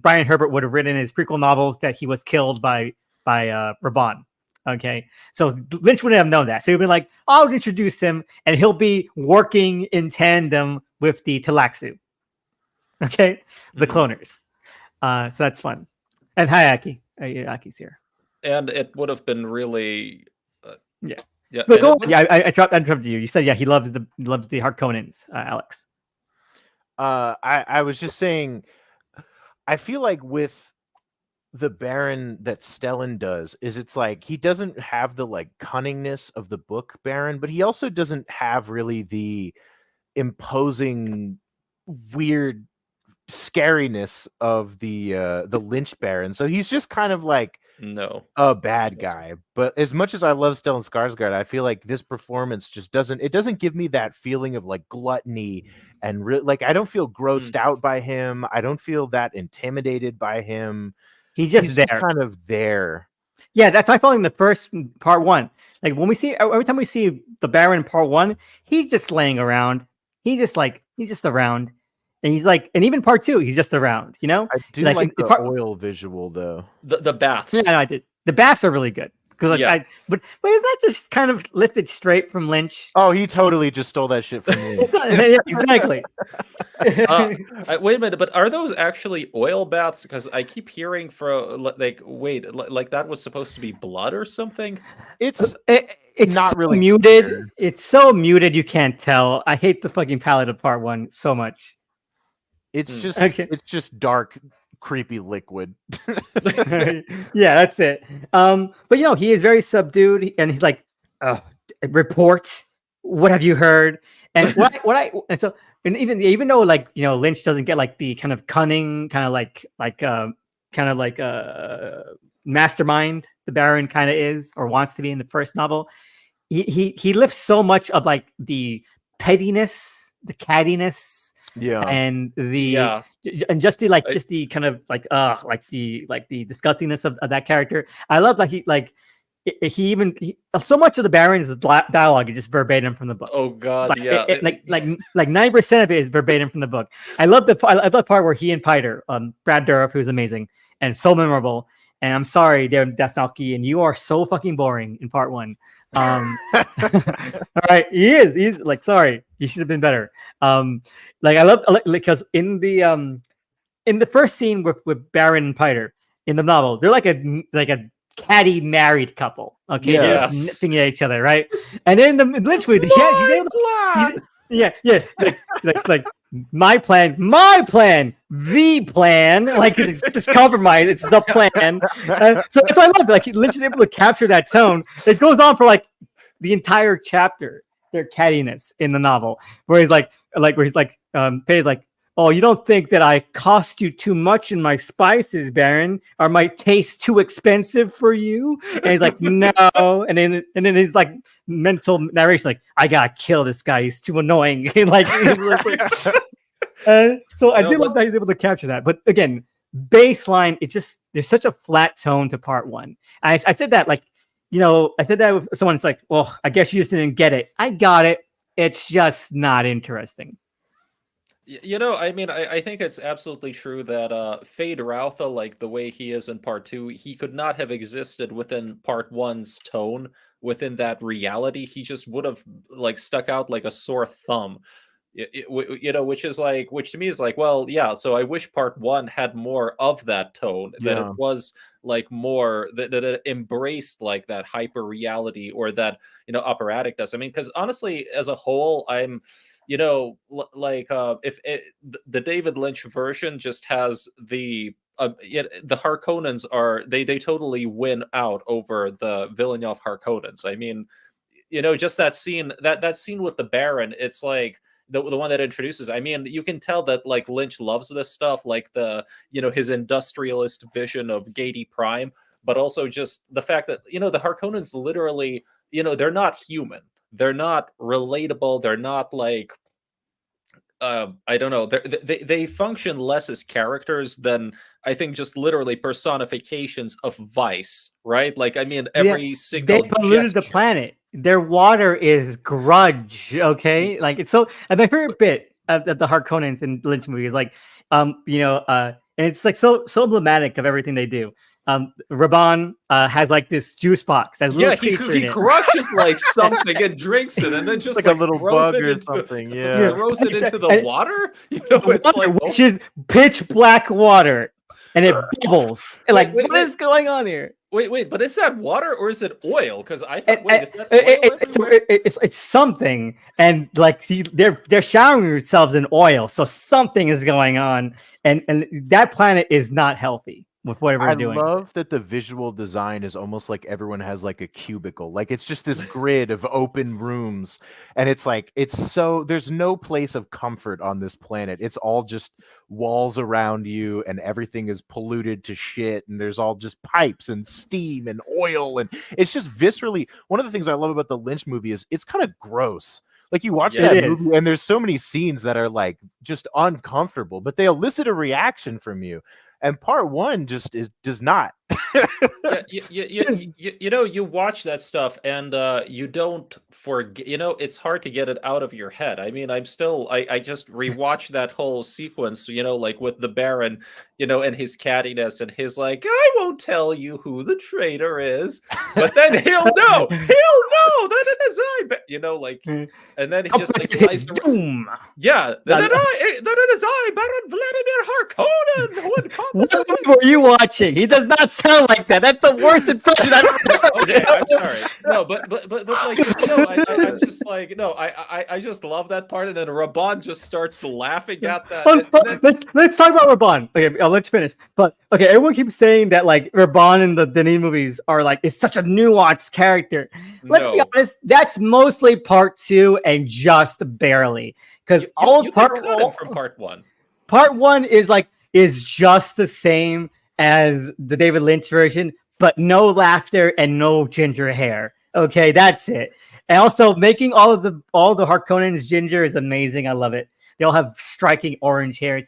Brian Herbert would have written in his prequel novels that he was killed by Raban. Okay, so Lynch wouldn't have known that, so he'd been like, "I'll introduce him, and he'll be working in tandem with the Talaxu." Okay, the Mhm. cloners. So that's fun. And hi, Aki. Aki's here. And it would have been really, Yeah. yeah, But and go it on. would. Yeah, I interrupted you. You said he loves the Harkonnens, Alex. I was just saying, I feel like with the Baron that Stellan does is it's like he doesn't have the like cunningness of the book Baron, but he also doesn't have really the imposing weird scariness of the Lynch Baron. So he's just kind of like No. a bad guy. But as much as I love Stellan Skarsgård, I feel like this performance just doesn't give me that feeling of like gluttony and like I don't feel grossed out by him. I don't feel that intimidated by him. He's just He's there. just kind of there. Yeah, that's how I felt in the first part one. Like when we see every time we see the Baron in part one, he's just laying around. He's just around, and he's like, and even part two, he's just around. You know, I do like like in the part, oil visual though. The baths. yeah, no, I did. The baths are really good because like Yeah. but is that just kind of lifted straight from Lynch? Oh, he totally just stole that shit from me. Yeah, exactly. Wait a minute, but are those actually oil baths? Because I keep hearing like that was supposed to be blood or something. It's It's not so really muted. clear. It's so muted you can't tell. I hate the fucking palette of part one so much. It's just Okay. it's just dark, creepy liquid. Yeah, that's it. But he is very subdued, and he's like, report. What have you heard? And and even though like Lynch doesn't get like the kind of cunning, kind of like mastermind the Baron kind of is or wants to be in the first novel. He lifts so much of like the pettiness, the cattiness, Yeah. and Yeah. just the kind of like the disgustingness of that character. I love so much of the Baron's dialogue is just verbatim from the book. Oh God, Like, yeah. like 90% of it is verbatim from the book. I love the part where he and Piter, Brad Dourif, who's amazing and so memorable. And I'm sorry, Darren Deathnalky, and you are so fucking boring in part one. All right, he's like, sorry, he should have been better. Like I love because in the first scene with Baron and Piter in the novel, they're like a catty married couple. Okay, they're Yes. just nipping at each other, right? And then the Lynch movie, like my plan, the plan. Like it's just compromise. It's the plan. So that's why I love it. Like Lynch is able to capture that tone. It goes on for like the entire chapter. Their cattiness in the novel, where he's like, Pei's like, oh, you don't think that I cost you too much in my spices, Baron? Are my tastes too expensive for you? And he's like, no. And then he's like mental narration, like, I gotta kill this guy. He's too annoying. So I do love that he's able to capture that. But again, baseline, it's just there's such a flat tone to part one. I said that like, I said that with someone. It's like, well, I guess you just didn't get it. I got it. It's just not interesting. I mean, I think it's absolutely true that Fade Routha, like the way he is in part two, he could not have existed within part one's tone, within that reality. He just would have like stuck out like a sore thumb. Which to me is like, well, yeah. So I wish part one had more of that tone, that Yeah. it was like more that it embraced like that hyper reality or that operaticness. I mean, because honestly, as a whole, I'm if the David Lynch version just has the Harkonnens they totally win out over the Villeneuve Harkonnens. I mean, just that scene with the Baron, it's like the one that introduces. I mean, you can tell that like Lynch loves this stuff, like the his industrialist vision of Gady Prime, but also just the fact that the Harkonnens literally they're not human. They're not relatable. They're not like I don't know. They function less as characters than I think just literally personifications of vice, right? Like I mean, every single they polluted the planet. Their water is grudge. Okay, like it's so. And my favorite bit of the Harkonnens in Lynch movies, like and it's like so emblematic of everything they do. Raban has like this juice box that has a little creature in he it. crushes like something and drinks it, and then just like a little throws bug it or into something. Yeah. throws it into the And- water. You know, The it's water, like which is pitch black water, and it bubbles. And like, what is going on here? wait, but is that water or is it oil? Because I thought, And is that oil everywhere? it's something, and like they're showering themselves in oil, so something is going on, and that planet is not healthy with whatever I they're doing. love that the visual design is almost like everyone has like a cubicle. Like it's just this grid of open rooms. And it's like, there's no place of comfort on this planet. It's all just walls around you and everything is polluted to shit. And there's all just pipes and steam and oil. And it's just viscerally, one of the things I love about the Lynch movie is it's kind of gross. Like you watch Yeah, that it movie and there's so many scenes that are like just uncomfortable, but they elicit a reaction from you. And part one just does not. Yeah, you know, you watch that stuff and you don't forget. You know, it's hard to get it out of your head. I mean, I just rewatched that whole sequence. You know, like with the Baron, you know, and his cattiness, and his like, I won't tell you who the traitor is, but then he'll know that it is I. You know, like, and then he just like It's lies his doom. Yeah, that it is I, Baron Vladimir Harkonnen, who encompasses What were you watching? He does not sound like that. That's the worst impression I've ever heard. Okay, I'm sorry. No, but like, you know, I'm just like, no, I just love that part, and then Raban just starts laughing at that. Oh, and then- let's talk about Raban. Okay, let's finish. But okay, everyone keeps saying that like Raban in the Denis movies are like is such a nuanced character. Let's be No. honest, that's mostly part two and just barely because you can cut him from part one. part one is just the same as the David Lynch version, but no laughter and no ginger hair. Okay, that's it. And also making all the Harkonnens ginger is amazing. I love it. They all have striking orange hair.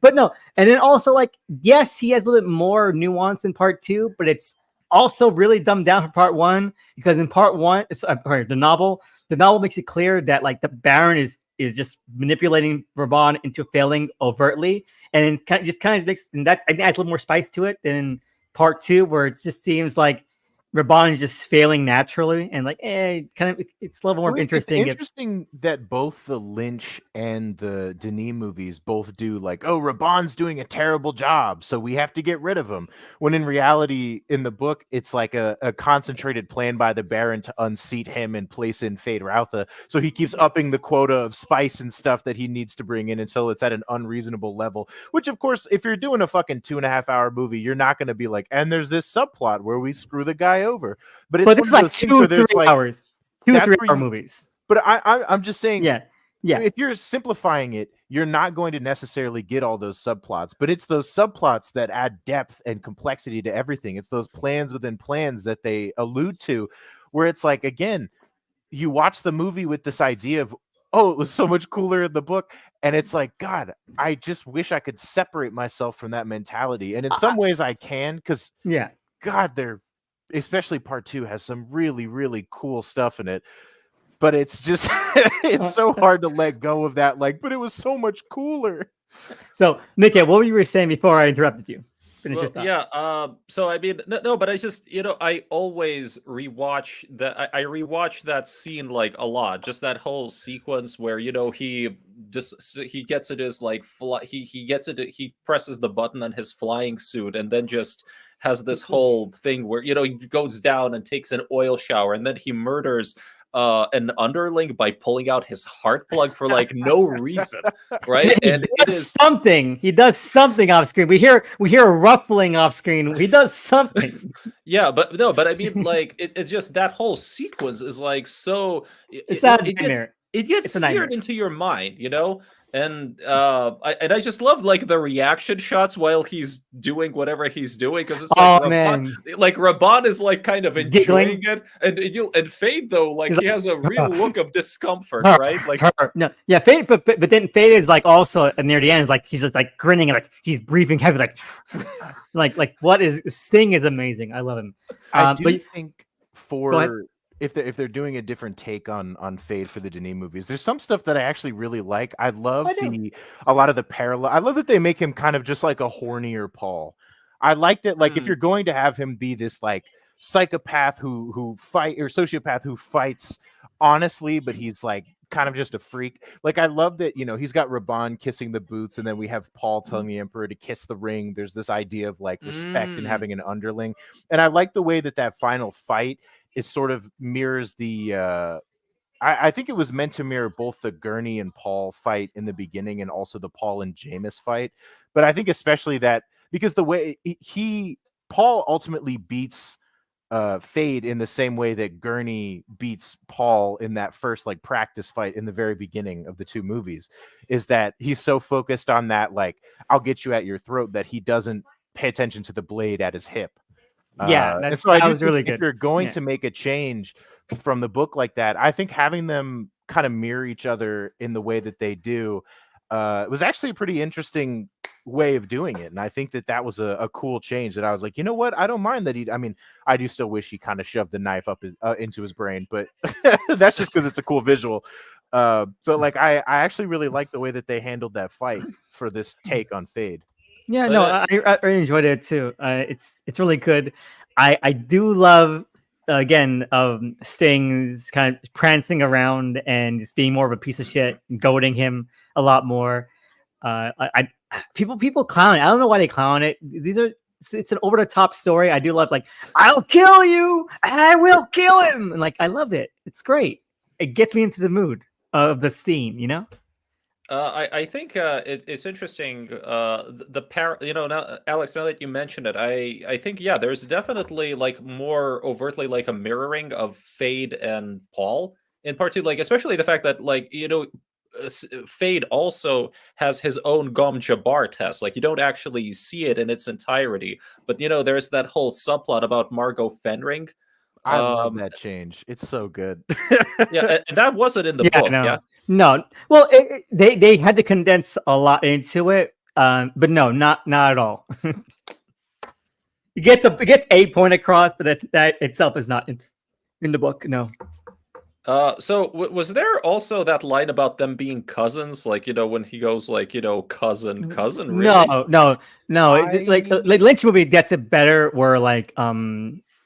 But no, and then also like yes, he has a little bit more nuance in part two, but it's also really dumbed down for part one because in part one, the novel makes it clear that like the Baron is just manipulating Raban into failing overtly, and it kind of makes, and that I think adds a little more spice to it than part two, where it just seems like Raban is just failing naturally, and like it's a little more interesting. It's interesting that both the Lynch and the Denis movies both do like, oh, Raban's doing a terrible job, so we have to get rid of him. When in reality, in the book, it's like a concentrated plan by the Baron to unseat him and place in Fade Routha. So he keeps upping the quota of spice and stuff that he needs to bring in until it's at an unreasonable level. Which, of course, if you're doing a fucking 2.5-hour movie, you're not going to be like, and there's this subplot where we screw the guy over. But it's like 2-3 hours, 2-3 hour movies. But I'm just saying, yeah. If you're simplifying it, you're not going to necessarily get all those subplots, but it's those subplots that add depth and complexity to everything. It's those plans within plans that they allude to, where it's like, again, you watch the movie with this idea of, oh, it was so much cooler in the book. And it's like, God, I just wish I could separate myself from that mentality. And in some ways I can, because God, especially part two has some really, really cool stuff in it. But it's just, it's so hard to let go of that. Like, but it was so much cooler. So, Nick, what were you saying before I interrupted you? Finish your thought. Yeah. So I mean, no, but I just, you know, I always rewatch that. I rewatch that scene like a lot. Just that whole sequence where, you know, he gets it as like he gets it. He presses the button on his flying suit and then just has this whole thing where, you know, he goes down and takes an oil shower and then he murders an underling by pulling out his heart plug for like no reason, right? And it is something. He does something off screen. We hear a ruffling off screen. He does something. Yeah, but no, but I mean, like it's just that whole sequence is like so. It gets seared into your mind, you know. And I just love like the reaction shots while he's doing whatever he's doing, because it's like Raban is like kind of enjoying it, and Fade though like he has a real look of discomfort, right? Like Fade, but then Fade is like also near the end, like he's just like grinning and like he's breathing heavy, like what is Sting is amazing. I love him. I do think if they're doing a different take on Fade for the Denis movies, there's some stuff that I actually really like. I love a lot of the parallel. I love that they make him kind of just like a hornier Paul. I liked it. Like if Mm. you're going to have him be this like psychopath who fight or sociopath who fights honestly, but he's like kind of just a freak. Like I love that, you know, he's got Raban kissing the boots, and then we have Paul telling the Emperor to kiss the ring. There's this idea of like respect and having an underling. And I like the way that final fight is sort of mirrors the I think it was meant to mirror both the Gurney and Paul fight in the beginning and also the Paul and Jameis fight. But I think especially that because the way Paul ultimately beats Fade in the same way that Gurney beats Paul in that first like practice fight in the very beginning of the two movies, is that he's so focused on that like I'll get you at your throat that he doesn't pay attention to the blade at his hip. Yeah, And so I that do was think really if good. you're going Yeah. to make a change from the book like that, I think having them kind of mirror each other in the way that they do was actually a pretty interesting way of doing it. And I think that was a cool change that I was like, you know what? I don't mind that I mean, I do still wish he kind of shoved the knife up into his brain, but that's just because it's a cool visual. But like, I actually really like the way that they handled that fight for this take on Fade. Yeah, But, no, I really enjoyed it too. It's really good. I do love again Sting's kind of prancing around and just being more of a piece of shit, goading him a lot more. People clown it. I don't know why they clown it. It's an over the top story. I do love like I'll kill you and I will kill him, and like I love it. It's great. It gets me into the mood of the scene. You know. I think it's interesting. You know, now, Alex, now that you mentioned it, I think yeah, there's definitely like more overtly like a mirroring of Fade and Paul in part two. Like especially the fact that like you know, Fade also has his own Gom Jabbar test. Like you don't actually see it in its entirety, but you know, there's that whole subplot about Margot Fenring. I love that change. It's so good. Yeah, and that wasn't in the Yeah, book. no, Yeah. no. Well, they had to condense a lot into it, but no, not at all. It gets a point across, but that itself is not in the book. No. So was there also that line about them being cousins? Like, you know, when he goes like, you know, cousin, really? No. Like Lynch movie gets it better, where like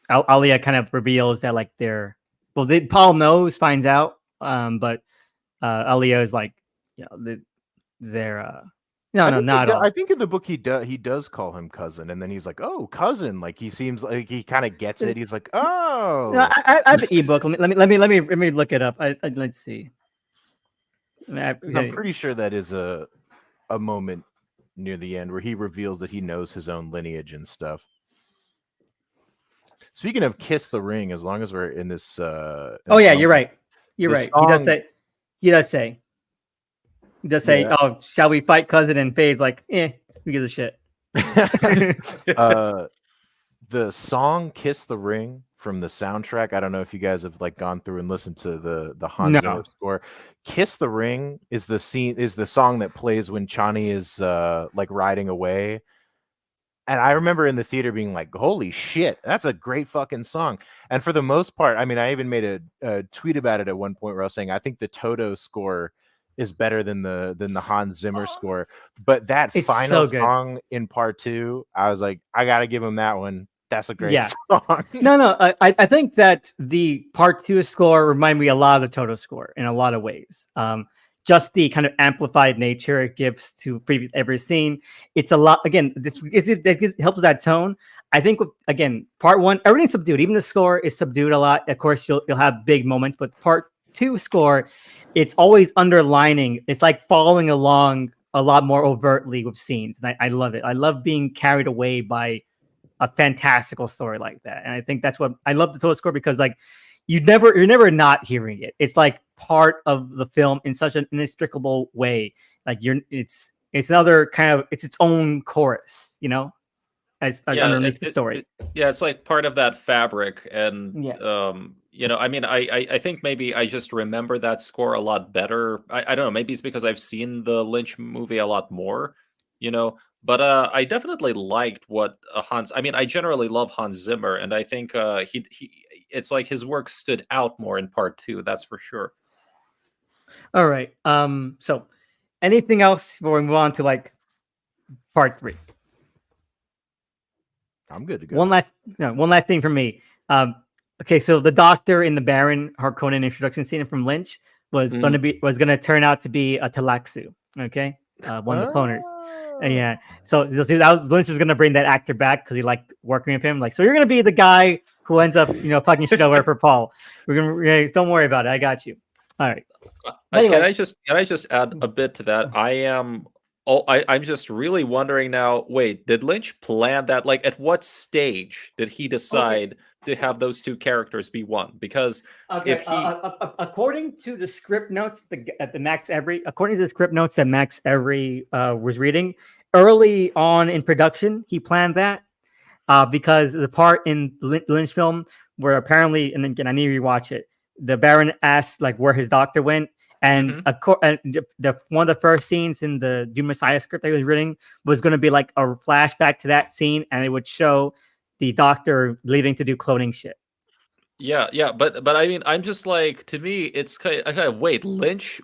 Alia kind of reveals that like Paul finds out, but Alia is like, you know, they're no, not at all. I think in the book he does call him cousin, and then he's like, "Oh, cousin!" Like he seems like he kind of gets it. He's like, "Oh." No, I have the ebook. Let me look it up. Let's see. I'm pretty sure that is a moment near the end where he reveals that he knows his own lineage and stuff. Speaking of Kiss the Ring, as long as we're in this, oh yeah, you're right. You're right. Song, He does say. Yeah. "Oh, shall we fight, cousin?" And Faye's like, who gives a shit? The song "Kiss the Ring" from the soundtrack. I don't know if you guys have like gone through and listened to the Hans Zimmer score. "Kiss the Ring" is the song that plays when Chani is like riding away. And I remember in the theater being like, "Holy shit, that's a great fucking song!" And for the most part, I mean, I even made a tweet about it at one point where I was saying I think the Toto score is better than the Hans Zimmer score. But that final song in part two, I was like, I gotta give him that one. That's a great song. No, I think that the part two score reminded me a lot of the Toto score in a lot of ways. Just the kind of amplified nature it gives to every scene. It's a lot. Again, it helps that tone. I think again, part one, everything's subdued. Even the score is subdued a lot. Of course, you'll have big moments, but part two score, it's always underlining. It's like following along a lot more overtly with scenes, and I love it. I love being carried away by a fantastical story like that, and I think that's what I love the Toto score, because like you're never not hearing it. It's like part of the film in such an inextricable way. Like it's another kind of, it's its own chorus, you know, as underneath the story. It's like part of that fabric, and you know, I mean, I think maybe I just remember that score a lot better. I don't know, maybe it's because I've seen the Lynch movie a lot more, you know. But I definitely liked what Hans. I mean, I generally love Hans Zimmer, and I think it's like his work stood out more in part two. That's for sure. All right. So anything else before we move on to like part three? I'm good to go. One last thing from me. Okay, so the doctor in the Baron Harkonnen introduction scene from Lynch was gonna turn out to be a Talaxu. Okay, one of the cloners. Yeah. So Lynch was gonna bring that actor back because he liked working with him. Like, so you're gonna be the guy who ends up, fucking shit over for Paul. Don't worry about it. I got you. All right. Can I just add a bit to that? I'm just really wondering now. Wait, did Lynch plan that? Like, at what stage did he decide to have those two characters be one? Because if he, according to the script notes according to the script notes that Max Every was reading early on in production, he planned that because the part in the Lynch film where apparently, and again, I need to rewatch it. The Baron asked like where his doctor went. And one of the first scenes in the Dune Messiah script that he was reading was going to be like a flashback to that scene, and it would show the doctor leaving to do cloning shit. Yeah, but I mean, I'm just like, to me, it's kind of wait, Lynch,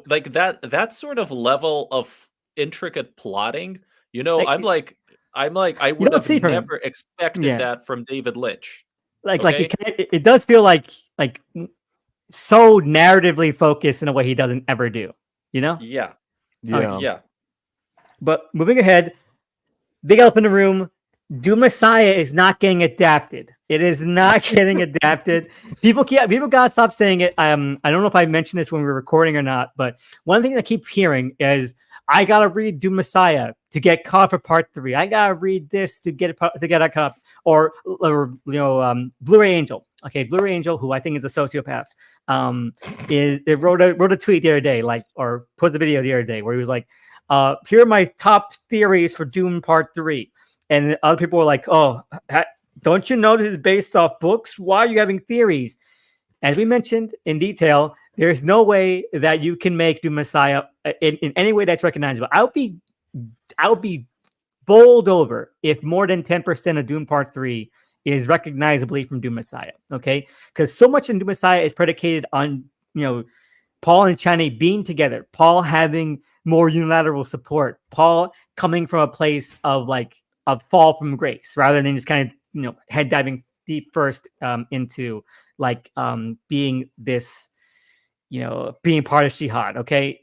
like that sort of level of intricate plotting. I'm like, I would have never expected that from David Lynch. It does feel like so narratively focused in a way he doesn't ever do, Yeah. But moving ahead, big elephant in the room, Dune Messiah is not getting adapted. It is not getting adapted. People gotta stop saying it. I don't know if I mentioned this when we were recording or not, but one thing I keep hearing is I gotta read Dune Messiah to get caught for part 3. I gotta read this to get caught up, or Blu-ray Angel. Okay, Blu-ray Angel, who I think is a sociopath, wrote a tweet the other day, or put the video the other day, where he was like, "Here are my top theories for Dune Part 3," and other people were like, "Oh, don't you know this is based off books? Why are you having theories?" As we mentioned in detail, there's no way that you can make Dune Messiah in any way that's recognizable. I would be bowled over if more than 10% of Dune Part 3 is recognizably from Dune Messiah, okay? Because so much in Dune Messiah is predicated on, Paul and Chani being together, Paul having more unilateral support, Paul coming from a place of a fall from grace, rather than just kind of, head diving deep first into being this, being part of Jihad, okay?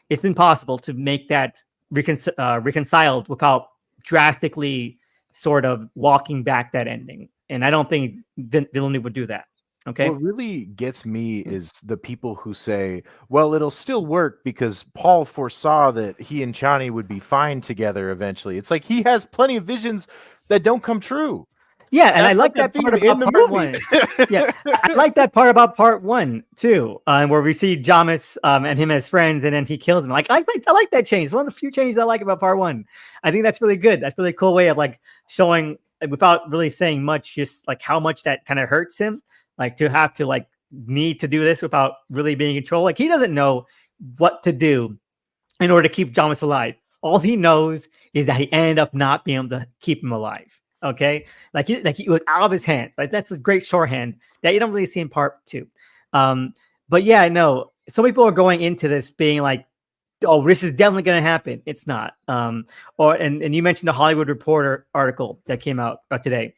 It's impossible to make that reconciled without drastically sort of walking back that ending, and I don't think Villeneuve would do that. Okay. What really gets me is the people who say, well, it'll still work because Paul foresaw that he and Chani would be fine together eventually. It's like he has plenty of visions that don't come true. Yeah, and I like that part about part 1. Yeah, I like that part about part 1 too, where we see Jamis and him as friends, and then he kills him. I like that change. It's one of the few changes I like about part 1. I think that's really good. That's a really cool way of showing, without really saying much, just how much that kind of hurts him, to have to need to do this without really being in control. He doesn't know what to do in order to keep Jamis alive. All he knows is that he ended up not being able to keep him alive. Okay, he was out of his hands. That's a great shorthand that you don't really see in part 2. But yeah, no, some people are going into this being like, "Oh, this is definitely going to happen." It's not. And you mentioned the Hollywood Reporter article that came out today,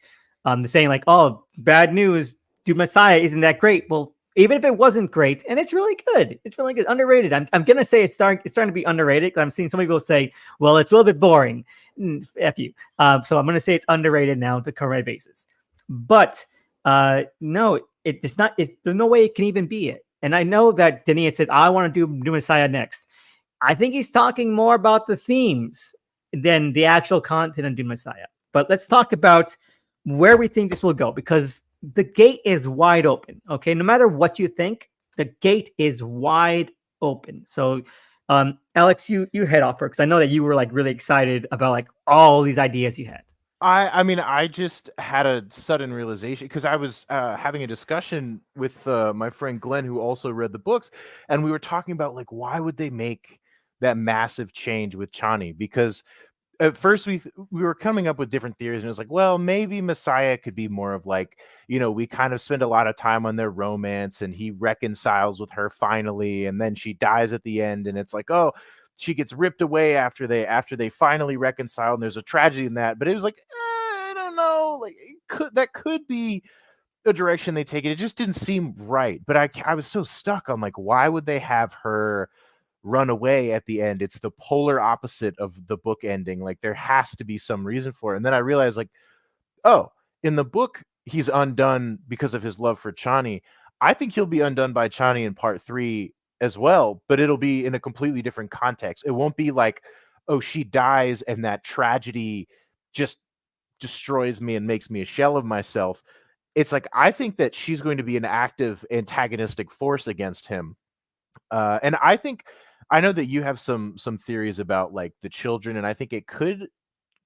saying "Oh, bad news. Dune Messiah isn't that great." Well, even if it wasn't great, and it's really good, underrated. I'm gonna say it's starting to be underrated because I'm seeing some people say, "Well, it's a little bit boring." F you. So I'm gonna say it's underrated now to current basis. But no, it's not. There's no way it can even be it. And I know that Denis said, "I want to do Dune Messiah next." I think he's talking more about the themes than the actual content of Dune Messiah. But let's talk about where we think this will go, because the gate is wide open. Okay, no matter what you think, the gate is wide open. So, Alex, you head off first, because I know that you were really excited about all these ideas you had. I mean, I just had a sudden realization because I was having a discussion with my friend Glenn, who also read the books, and we were talking about why would they make that massive change with Chani? Because at first we were coming up with different theories, and it was well, maybe Messiah could be more of we kind of spend a lot of time on their romance, and he reconciles with her finally, and then she dies at the end, and it's oh, she gets ripped away after they finally reconcile, and there's a tragedy in that. But it was I don't know. like that could be a direction they take it. It just didn't seem right. But I was so stuck on like, why would they have her run away at the end? It's the polar opposite of the book ending. Like there has to be some reason for it. And then I realized like, oh, in the book, he's undone because of his love for Chani. I think he'll be undone by Chani in part 3 as well, but it'll be in a completely different context. It won't be like, oh, she dies and that tragedy just destroys me and makes me a shell of myself. It's like, I think that she's going to be an active antagonistic force against him. And I know that you have some theories about like the children, and I think it could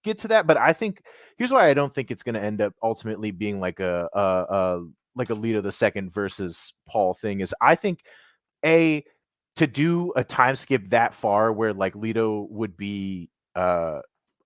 get to that, but I think here's why I don't think it's going to end up ultimately being like a Leto the Second versus Paul thing. Is I think to do a time skip that far where like Leto would be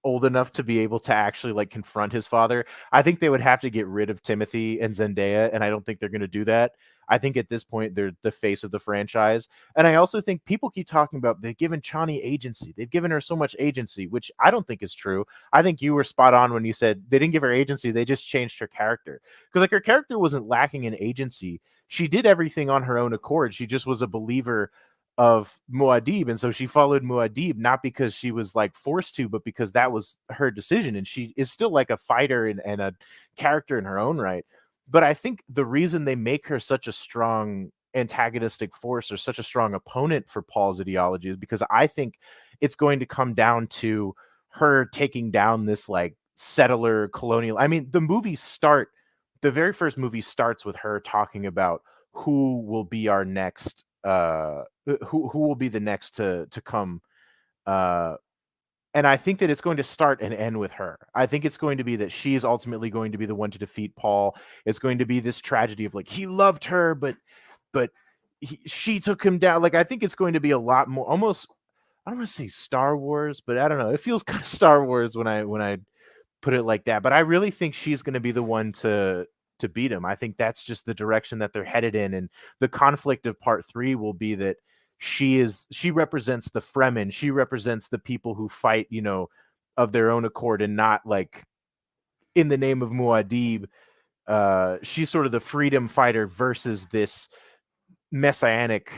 old enough to be able to actually like confront his father, I think they would have to get rid of Timothy and Zendaya, and I don't think they're going to do that. I think at this point they're the face of the franchise, and I also think people keep talking about they've given Chani agency, they've given her so much agency, which I don't think is true. I think you were spot on when you said they didn't give her agency, they just changed her character, because like her character wasn't lacking in agency. She did everything on her own accord. She just was a believer of Muad'Dib, and so she followed Muad'Dib not because she was like forced to, but because that was her decision, and she is still like a fighter and a character in her own right. But I think the reason they make her such a strong antagonistic force or such a strong opponent for Paul's ideology is because I think it's going to come down to her taking down this like settler colonial. I mean, the very first movie starts with her talking about who will be our next who will be the next to come, and I think that it's going to start and end with her. I think it's going to be that she's ultimately going to be the one to defeat Paul. It's going to be this tragedy of like he loved her, but she took him down. Like I think it's going to be a lot more, almost, I don't want to say Star Wars, but I don't know. It feels kind of Star Wars when I put it like that. But I really think she's going to be the one to beat him. I think that's just the direction that they're headed in, and the conflict of part 3 will be that she represents the Fremen. She represents the people who fight, of their own accord and not like in the name of Muad'Dib. She's sort of the freedom fighter versus this messianic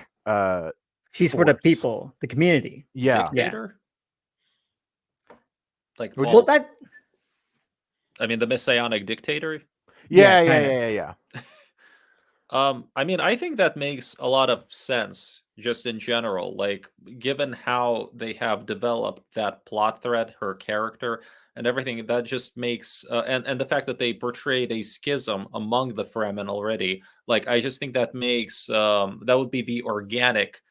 She's for the force. people, the community. Yeah. Dictator? Like Which- Paul, Well, that I mean, the messianic dictator. Yeah, Yeah. I mean, I think that makes a lot of sense just in general. Like, given how they have developed that plot thread, her character, and everything, that just makes and the fact that they portrayed a schism among the Fremen already. Like, I just think that makes that would be the organic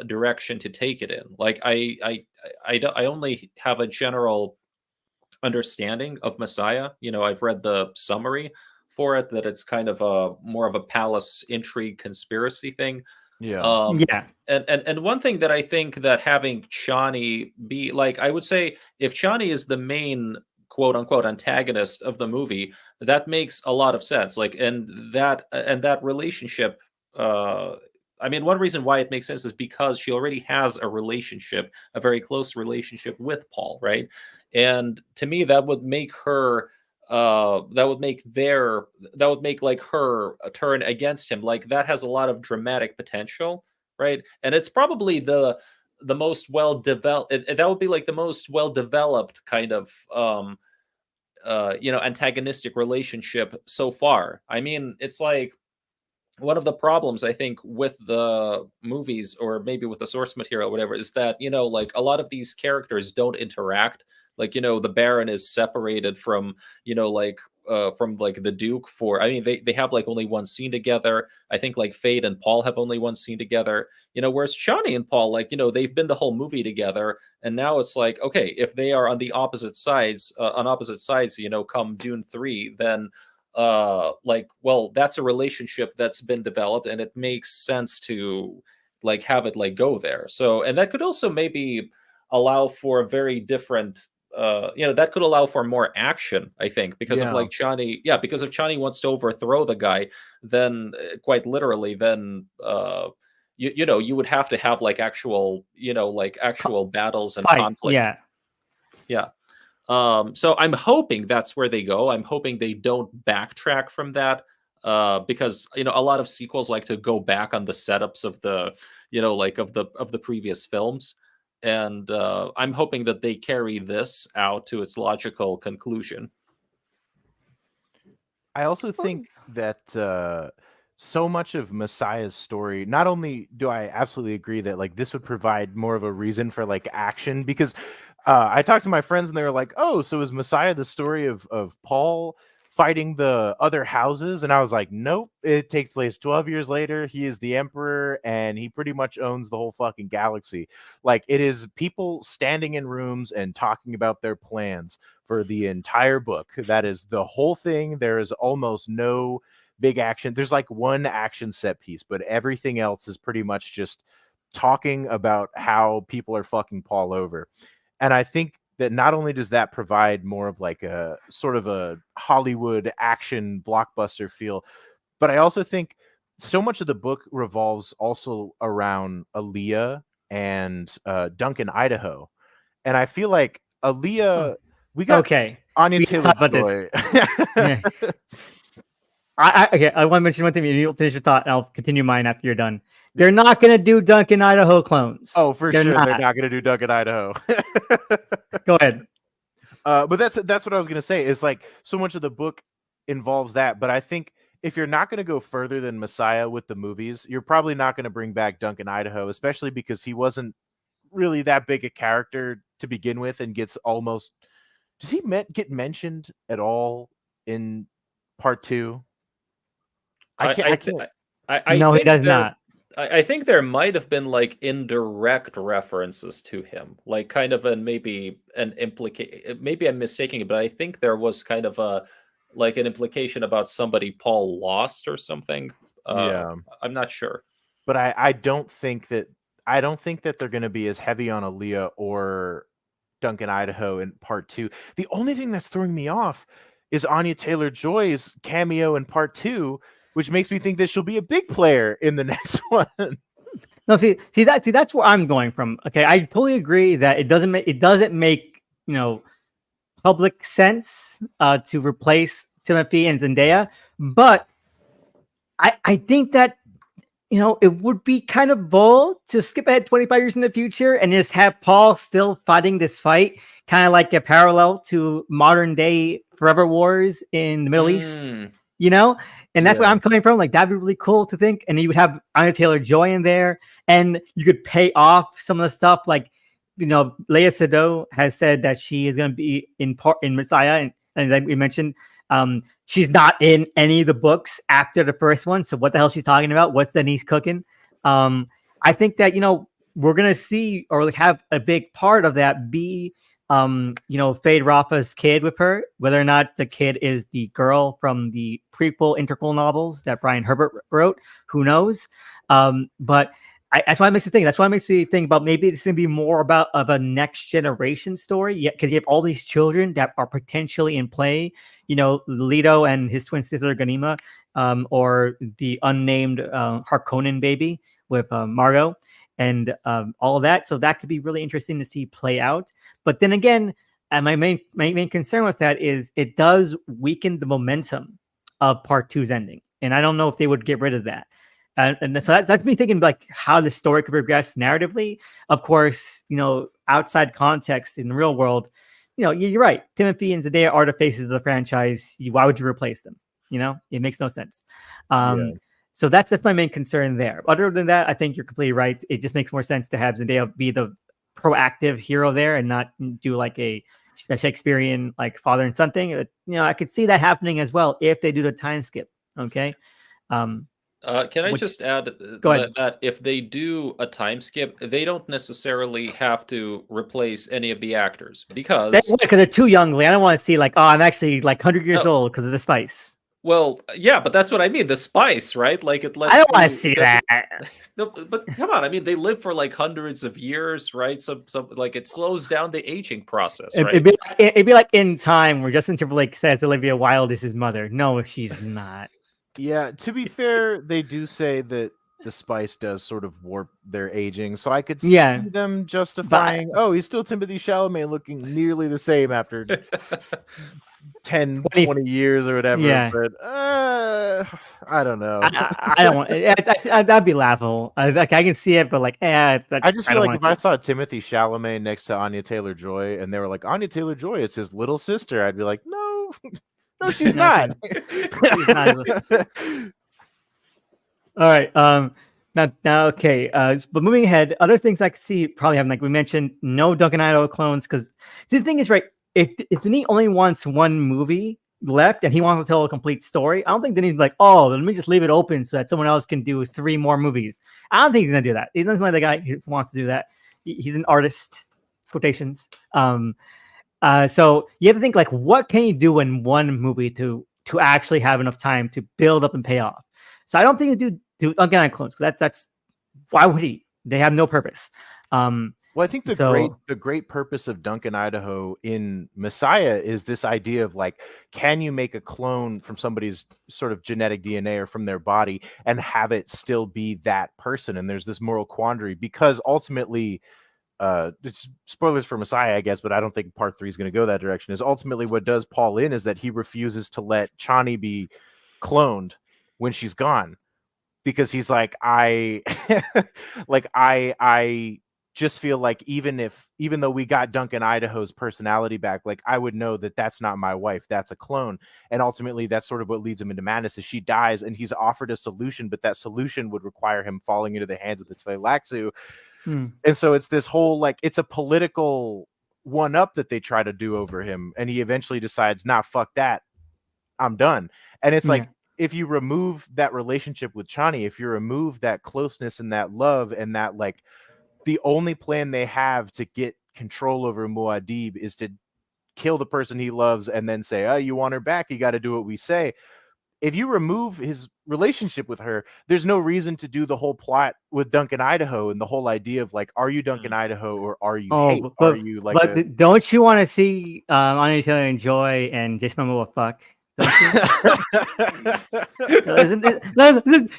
direction to take it in. Like, I only have a general understanding of Messiah. I've read the summary for it, that it's kind of a more of a palace intrigue conspiracy thing. Yeah. yeah. And one thing that I think that having Chani be like, I would say if Chani is the main quote unquote antagonist of the movie, that makes a lot of sense. Like, and that relationship, I mean, one reason why it makes sense is because she already has a relationship, a very close relationship with Paul, right? And to me, that would make her that would make like her turn against him. Like, that has a lot of dramatic potential, right? And it's probably the most well developed, that would be like the most well developed kind of antagonistic relationship so far. I mean, it's like one of the problems I think with the movies, or maybe with the source material, whatever, is that like a lot of these characters don't interact. Like, the Baron is separated from from like the Duke for, I mean, they have like only one scene together. I think like Fade and Paul have only one scene together. Whereas Chani and Paul, like, they've been the whole movie together, and now it's like, okay, if they are on opposite sides, come Dune 3, then like, well, that's a relationship that's been developed, and it makes sense to like have it like go there. So, and that could also maybe allow for a very different that could allow for more action, I think, because of like Chani. Yeah, because if Chani wants to overthrow the guy, then quite literally, then you would have to have like actual battles and Fight. conflict. Yeah. Yeah. So I'm hoping that's where they go. I'm hoping they don't backtrack from that, because a lot of sequels like to go back on the setups of the like of the previous films, and I'm hoping that they carry this out to its logical conclusion. I also think that so much of Messiah's story, not only do I absolutely agree that like this would provide more of a reason for like action, because I talked to my friends and they were like, "Oh, so is Messiah the story of Paul fighting the other houses?" And I was like, "Nope, it takes place 12 years later. He is the emperor and he pretty much owns the whole fucking galaxy. Like it is people standing in rooms and talking about their plans for the entire book. That is the whole thing. There is almost no big action. There's like one action set piece, but everything else is pretty much just talking about how people are fucking Paul over." And I think that not only does that provide more of like a sort of a Hollywood action blockbuster feel, but I also think so much of the book revolves also around Aaliyah and Duncan, Idaho. And I feel like Aaliyah, we got Okay. Anya We can Taylor talk about this. Joy. Yeah. Okay, I want to mention one thing. You'll finish your thought, and I'll continue mine after you're done. They're not going to do Duncan Idaho clones. Oh, for They're sure, not. they're not going to do Duncan, Idaho. Go ahead. But that's what I was going to say. Is like so much of the book involves that, but I think if you're not going to go further than Messiah with the movies, you're probably not going to bring back Duncan, Idaho, especially because he wasn't really that big a character to begin with, and gets almost. Does he get mentioned at all in part 2? I can't. No, he think does not. I think there might have been like indirect references to him, like kind of maybe an implicate. Maybe I'm mistaking it, but I think there was kind of like an implication about somebody Paul lost or something. Yeah. I'm not sure. But I don't think that they're going to be as heavy on Aaliyah or Duncan, Idaho in part 2. The only thing that's throwing me off is Anya Taylor-Joy's cameo in part 2, which makes me think that she'll be a big player in the next one. No, that's where I'm going from. Okay, I totally agree that it doesn't make public sense to replace Timothy and Zendaya, but I think that it would be kind of bold to skip ahead 25 years in the future and just have Paul still fighting this fight, kind of like a parallel to modern day Forever Wars in the Middle East, and that's where I'm coming from. Like, that'd be really cool to think. And you would have Anya Taylor-Joy in there, and you could pay off some of the stuff. Like, Leia Sado has said that she is going to be in Messiah, and like we mentioned, she's not in any of the books after the first one. So what the hell she's talking about? What's Denise cooking? I think that, we're going to see or have a big part of that be, Fade Rafa's kid with her, whether or not the kid is the girl from the prequel interquel novels that Brian Herbert wrote, who knows? But that's why it makes me think. That's why it makes me think about maybe it's going to be more about of a next generation story. Yeah, because you have all these children that are potentially in play. Leto and his twin sister Ganima, or the unnamed Harkonnen baby with Margot, and all of that. So that could be really interesting to see play out. But then again, my main concern with that is it does weaken the momentum of part 2's ending, and I don't know if they would get rid of that. And so that's me thinking like how the story could progress narratively. Of course, outside context in the real world, you're right. Timothy and Zendaya are the faces of the franchise. Why would you replace them? It makes no sense. So that's my main concern there. Other than that, I think you're completely right. It just makes more sense to have Zendaya be the proactive hero there and not do like a Shakespearean like father and son thing. I could see that happening as well if they do the time skip. Okay. Can I just add that if they do a time skip, they don't necessarily have to replace any of the actors because they're too young. I don't want to see like, oh, I'm actually like 100 years old because of the spice. Well, yeah, but that's what I mean. The spice, right? Like it lets. I don't want to see that. No, but come on. I mean, they live for like hundreds of years, right? So like it slows down the aging process, right? It'd be like In Time, where Justin Timberlake says Olivia Wilde is his mother. No, she's not. Yeah, to be fair, they do say that the spice does sort of warp their aging. So I could Yeah. see them justifying, oh, he's still Timothy Chalamet looking nearly the same after 10, 20 20 years or whatever. Yeah. But I don't know. I don't want that'd be laughable. Like I can see it, but like, I just feel don't like wanna if see I it. saw Timothy Chalamet next to Anya Taylor-Joy and they were like, Anya Taylor-Joy is his little sister, I'd be like, no, no, she's No, not. she's not. All right. Now, okay. But moving ahead, other things I could see probably having, like we mentioned, no Duncan Idaho clones. Because the thing is, right? If Denis only wants one movie left and he wants to tell a complete story, I don't think Denis is like, oh, let me just leave it open so that someone else can do 3 more movies. I don't think he's gonna do that. He doesn't like the guy who wants to do that. He's an artist, quotations. So you have to think like, what can you do in one movie to actually have enough time to build up and pay off? So I don't think you do Duncan Idaho clones. That's why would he? They have no purpose. Well, I think the great purpose of Duncan Idaho in Messiah is this idea of like, can you make a clone from somebody's sort of genetic DNA or from their body and have it still be that person? And there's this moral quandary because ultimately, it's spoilers for Messiah, I guess, but I don't think part 3 is going to go that direction. Is ultimately what does Paul in is that he refuses to let Chani be cloned when she's gone because he's like, I just feel like even though we got Duncan Idaho's personality back, like I would know that that's not my wife, that's a clone. And ultimately that's sort of what leads him into madness is she dies and he's offered a solution, but that solution would require him falling into the hands of the Tleilaxu. And so it's this whole, like, it's a political one-up that they try to do over him. And he eventually decides, nah, fuck that. I'm done. And it's like, if you remove that relationship with Chani, if you remove that closeness and that love and that, like, the only plan they have to get control over Muad'Dib is to kill the person he loves and then say, oh, you want her back? You got to do what we say. If you remove his relationship with her, there's no reason to do the whole plot with Duncan Idaho and the whole idea of like, are you Duncan Idaho or are you hate? Are you like? But don't you want to see Anya Taylor-Joy and Jason Momoa fuck?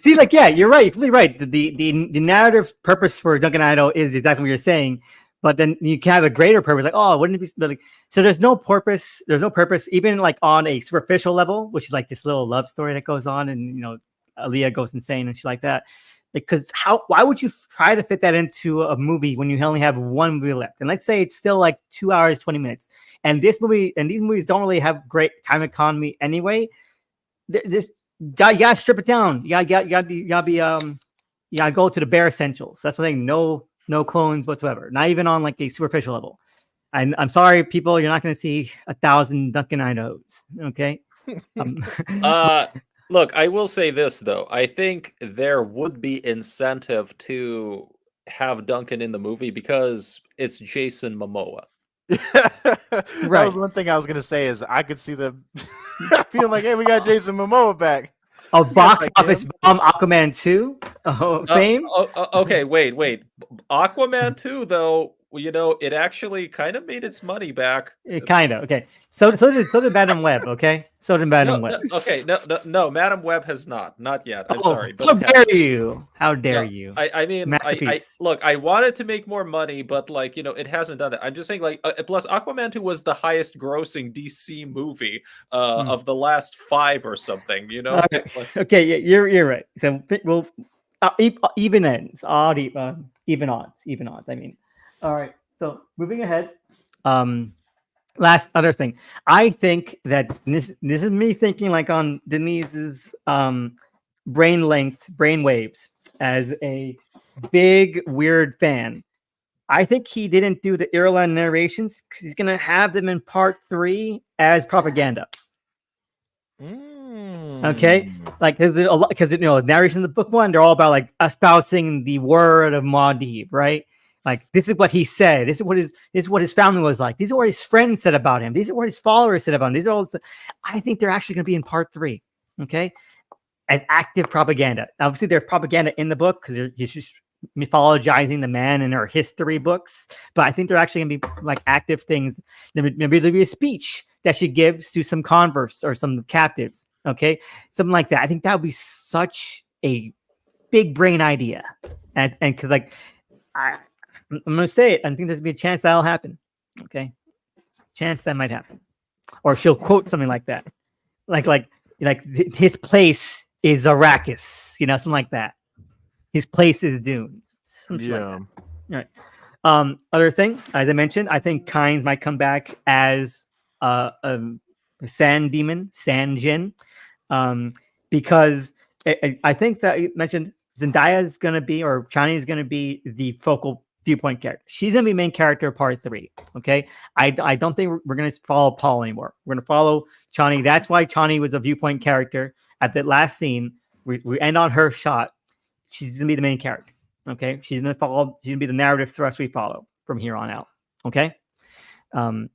See, like, yeah, you're right, you're completely right. The narrative purpose for Duncan Idaho is exactly what you're saying. But then you can have a greater purpose, like, oh, wouldn't it be like, so there's no purpose, even like on a superficial level, which is like this little love story that goes on, and you know, Aaliyah goes insane and shit like that. Because why would you try to fit that into a movie when you only have one movie left? And let's say it's still like 2 hours, 20 minutes. And these movies don't really have great time economy anyway. You gotta strip it down. You gotta go to the bare essentials. That's the thing. No clones whatsoever. Not even on like a superficial level. I'm sorry, people. You're not going to see 1,000 Duncan Idahos. Okay. Look, I will say this though. I think there would be incentive to have Duncan in the movie because it's Jason Momoa. That was one thing I was gonna say is I could see them feeling like, hey, we got Jason Momoa back. Oh, box office bomb Aquaman 2 fame. Okay, wait. Aquaman 2 though, you know, it actually kind of made its money back. It kind of okay. So did Madam Web. Okay, so did Madam Web. No, Madam Web has not yet. I'm sorry. But how dare you? I mean, look, I wanted to make more money, but like, you know, it hasn't done it. I'm just saying, like, plus Aquaman 2 was the highest grossing DC movie of the last 5 or something. You know, it's like... okay, yeah, you're right. So we'll even ends, odd, even odds. I mean. All right. So moving ahead, last other thing, I think that this is me thinking like on Denise's brain waves as a big weird fan. I think he didn't do the Irulan narrations because he's gonna have them in part 3 as propaganda. Okay, like because you know, narration in the book 1, they're all about like espousing the word of Muad'Dib, right? Like, this is what he said. This is what his family was like. These are what his friends said about him. These are what his followers said about him. These are all. I think they're actually going to be in part 3, okay, as active propaganda. Obviously, there's propaganda in the book because he's just mythologizing the man in our history books. But I think they're actually going to be like active things. Maybe there'll be a speech that she gives to some converts or some captives, okay, something like that. I think that would be such a big brain idea, and because like I'm gonna say it, I think there's gonna be a chance that'll happen. Okay, chance that might happen, or she'll quote something like that, like his place is Arrakis, something like that. His place is Dune, something like that. All right. Other thing, as I mentioned, I think Kynes might come back as a sand demon, Sand Jin, because I think that you mentioned Zendaya is going to be, or Chani is going to be the focal viewpoint character. She's going to be main character of part 3. Okay, I don't think we're going to follow Paul anymore. We're going to follow Chani. That's why Chani was a viewpoint character at that last scene. We end on her shot. She's going to be the main character. Okay, she's going to be the narrative thrust we follow from here on out. Okay, so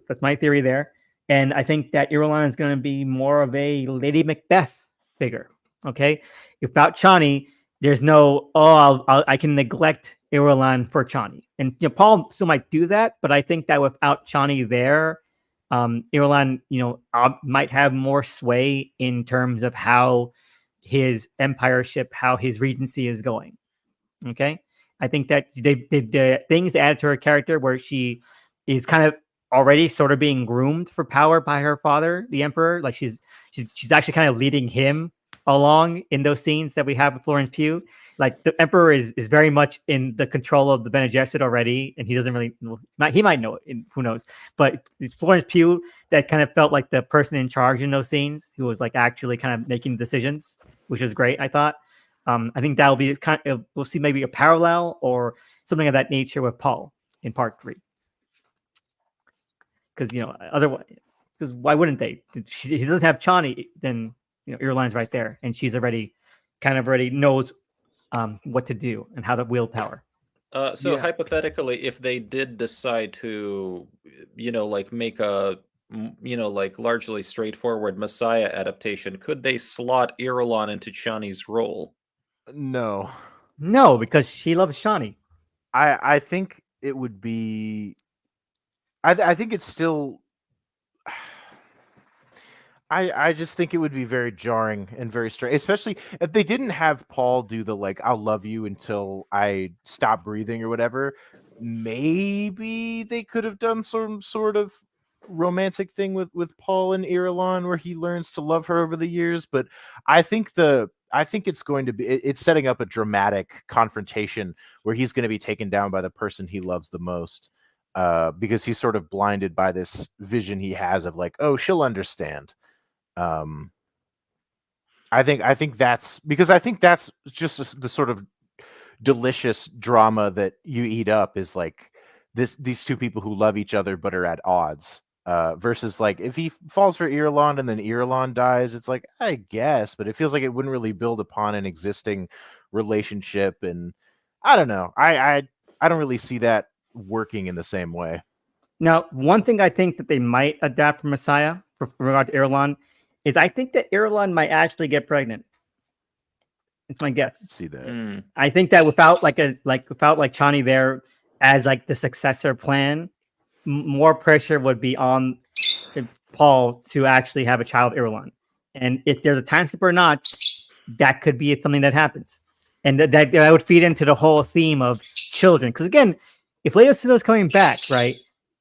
that's my theory there. And I think that Irulan is going to be more of a Lady Macbeth figure. Okay, without Chani, there's no I can neglect Irulan for Chani, and Paul still might do that, but I think that without Chani there, Irulan might have more sway in terms of how his empireship, how his regency is going. Okay, I think that the things added to her character where she is kind of already sort of being groomed for power by her father, the emperor. Like she's actually kind of leading him along in those scenes that we have with Florence Pugh. Like the emperor is very much in the control of the Bene Gesserit already, and he doesn't really. He might know it, who knows? But it's Florence Pugh that kind of felt like the person in charge in those scenes, who was like actually kind of making decisions, which is great. I thought. I think that'll be we'll see maybe a parallel or something of that nature with Paul in part 3. Because otherwise, because why wouldn't they? He doesn't have Chani, then Irulan's right there, and she's already knows what to do and how to wield power. So hypothetically, if they did decide to, like make a, like largely straightforward Messiah adaptation, could they slot Irulan into Chani's role? No, because she loves Chani. I think it would be. I think it's still. I just think it would be very jarring and very strange, especially if they didn't have Paul do the "I'll love you until I stop breathing" or whatever. Maybe they could have done some sort of romantic thing with Paul and Irulan where he learns to love her over the years. But I think it's going to be it's setting up a dramatic confrontation where he's going to be taken down by the person he loves the most. Because he's sort of blinded by this vision he has of she'll understand. I think that's just the sort of delicious drama that you eat up is these two people who love each other but are at odds. Versus if he falls for Irulan and then Irulan dies, it's I guess, but it feels like it wouldn't really build upon an existing relationship, and I don't know. I don't really see that working in the same way. Now, one thing I think that they might adapt from Messiah for regard to Irulan is I think that Irulan might actually get pregnant. It's my guess. See that? I think that without Chani there as the successor plan, more pressure would be on Paul to actually have a child with Irulan. And if there's a time skip or not, that could be something that happens. And that would feed into the whole theme of children. Because again, if Leia Seno's coming back, right,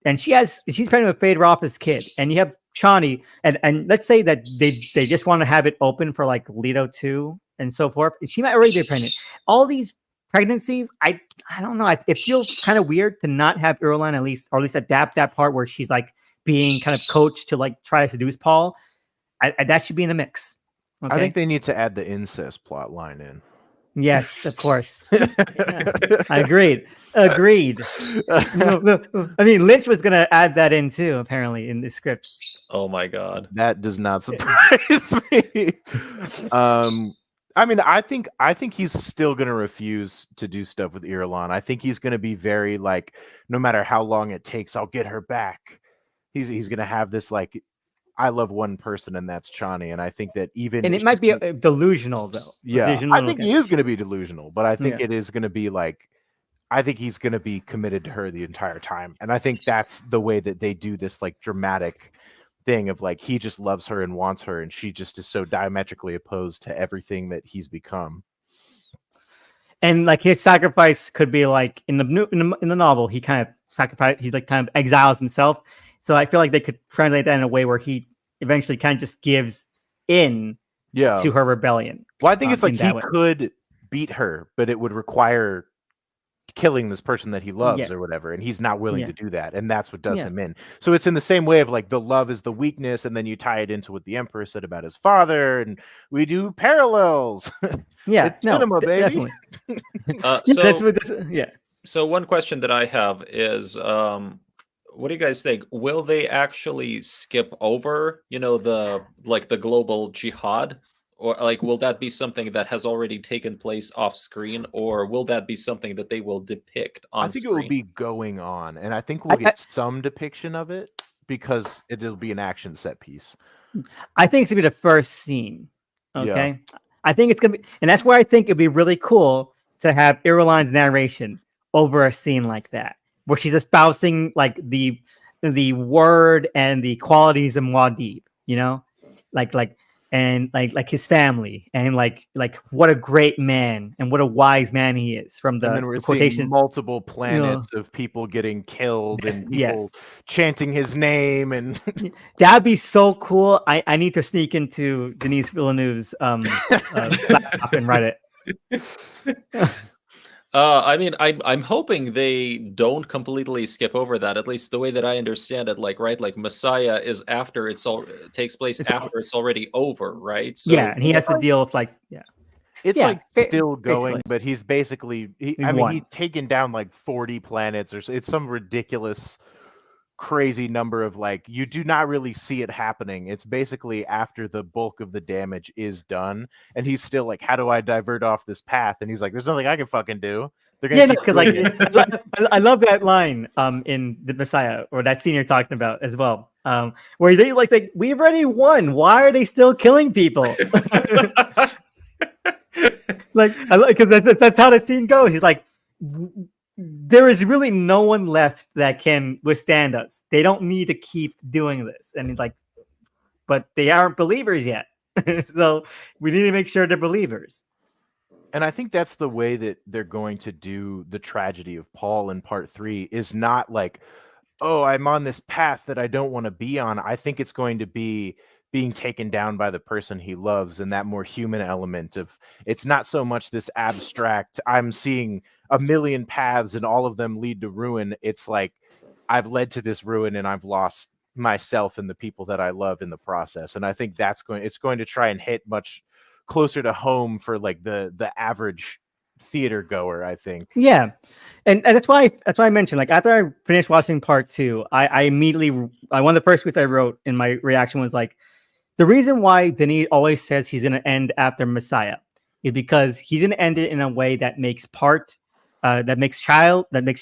and she's pregnant with Fade Rafa's kid, and you have Chani, and let's say that they just want to have it open for Leto 2 and so forth, she might already be pregnant. All these pregnancies, I don't know. It feels kind of weird to not have Irulan at least adapt that part where she's being kind of coached to try to seduce Paul. That should be in the mix. Okay? I think they need to add the incest plot line in. Yes, of course. Yeah, I agreed. No. I mean, Lynch was going to add that in too, apparently, in the script. Oh my god, that does not surprise me. I mean, I think he's still going to refuse to do stuff with Irulan. I think he's going to be very no matter how long it takes, I'll get her back. He's going to have this I love one person, and that's Chani. And I think that it might be delusional, though. Yeah, delusional, I think he is going to be delusional, but I think it is going to be I think he's going to be committed to her the entire time. And I think that's the way that they do this dramatic thing of he just loves her and wants her, and she just is so diametrically opposed to everything that he's become. And like his sacrifice could be like in the novel, he kind of sacrifice. He's like kind of exiles himself. So I feel like they could translate that in a way where he eventually kind of just gives in Yeah. to her rebellion. Well, I think it's like in he that way. could beat her, but it would require killing this person that he loves Yeah. or whatever, and he's not willing Yeah. to do that, and that's what does Yeah. him in. So it's in the same way of like the love is the weakness, and then you tie it into what the Emperor said about his father, and we do parallels. Yeah, It's cinema, baby. definitely. Uh, Yeah, so that's what this, yeah. So one question that I have is, what do you guys think? Will they actually skip over, the global jihad, or like will that be something that has already taken place off screen, or will that be something that they will depict on I think screen? it will be going on, and I think we'll get some depiction of it because it'll be an action set piece. I think it's gonna be the first scene. Yeah. Okay. I think it's gonna be, and that's where I think it'd be really cool to have Ireline's narration over a scene like that, where she's espousing like the word and the qualities of Muad'Dib, like his family and like what a great man and what a wise man he is from And then the we're seeing quotations. multiple planets of people getting killed and people chanting his name, and That'd be so cool. I need to sneak into Denis Villeneuve's laptop and write it. I mean, I'm hoping they don't completely skip over that. At least the way that I understand it, like Messiah is after takes place after it's already over, right? So yeah, and he has to deal with it's Yeah, like still basically. going, but he's basically he's taken down like 40 planets, or it's some ridiculous crazy number of like, you do not really see it happening. It's basically after the bulk of the damage is done, and he's still like, how do I divert off this path? And he's like, there's nothing I can fucking do. They're gonna keep because doing it. I love that line in the Messiah, or that scene you're talking about as well, where they like we've already won. Why are they still killing people? Like, because that's how the scene goes. He's like, there is really no one left that can withstand us. They don't need to keep doing this. And he's like, but they aren't believers yet. So we need to make sure they're believers. And I think that's the way that they're going to do the tragedy of Paul in part 3, is not like, oh, I'm on this path that I don't want to be on. I think it's going to be being taken down by the person he loves, and that more human element of, it's not so much this abstract, I'm seeing a million paths and all of them lead to ruin. It's like, I've led to this ruin and I've lost myself and the people that I love in the process. And I think it's going to try and hit much closer to home for like the average theater goer, I think. Yeah. And that's why I mentioned, like, after I finished watching part 2, I immediately, one of the first tweets I wrote in my reaction was like, the reason why Denis always says he's going to end after Messiah is because he's going to end it in a way that makes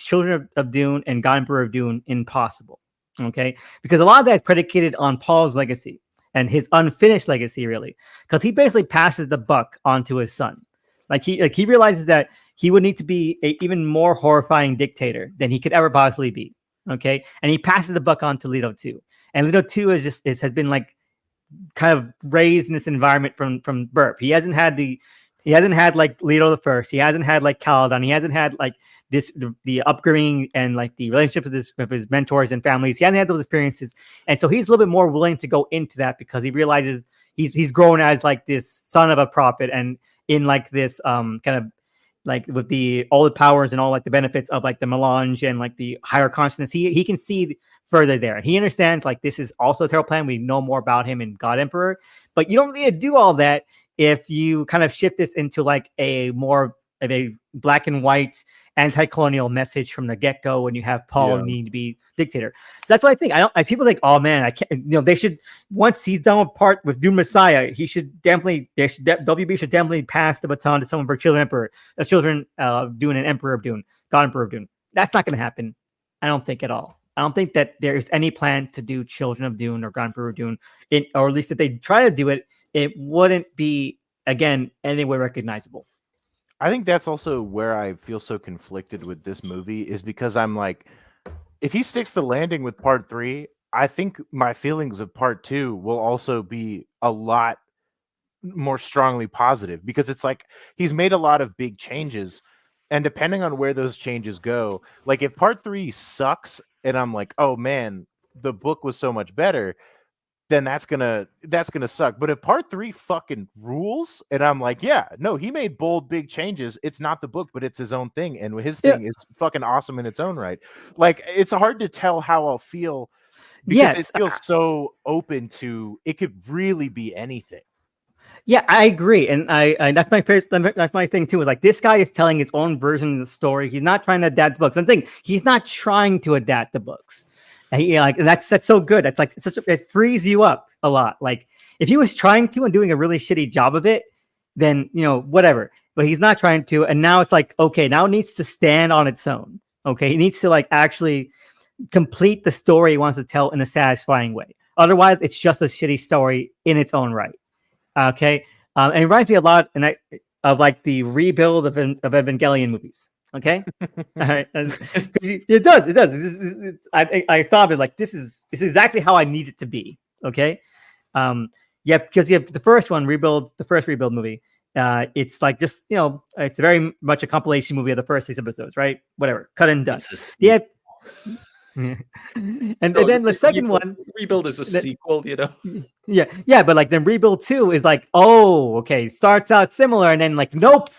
Children of Dune and God Emperor of Dune impossible. Okay, because a lot of that is predicated on Paul's legacy and his unfinished legacy, really, because he basically passes the buck onto his son. Like he realizes that he would need to be an even more horrifying dictator than he could ever possibly be. Okay, and he passes the buck on to Leto 2, and Leto 2 has been like kind of raised in this environment from birth. He hasn't had like Leto the First. He hasn't had like Caladan. He hasn't had like the upbringing and like the relationship with his mentors and families. He hasn't had those experiences, and so he's a little bit more willing to go into that because he realizes he's grown as like this son of a prophet, and in like this kind of like with all the powers and all like the benefits of like the melange and like the higher consciousness, he can see further there. He understands like this is also a terrible plan. We know more about him in God Emperor, but you don't need to do all that if you kind of shift this into like a more of a black and white anti-colonial message from the get-go when you have Paul need to be dictator. So that's what I think. People think, oh man, I can't, they should, once he's done with Dune Messiah, WB should definitely pass the baton to someone for Children of Dune and Emperor of Dune, God Emperor of Dune. That's not going to happen. I don't think at all. I don't think that there's any plan to do Children of Dune or God Emperor of Dune, or at least if they try to do it, it wouldn't be, again, anywhere recognizable. I think that's also where I feel so conflicted with this movie, is because I'm like, if he sticks the landing with part 3, I think my feelings of part 2 will also be a lot more strongly positive, because it's like he's made a lot of big changes, and depending on where those changes go, like if part 3 sucks and I'm like, oh man, the book was so much better, then that's gonna suck. But if part 3 fucking rules and I'm like, yeah, no, he made bold big changes, it's not the book but it's his own thing, and his Yeah. thing is fucking awesome in its own right, like it's hard to tell how I'll feel, because it Yes, feels so open to, it could really be anything. yeah, I agree, and I that's my first, that's my thing too. Is like this guy is telling his own version of the story. He's not trying to adapt the books. And the thing, he's not trying to adapt the books. And and that's so good. It's like it frees you up a lot. Like if he was trying to and doing a really shitty job of it, then whatever. But he's not trying to, and now it's like, okay, now it needs to stand on its own. Okay, he needs to like actually complete the story he wants to tell in a satisfying way. Otherwise, it's just a shitty story in its own right. Okay, and it reminds me a lot, of like the rebuild of Evangelion movies. Okay, all right, it does. I thought of it like this is exactly how I need it to be. Okay, yeah, because you have the first rebuild movie. It's like just it's very much a compilation movie of the first 6 episodes, right? Whatever, cut and done. Yeah. and then the second one, Rebuild is a sequel, yeah, but like then Rebuild 2 is like, oh, okay, starts out similar, and then like, nope,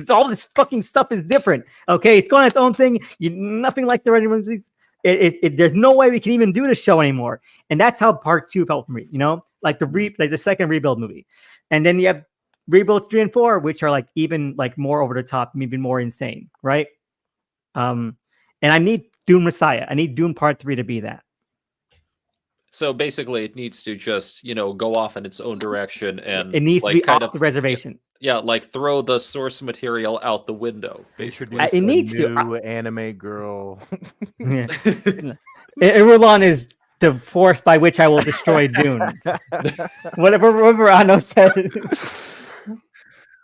all this fucking stuff is different. Okay, it's going on its own thing. Nothing like the regular movies. There's no way we can even do this show anymore. And that's how part 2 felt for me. Like the second Rebuild movie, and then you have Rebuilds 3 and 4, which are like even like more over the top, maybe more insane, right? And I need Dune Messiah. I need Dune Part 3 to be that. So basically, it needs to just go off in its own direction, and it needs like, to be kind off the reservation. Yeah, like throw the source material out the window. Basically, Introduce it needs a to. new anime girl. Yeah. Irulan is the force by which I will destroy Dune. Whatever Ano said.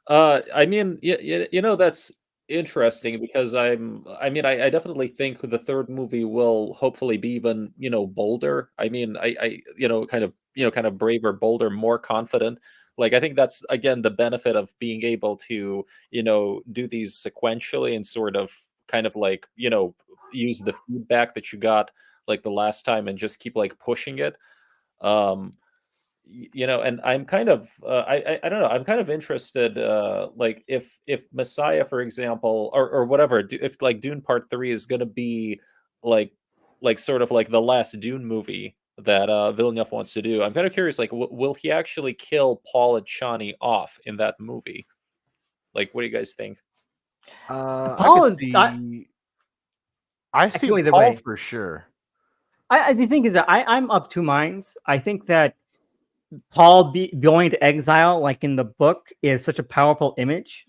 I mean, that's interesting, because I definitely think the third movie will hopefully be even bolder. I mean, I kind of braver, bolder, more confident. Like, I think that's again the benefit of being able to do these sequentially and sort of kind of like use the feedback that you got like the last time and just keep like pushing it. And I'm kind of I don't know, I'm kind of interested, like if Messiah, for example, or whatever, if like Dune Part 3 is going to be like sort of like the last Dune movie that Villeneuve wants to do. I'm kind of curious, like will he actually kill Paul and Chani off in that movie? Like, what do you guys think? Paul, I see go either Paul way. for sure. The thing is that I'm of two minds. I think that Paul going to exile, like in the book, is such a powerful image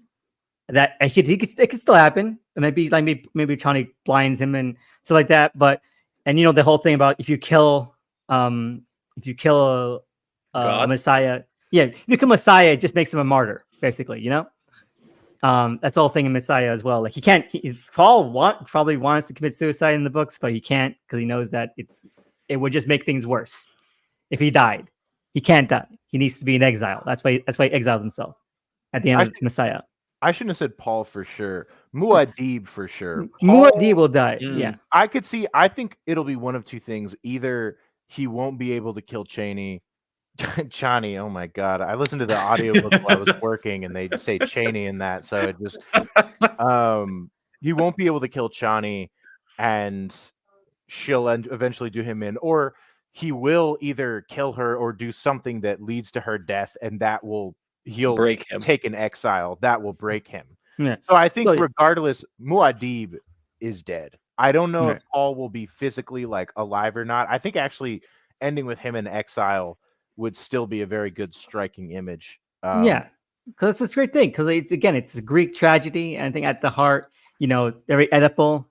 that it could still happen. And maybe Chani blinds him and stuff like that. But the whole thing about if you kill a Messiah, if you kill Messiah, it just makes him a martyr, basically. That's the whole thing in Messiah as well. Like Paul probably wants to commit suicide in the books, but he can't because he knows that it would just make things worse if he died. He can't die. He needs to be in exile. That's why he exiles himself at the end of Messiah. I shouldn't have said Paul for sure. Muad'Dib for sure. Muad'Dib will die. Yeah. I think it'll be one of two things. Either he won't be able to kill Chani. Oh my god. I listened to the audiobook while I was working and they say Chani in that. So it just he won't be able to kill Chani and she'll eventually do him in, or he will either kill her or do something that leads to her death, and he'll break him. Take an exile that will break him. Yeah. So I think regardless, Muad'Dib is dead. I don't know if Paul will be physically like alive or not. I think actually ending with him in exile would still be a very good striking image. Because it's a great thing. Because it's a Greek tragedy, and I think at the heart, very Oedipal,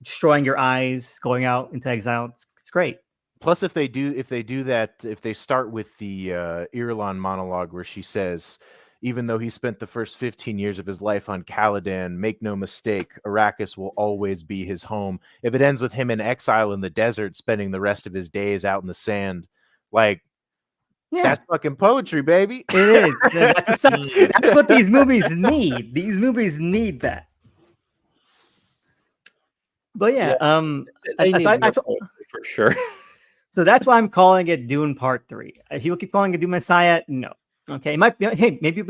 destroying your eyes, going out into exile. It's great. Plus, if they do that, if they start with the Irulan monologue where she says, even though he spent the first 15 years of his life on Caladan, make no mistake, Arrakis will always be his home. If it ends with him in exile in the desert, spending the rest of his days out in the sand, like Yeah, That's fucking poetry, baby. it is. That's what these movies need. These movies need that. But yeah, They need I more poetry for sure. so that's why I'm calling it Dune Part 3. If you keep calling it Dune Messiah, no. Okay, it might be. Hey, maybe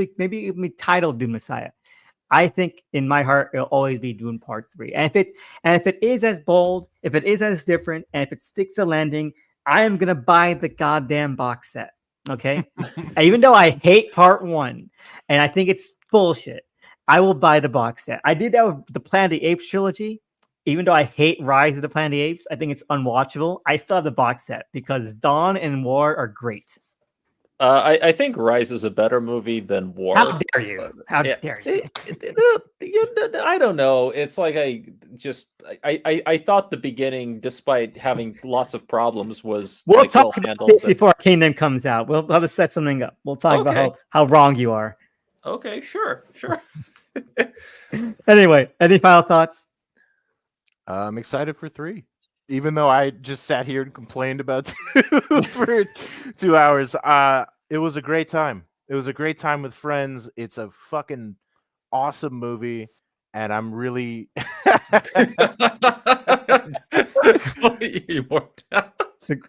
it'll be titled Dune Messiah. I think in my heart it'll always be Dune Part 3. And if it is as bold, if it is as different, and if it sticks the landing, I am gonna buy the goddamn box set. Okay, and even though I hate Part 1 and I think it's bullshit, I will buy the box set. I did that with the Planet of the Apes trilogy. Even though I hate Rise of the Planet of the Apes, I think it's unwatchable. I still have the box set because Dawn and War are great. I think Rise is a better movie than War. How dare you? How Yeah, dare you? I don't know. It's like I thought the beginning, despite having lots of problems, was We'll like, well talk about handled. this before Kingdom comes out. We'll have to set something up. We'll talk Okay. about how wrong you are. Okay, sure. Anyway, any final thoughts? I'm excited for 3. Even though I just sat here and complained about 2 for 2 hours. It was a great time. It was a great time with friends. It's a fucking awesome movie, and I'm really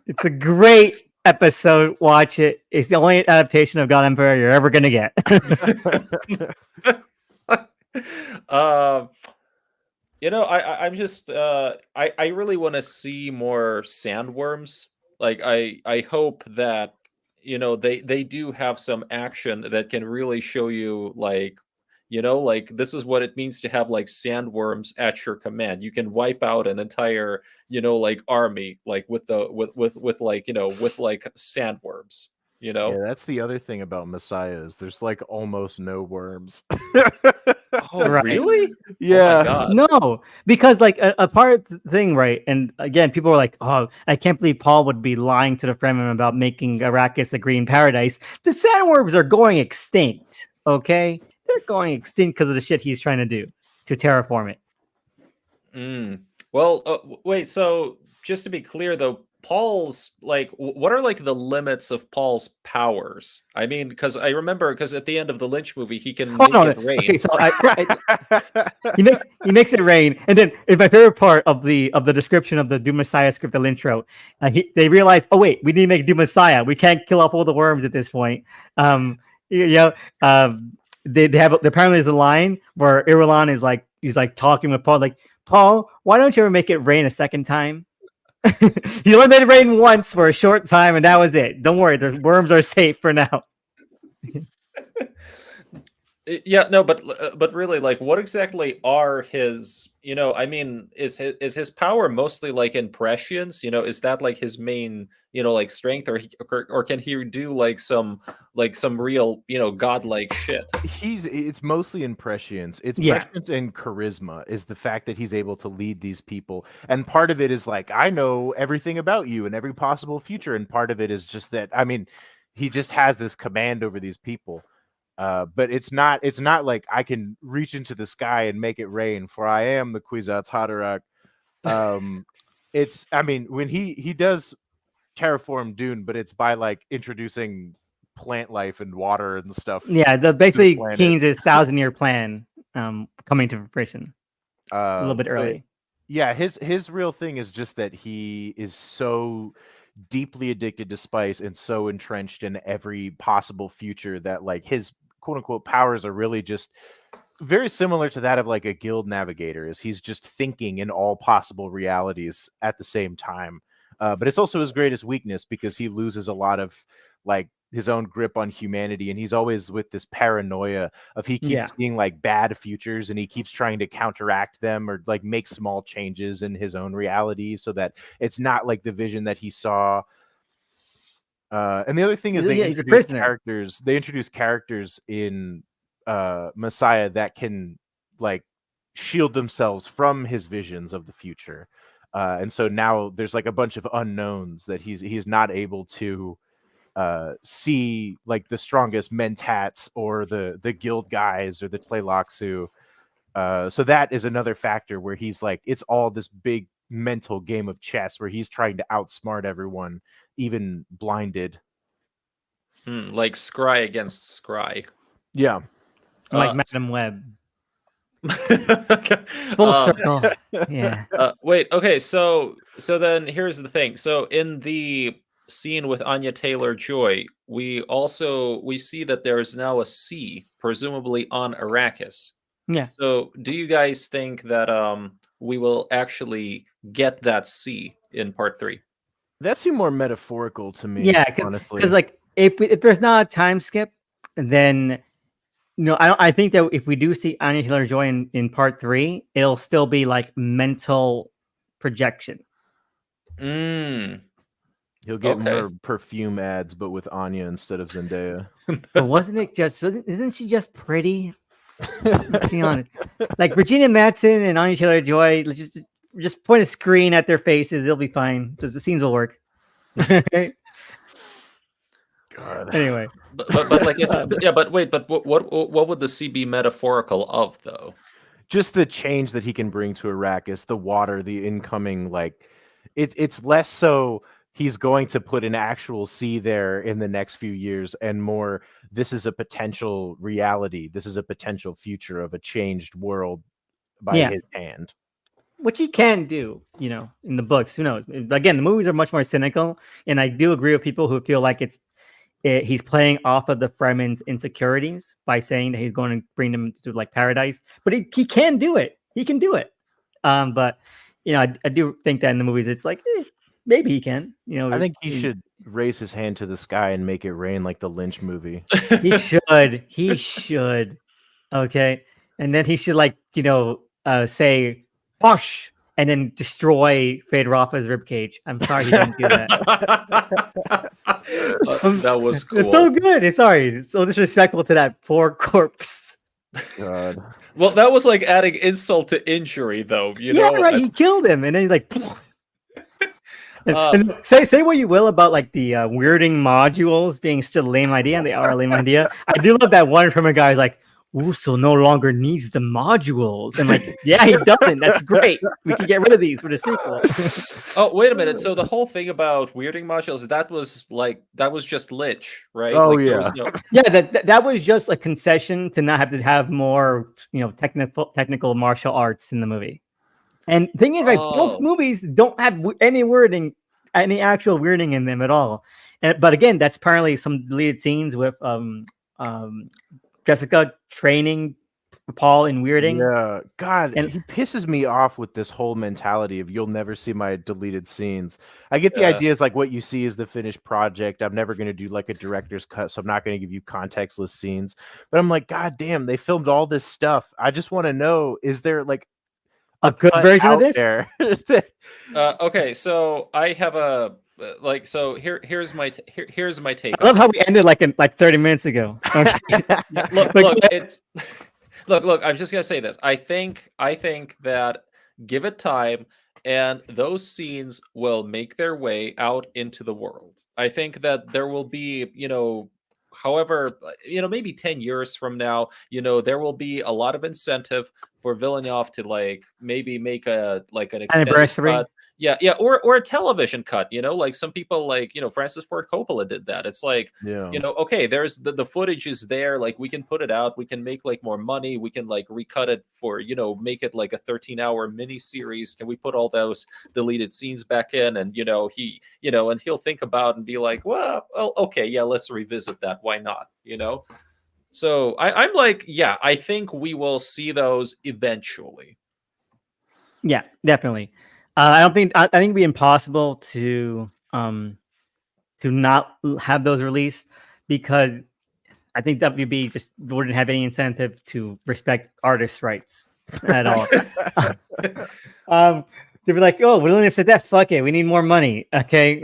It's a great episode. Watch it. It's the only adaptation of God Emperor you're ever gonna get. I'm just I really want to see more sandworms. Like I hope that they do have some action that can really show you like this is what it means to have like sandworms at your command. You can wipe out an entire like army like with like with like sandworms. Yeah, that's the other thing about Messiah is there's like almost no worms. Oh, Right. really? Yeah. Oh my God. No, because like a part of the thing, right? And again, people were like, "Oh, I can't believe Paul would be lying to the Fremen about making Arrakis a green paradise." The sandworms are going extinct. Okay, they're going extinct because of the shit he's trying to do to terraform it. Well, wait. So just to be clear, though, Paul's like, what are like the limits of Paul's powers? I mean, because I remember, because at the end of the Lynch movie, he can make it rain. Okay, so he makes it rain, and then in my favorite part of the description of the Doom Messiah script, the intro, they realize, oh wait, we need to make Doom Messiah. We can't kill off all the worms at this point. They have apparently there's a line where Irulan is like he's like talking with Paul, like, Paul, why don't you ever make it rain a second time? He only made it rain once for a short time, and that was it. Don't worry, the worms are safe for now. Yeah, no, but really, like, what exactly are his? I mean, is his power mostly like in prescience? Is that like his main, like strength, or can he do like some real, godlike shit? It's mostly in prescience. It's Yeah. prescience and charisma is the fact that he's able to lead these people. And part of it is like, I know everything about you and every possible future. And part of it is just that, I mean, he just has this command over these people. But it's not like I can reach into the sky and make it rain, for I am the Kwisatz Haderach. I mean, when he does terraform Dune, but it's by like introducing plant life and water and stuff. Yeah, basically planet. Keynes' 1,000-year plan coming to fruition a little bit But early. yeah, his real thing is just that he is so deeply addicted to spice and so entrenched in every possible future that like his quote unquote powers are really just very similar to that of like a guild navigator. Is he's just thinking in all possible realities at the same time. But it's also his greatest weakness because he loses a lot of like his own grip on humanity, and he's always with this paranoia of he keeps seeing like bad futures and he keeps trying to counteract them or like make small changes in his own reality so that it's not like the vision that he saw. And the other thing is they introduce characters in Messiah that can like shield themselves from his visions of the future. And so now there's like a bunch of unknowns that he's not able to see, like the strongest mentats or the guild guys or the Tleilaxu. So that is another factor where he's like, it's all this big mental game of chess where he's trying to outsmart everyone, even blinded. Like Scry against Scry. Yeah. Like Uh, Madam Web. Okay. Full circle. Yeah. Wait. Okay. So then here's the thing. So in the scene with Anya Taylor-Joy, we see that there is now a sea, presumably on Arrakis. Yeah. So do you guys think that we will actually get that sea in part 3? That seemed more metaphorical to me. Yeah, honestly. because like if there's not a time skip, then I think that if we do see Anya Taylor-Joy in part 3, it'll still be like mental projection. Mm. He'll get Okay. more perfume ads, but with Anya instead of Zendaya. But isn't she just pretty? Let's be honest. Like Regina Madsen and Anya Taylor-Joy, just point a screen at their faces, they'll be fine. The scenes will work. God. Anyway, but like it's yeah. But wait. But what would the sea be metaphorical of though? Just the change that he can bring to Arrakis, the water, the incoming, like it's less so he's going to put an actual sea there in the next few years, and more this is a potential reality. This is a potential future of a changed world by his hand. which he can do, in the books. Who knows? Again, the movies are much more cynical, and I do agree with people who feel like he's playing off of the Fremen's insecurities by saying that he's going to bring them to like paradise. But he can do it. He can do it. But I do think that in the movies, it's like maybe he can. I think he should raise his hand to the sky and make it rain like the Lynch movie. He should. He should. Okay, and then he should say "Posh" and then destroy Fade Rafa's ribcage. I'm sorry he didn't do that. That was cool. It's so good. It's sorry. It's so disrespectful to that poor corpse. God. Well, that was like adding insult to injury, though. Yeah, right. He killed him, and then he's like. And say what you will about like the weirding modules being still a lame idea, and they are a lame idea. I do love that one from a guy who's like, Uso no longer needs the modules. And like, yeah, he doesn't. That's great. We can get rid of these for the sequel. Oh, wait a minute. So the whole thing about weirding modules, that was just Lich, right? Oh, like, yeah. Yeah, that was just a concession to not have to have more, technical martial arts in the movie. And the thing is, right, both movies don't have any actual weirding in them at all. But again, that's apparently some deleted scenes with Jessica training Paul in weirding. Yeah, God, and he pisses me off with this whole mentality of you'll never see my deleted scenes. I get the idea is like what you see is the finished project. I'm never going to do like a director's cut, so I'm not going to give you contextless scenes. But I'm like, God damn, they filmed all this stuff. I just want to know, is there like a good version of this? There? Okay, so I have a so here's my take. I love how we ended like 30 minutes ago. Okay. Look, I'm just gonna say this. I think that give it time, and those scenes will make their way out into the world. I think that there will be, however, maybe 10 years from now, there will be a lot of incentive for Villeneuve to like maybe make an extended cut. Yeah, or a television cut, like some people like, Francis Ford Coppola did that. It's like, okay, there's the footage is there, like we can put it out, we can make like more money, we can like recut it for, make it like a 13-hour mini series. Can we put all those deleted scenes back in? And and he'll think about and be like, well, okay, yeah, let's revisit that. Why not? So I'm like, yeah, I think we will see those eventually. Yeah, definitely. I think it'd be impossible to not have those released, because I think WB just wouldn't have any incentive to respect artists' rights at all. They'd be like, "Oh, we only said that. Fuck it, we need more money." Okay,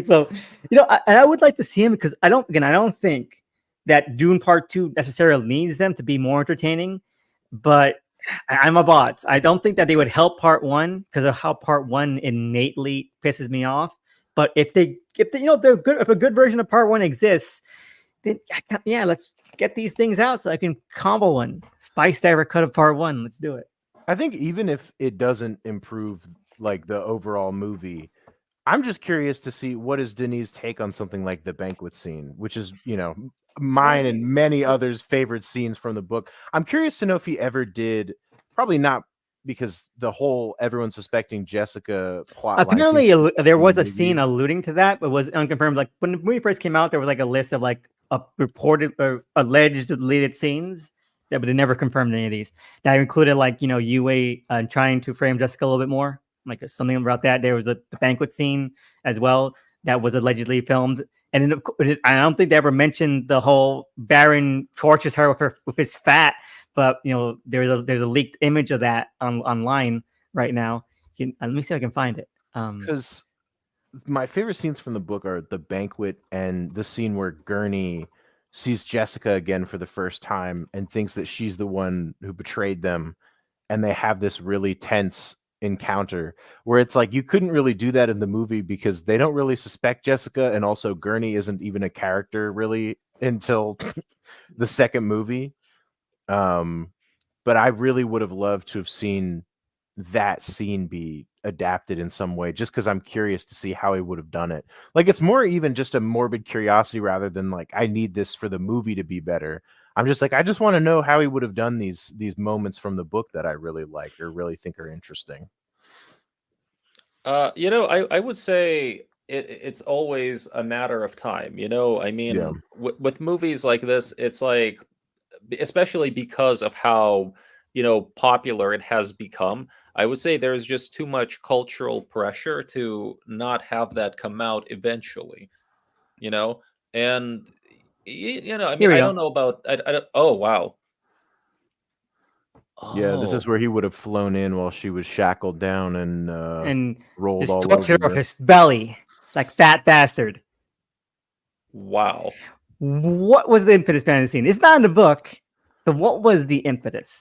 so I would like to see him, because I don't think that Dune Part 2 necessarily needs them to be more entertaining, but I'm a bot. I don't think that they would help Part 1 because of how Part 1 innately pisses me off. But if a good version of Part 1 exists, then yeah, let's get these things out so I can combo one. Spice that cut of Part 1. Let's do it. I think even if it doesn't improve like the overall movie, I'm just curious to see what is Denis' take on something like the banquet scene, which is, mine and many others' favorite scenes from the book. I'm curious to know if he ever did, probably not, because the whole everyone suspecting Jessica plot line seems Apparently, there in the was a scene movies. alluding to that, but was unconfirmed. Like when the movie first came out, there was like a list of like reported or alleged deleted scenes that, but they never confirmed any of these. That included like Yue trying to frame Jessica a little bit more, like something about that. There was the banquet scene as well that was allegedly filmed, and then, I don't think they ever mentioned the whole Baron tortures her with his fat. But there's a leaked image of that online right now. Let me see if I can find it. Because my favorite scenes from the book are the banquet and the scene where Gurney sees Jessica again for the first time and thinks that she's the one who betrayed them, and they have this really tense encounter where it's like you couldn't really do that in the movie because they don't really suspect Jessica, and also Gurney isn't even a character really until the second movie. But I really would have loved to have seen that scene be adapted in some way, just because I'm curious to see how he would have done it. Like, it's more even just a morbid curiosity rather than like I need this for the movie to be better. I'm just like, I just want to know how he would have done these moments from the book that I really like or really think are interesting. I would say it's always a matter of time. I Yeah. mean, with movies like this, it's like, especially because of how popular it has become. I would say there's just too much cultural pressure to not have that come out eventually. You know, and I mean, Here we I go. don't know about. Oh wow. Yeah, this is Oh where he would have flown in while she was shackled down and And rolled just all torture over her with her. his belly, like fat bastard. wow. What was the impetus behind the scene? It's not in the book. So what was the impetus?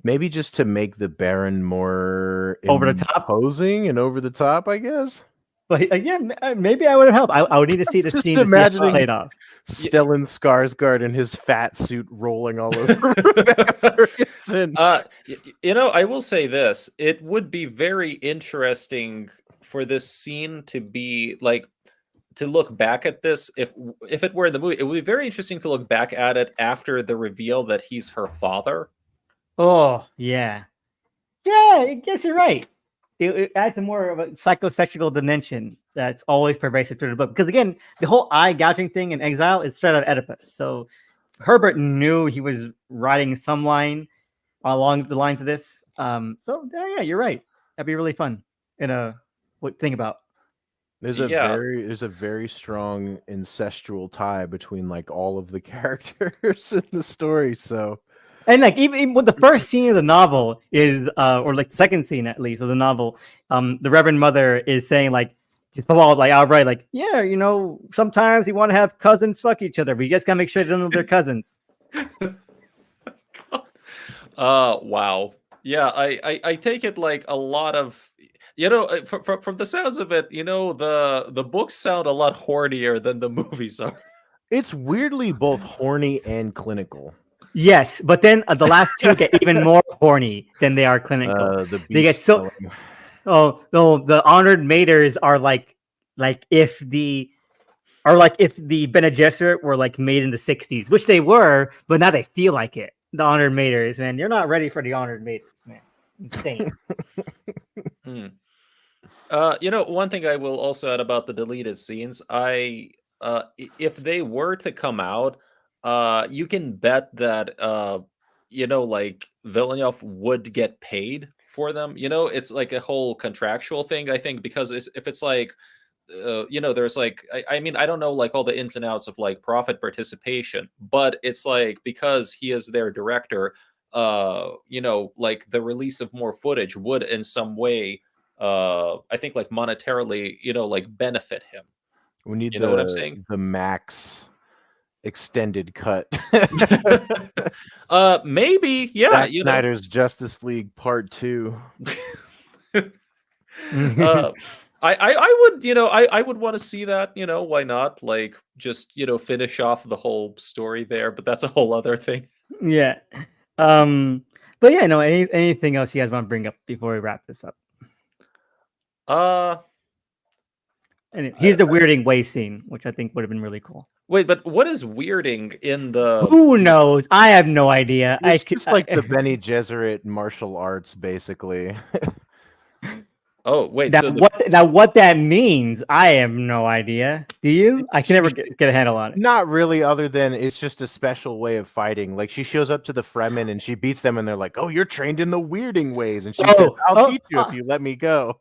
Maybe just to make the Baron more Over the top? imposing and over the top, I guess. But yeah, maybe I would have helped. I would need to see the Just scene to see how it imagining played off. Stellan Skarsgård in his fat suit rolling all over Rebecca Ferguson. I will say this: it would be very interesting for this scene to be like, to look back at this, if it were in the movie, it would be very interesting to look back at it after the reveal that he's her father. Oh, yeah. Yeah, I guess you're right. It adds a more of a psychosexual dimension that's always pervasive through the book. Because again, the whole eye gouging thing in Exile is straight out of Oedipus. So Herbert knew he was writing some line along the lines of this. Yeah, you're right. That'd be really fun. What think about? There's Yeah. there's a very strong incestual tie between like all of the characters in the story. So And like even with the first scene of the novel is, or like the second scene at least of the novel, the Reverend Mother is saying like, just all like outright like, yeah, sometimes you want to have cousins fuck each other, but you just gotta make sure they don't know they're cousins. Wow. Yeah, I take it like a lot of, from the sounds of it, the books sound a lot hornier than the movies are. it's weirdly both horny and clinical. Yes, but then the last two get even more horny than they are clinical. The They get beach so oh no, the honored maters are like if the Bene Gesserit were like made in the 60s, which they were, but now they feel like it. The honored maters, man. You're not ready for the honored maters, man. Insane. Hmm. One thing I will also add about the deleted scenes, if they were to come out, you can bet that like Villeneuve would get paid for them. It's like a whole contractual thing, I think, because if it's like, there's like, I mean, I don't know like all the ins and outs of like profit participation, but it's like because he is their director, like the release of more footage would in some way, I think like monetarily, like benefit him. we need You know what I'm saying? the max extended cut. Maybe, yeah, Zack Snyder's Justice League Part 2. I would, I would want to see that, why not? Like just, finish off the whole story there, but that's a whole other thing. Yeah. But yeah, no, anything else you guys want to bring up before we wrap this up? Uh And he's the weirding way scene, which I think would have been really cool. Wait, but what is weirding in the? Who knows? I have no idea. It's just like the Bene Gesserit martial arts, basically. Oh wait, Now, so the, what that means, I have no idea. Do you? I can never get a handle on it. Not really, other than it's just a special way of fighting. Like she shows up to the Fremen and she beats them, and they're like, "Oh, you're trained in the weirding ways," and she says, "I'll teach you if you let me go."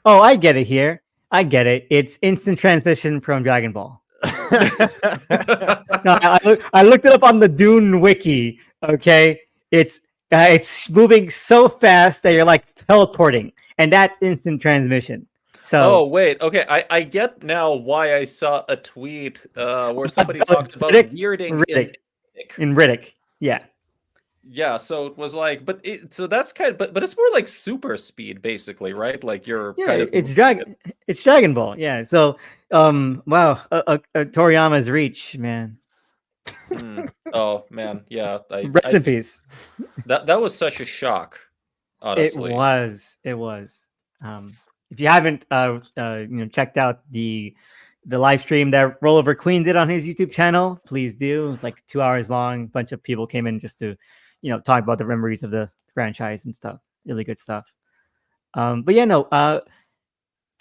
Oh, I get it here. I get it. It's instant transmission from Dragon Ball. No, I looked it up on the Dune wiki. Okay, it's moving so fast that you're like teleporting, and that's instant transmission. So, oh wait, okay, I get now why I saw a tweet where somebody talked about Riddick- weirding in Riddick, yeah. Yeah, so it was like, so that's kind of, but it's more like super speed, basically, right? Like you're kind of it's Dragon Ball, yeah. So, wow, Toriyama's reach, man. Oh man, yeah. Rest in peace. That was such a shock, honestly. It was. If you haven't, checked out the live stream that Rollover Queen did on his YouTube channel, please do. It's like 2 hours long. A bunch of people came in just to, talk about the memories of the franchise and stuff. Really good stuff. But yeah, no.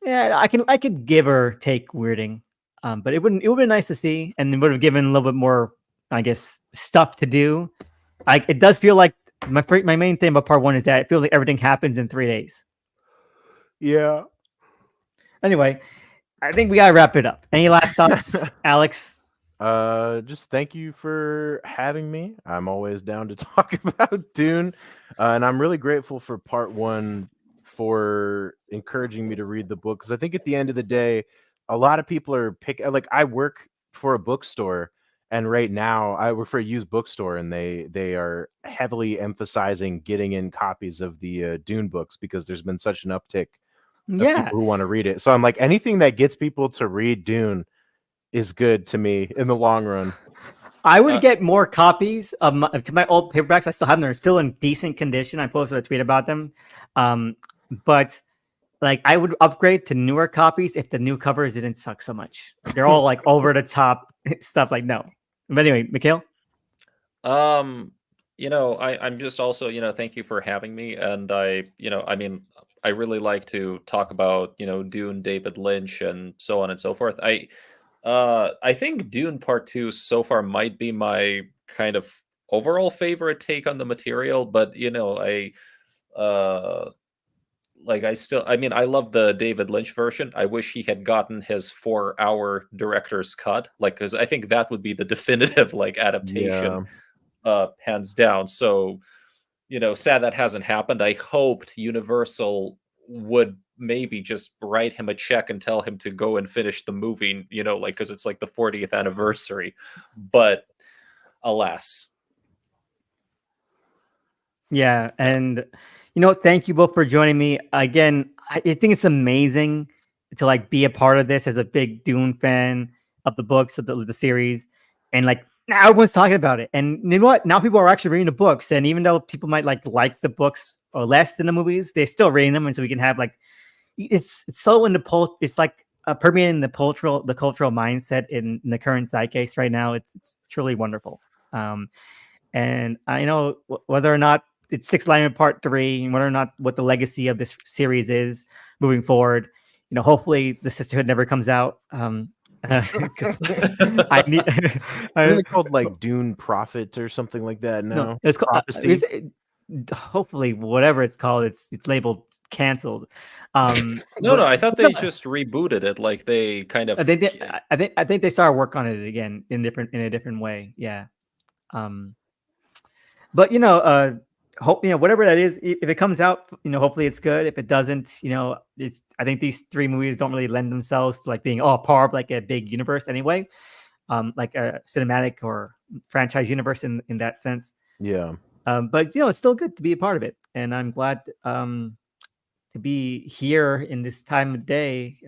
Yeah, I could give or take weirding. But it would have been nice to see, and it would have given a little bit more, I guess, stuff to do. It does feel like my main thing about part 1 is that it feels like everything happens in 3 days. Yeah. Anyway, I think we gotta wrap it up. Any last thoughts, Alex? Just thank you for having me. I'm always down to talk about Dune, and I'm really grateful for part 1 for encouraging me to read the book, because I think at the end of the day, a lot of people are I work for a bookstore, and right now I work for a used bookstore, and they are heavily emphasizing getting in copies of the Dune books because there's been such an uptick of people who want to read it. So I'm like, anything that gets people to read Dune is good to me in the long run. I would get more copies of my old paperbacks. I still have them. They're still in decent condition. I posted a tweet about them. But like I would upgrade to newer copies if the new covers didn't suck so much. They're all like over the top stuff. Like no. But anyway, Mikhail? I'm just also, thank you for having me. And I really like to talk about, Dune, David Lynch, and so on and so forth. I think Dune Part 2 so far might be my kind of overall favorite take on the material, but I love the David Lynch version. I wish he had gotten his 4-hour director's cut, because I think that would be the definitive adaptation, hands down. So, sad that hasn't happened. I hoped Universal would maybe just write him a check and tell him to go and finish the movie, because it's like the 40th anniversary. But alas. Yeah, and thank you both for joining me again. I think it's amazing to be a part of this as a big Dune fan of the books of the series, and now everyone's talking about it. And you know what? Now people are actually reading the books, and even though people might like the books or less than the movies, they're still reading them, and so we can have it's so in the it's permeating the cultural mindset in the current zeitgeist right now. It's truly wonderful. And I know whether or not it's Six Lion Part 3, and whether or not what the legacy of this series is moving forward, hopefully the Sisterhood never comes out. I need. Isn't it called Dune Prophet or something like that? No, it's called. Hopefully, whatever it's called, it's labeled canceled. No, I thought they just rebooted it. Like they kind of. They did. I think they started work on it again in a different way. Yeah. But hope whatever that is, if it comes out, hopefully it's good. If it doesn't, I think these 3 movies don't really lend themselves to being part of a big universe anyway, like a cinematic or franchise universe in that sense. Yeah. But it's still good to be a part of it, and I'm glad to be here in this time of day.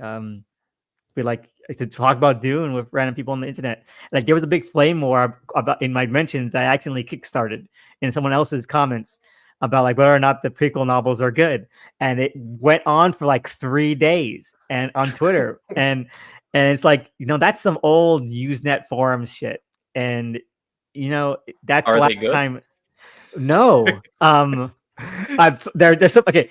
To talk about Dune with random people on the internet. There was a big flame war about in my mentions that I accidentally kickstarted in someone else's comments about like whether or not the prequel novels are good, and it went on for like 3 days and on Twitter, and it's like, that's some old Usenet forums shit, and that's the Are they last good? time. No, there's some okay.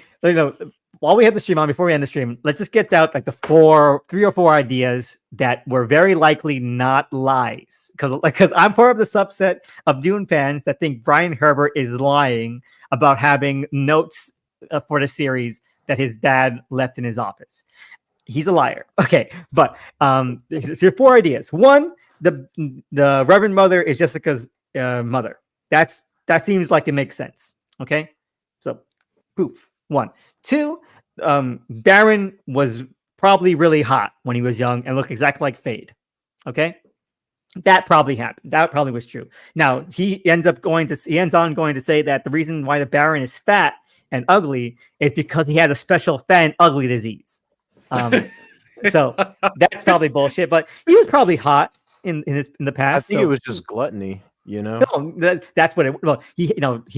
While we have the stream on, before we end the stream, let's just get out like the 3 or 4 ideas that were very likely not lies, because I'm part of the subset of Dune fans that think Brian Herbert is lying about having notes for the series that his dad left in his office. He's a liar. Okay, but here are 4 ideas. One, the Reverend Mother is Jessica's mother. That seems like it makes sense. Okay, so poof. 1, 2. Baron was probably really hot when he was young and looked exactly like Fade. Okay, that probably happened. That probably was true. Now he ends on going to say that the reason why the Baron is fat and ugly is because he had a special fat and ugly disease. So that's probably bullshit. But he was probably hot in the past. I think it was just gluttony. No, that's what it. Well, he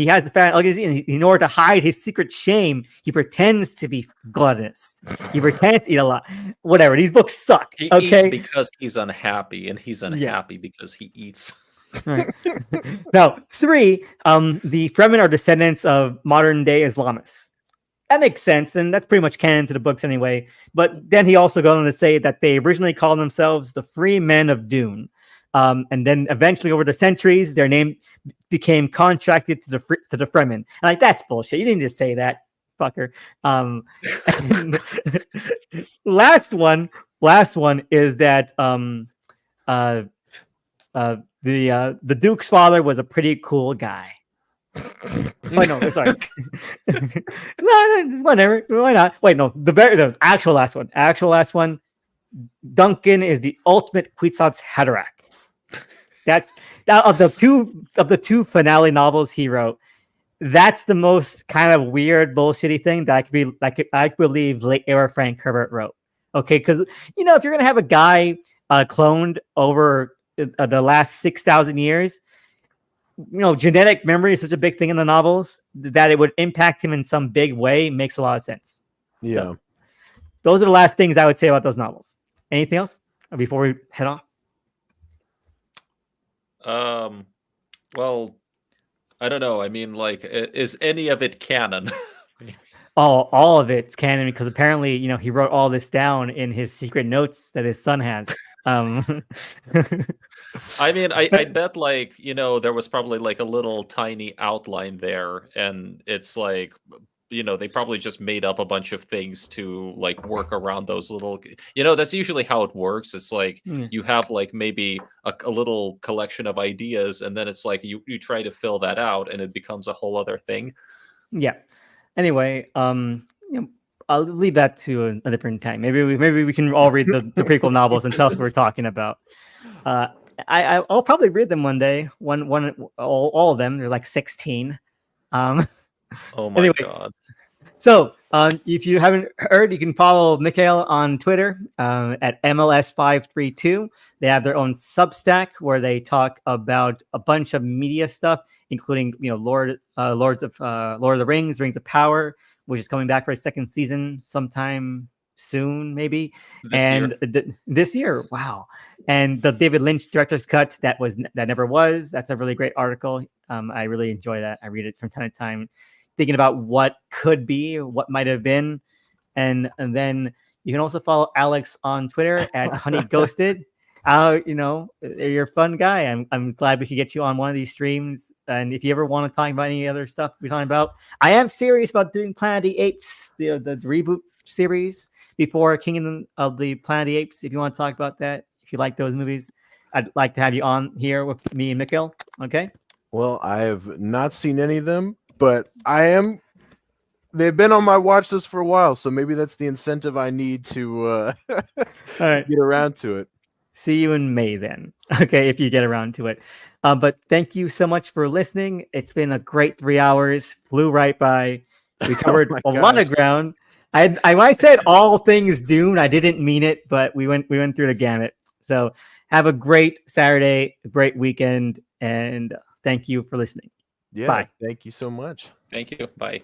has the fat ugly disease, and in order to hide his secret shame, he pretends to be gluttonous. He pretends to eat a lot. Whatever. These books suck. He okay, eats because he's unhappy, and he's unhappy because he eats. Right. Now, 3. The Fremen are descendants of modern day Islamists. That makes sense, and that's pretty much canon to the books anyway. But then he also goes on to say that they originally called themselves the Free Men of Dune. And then eventually, over the centuries, their name became contracted to the Fremen. And like, that's bullshit. You didn't need to say that, fucker. Last one is that the Duke's father was a pretty cool guy. Oh no, sorry. No, whatever. Why not? Wait, no. The actual last one. Duncan is the ultimate Kwisatz Haderach. That's of the two finale novels he wrote. That's the most kind of weird bullshitty thing that I believe late era Frank Herbert wrote. Okay, because if you're gonna have a guy cloned over the last 6,000 years, genetic memory is such a big thing in the novels that it would impact him in some big way. Makes a lot of sense. Yeah. So, those are the last things I would say about those novels. Anything else before we head off? Well, I don't know. I mean, like, is any of it canon? All of it's canon because apparently, he wrote all this down in his secret notes that his son has. I mean, I bet like, there was probably like a little tiny outline there, and it's like, they probably just made up a bunch of things to like work around those little, that's usually how it works. It's like you have like maybe a little collection of ideas, and then it's like you try to fill that out and it becomes a whole other thing. Yeah. Anyway, I'll leave that to a different time. Maybe we can all read the prequel novels and tell us what we're talking about. I'll probably read them one day. All of them. They're like 16. Oh my god. So, if you haven't heard, you can follow Mikhail on Twitter at MLS532. They have their own Substack where they talk about a bunch of media stuff, including Lord of the Rings, Rings of Power, which is coming back for a second season sometime soon, maybe. This year, wow! And the David Lynch director's cut that never was. That's a really great article. I really enjoy that. I read it from time to time, thinking about what could be, what might have been. And then you can also follow Alex on Twitter at Honey Ghosted. You're a fun guy. I'm glad we could get you on one of these streams. And if you ever want to talk about any other stuff we're talking about, I am serious about doing Planet of the Apes, the reboot series before Kingdom of the Planet of the Apes. If you want to talk about that, if you like those movies, I'd like to have you on here with me and Mikhail. Okay. Well, I have not seen any of them, but they've been on my watch list for a while, so maybe that's the incentive I need to all right, get around to it. See you in May then. Okay, if you get around to it. But thank you so much for listening. It's been a great 3 hours. Flew right by. We covered a lot of ground. When I said all things Dune, I didn't mean it, but we went through the gamut. So have a great Saturday, a great weekend, and thank you for listening. Yeah, Bye. thank you so much. Thank you. Bye.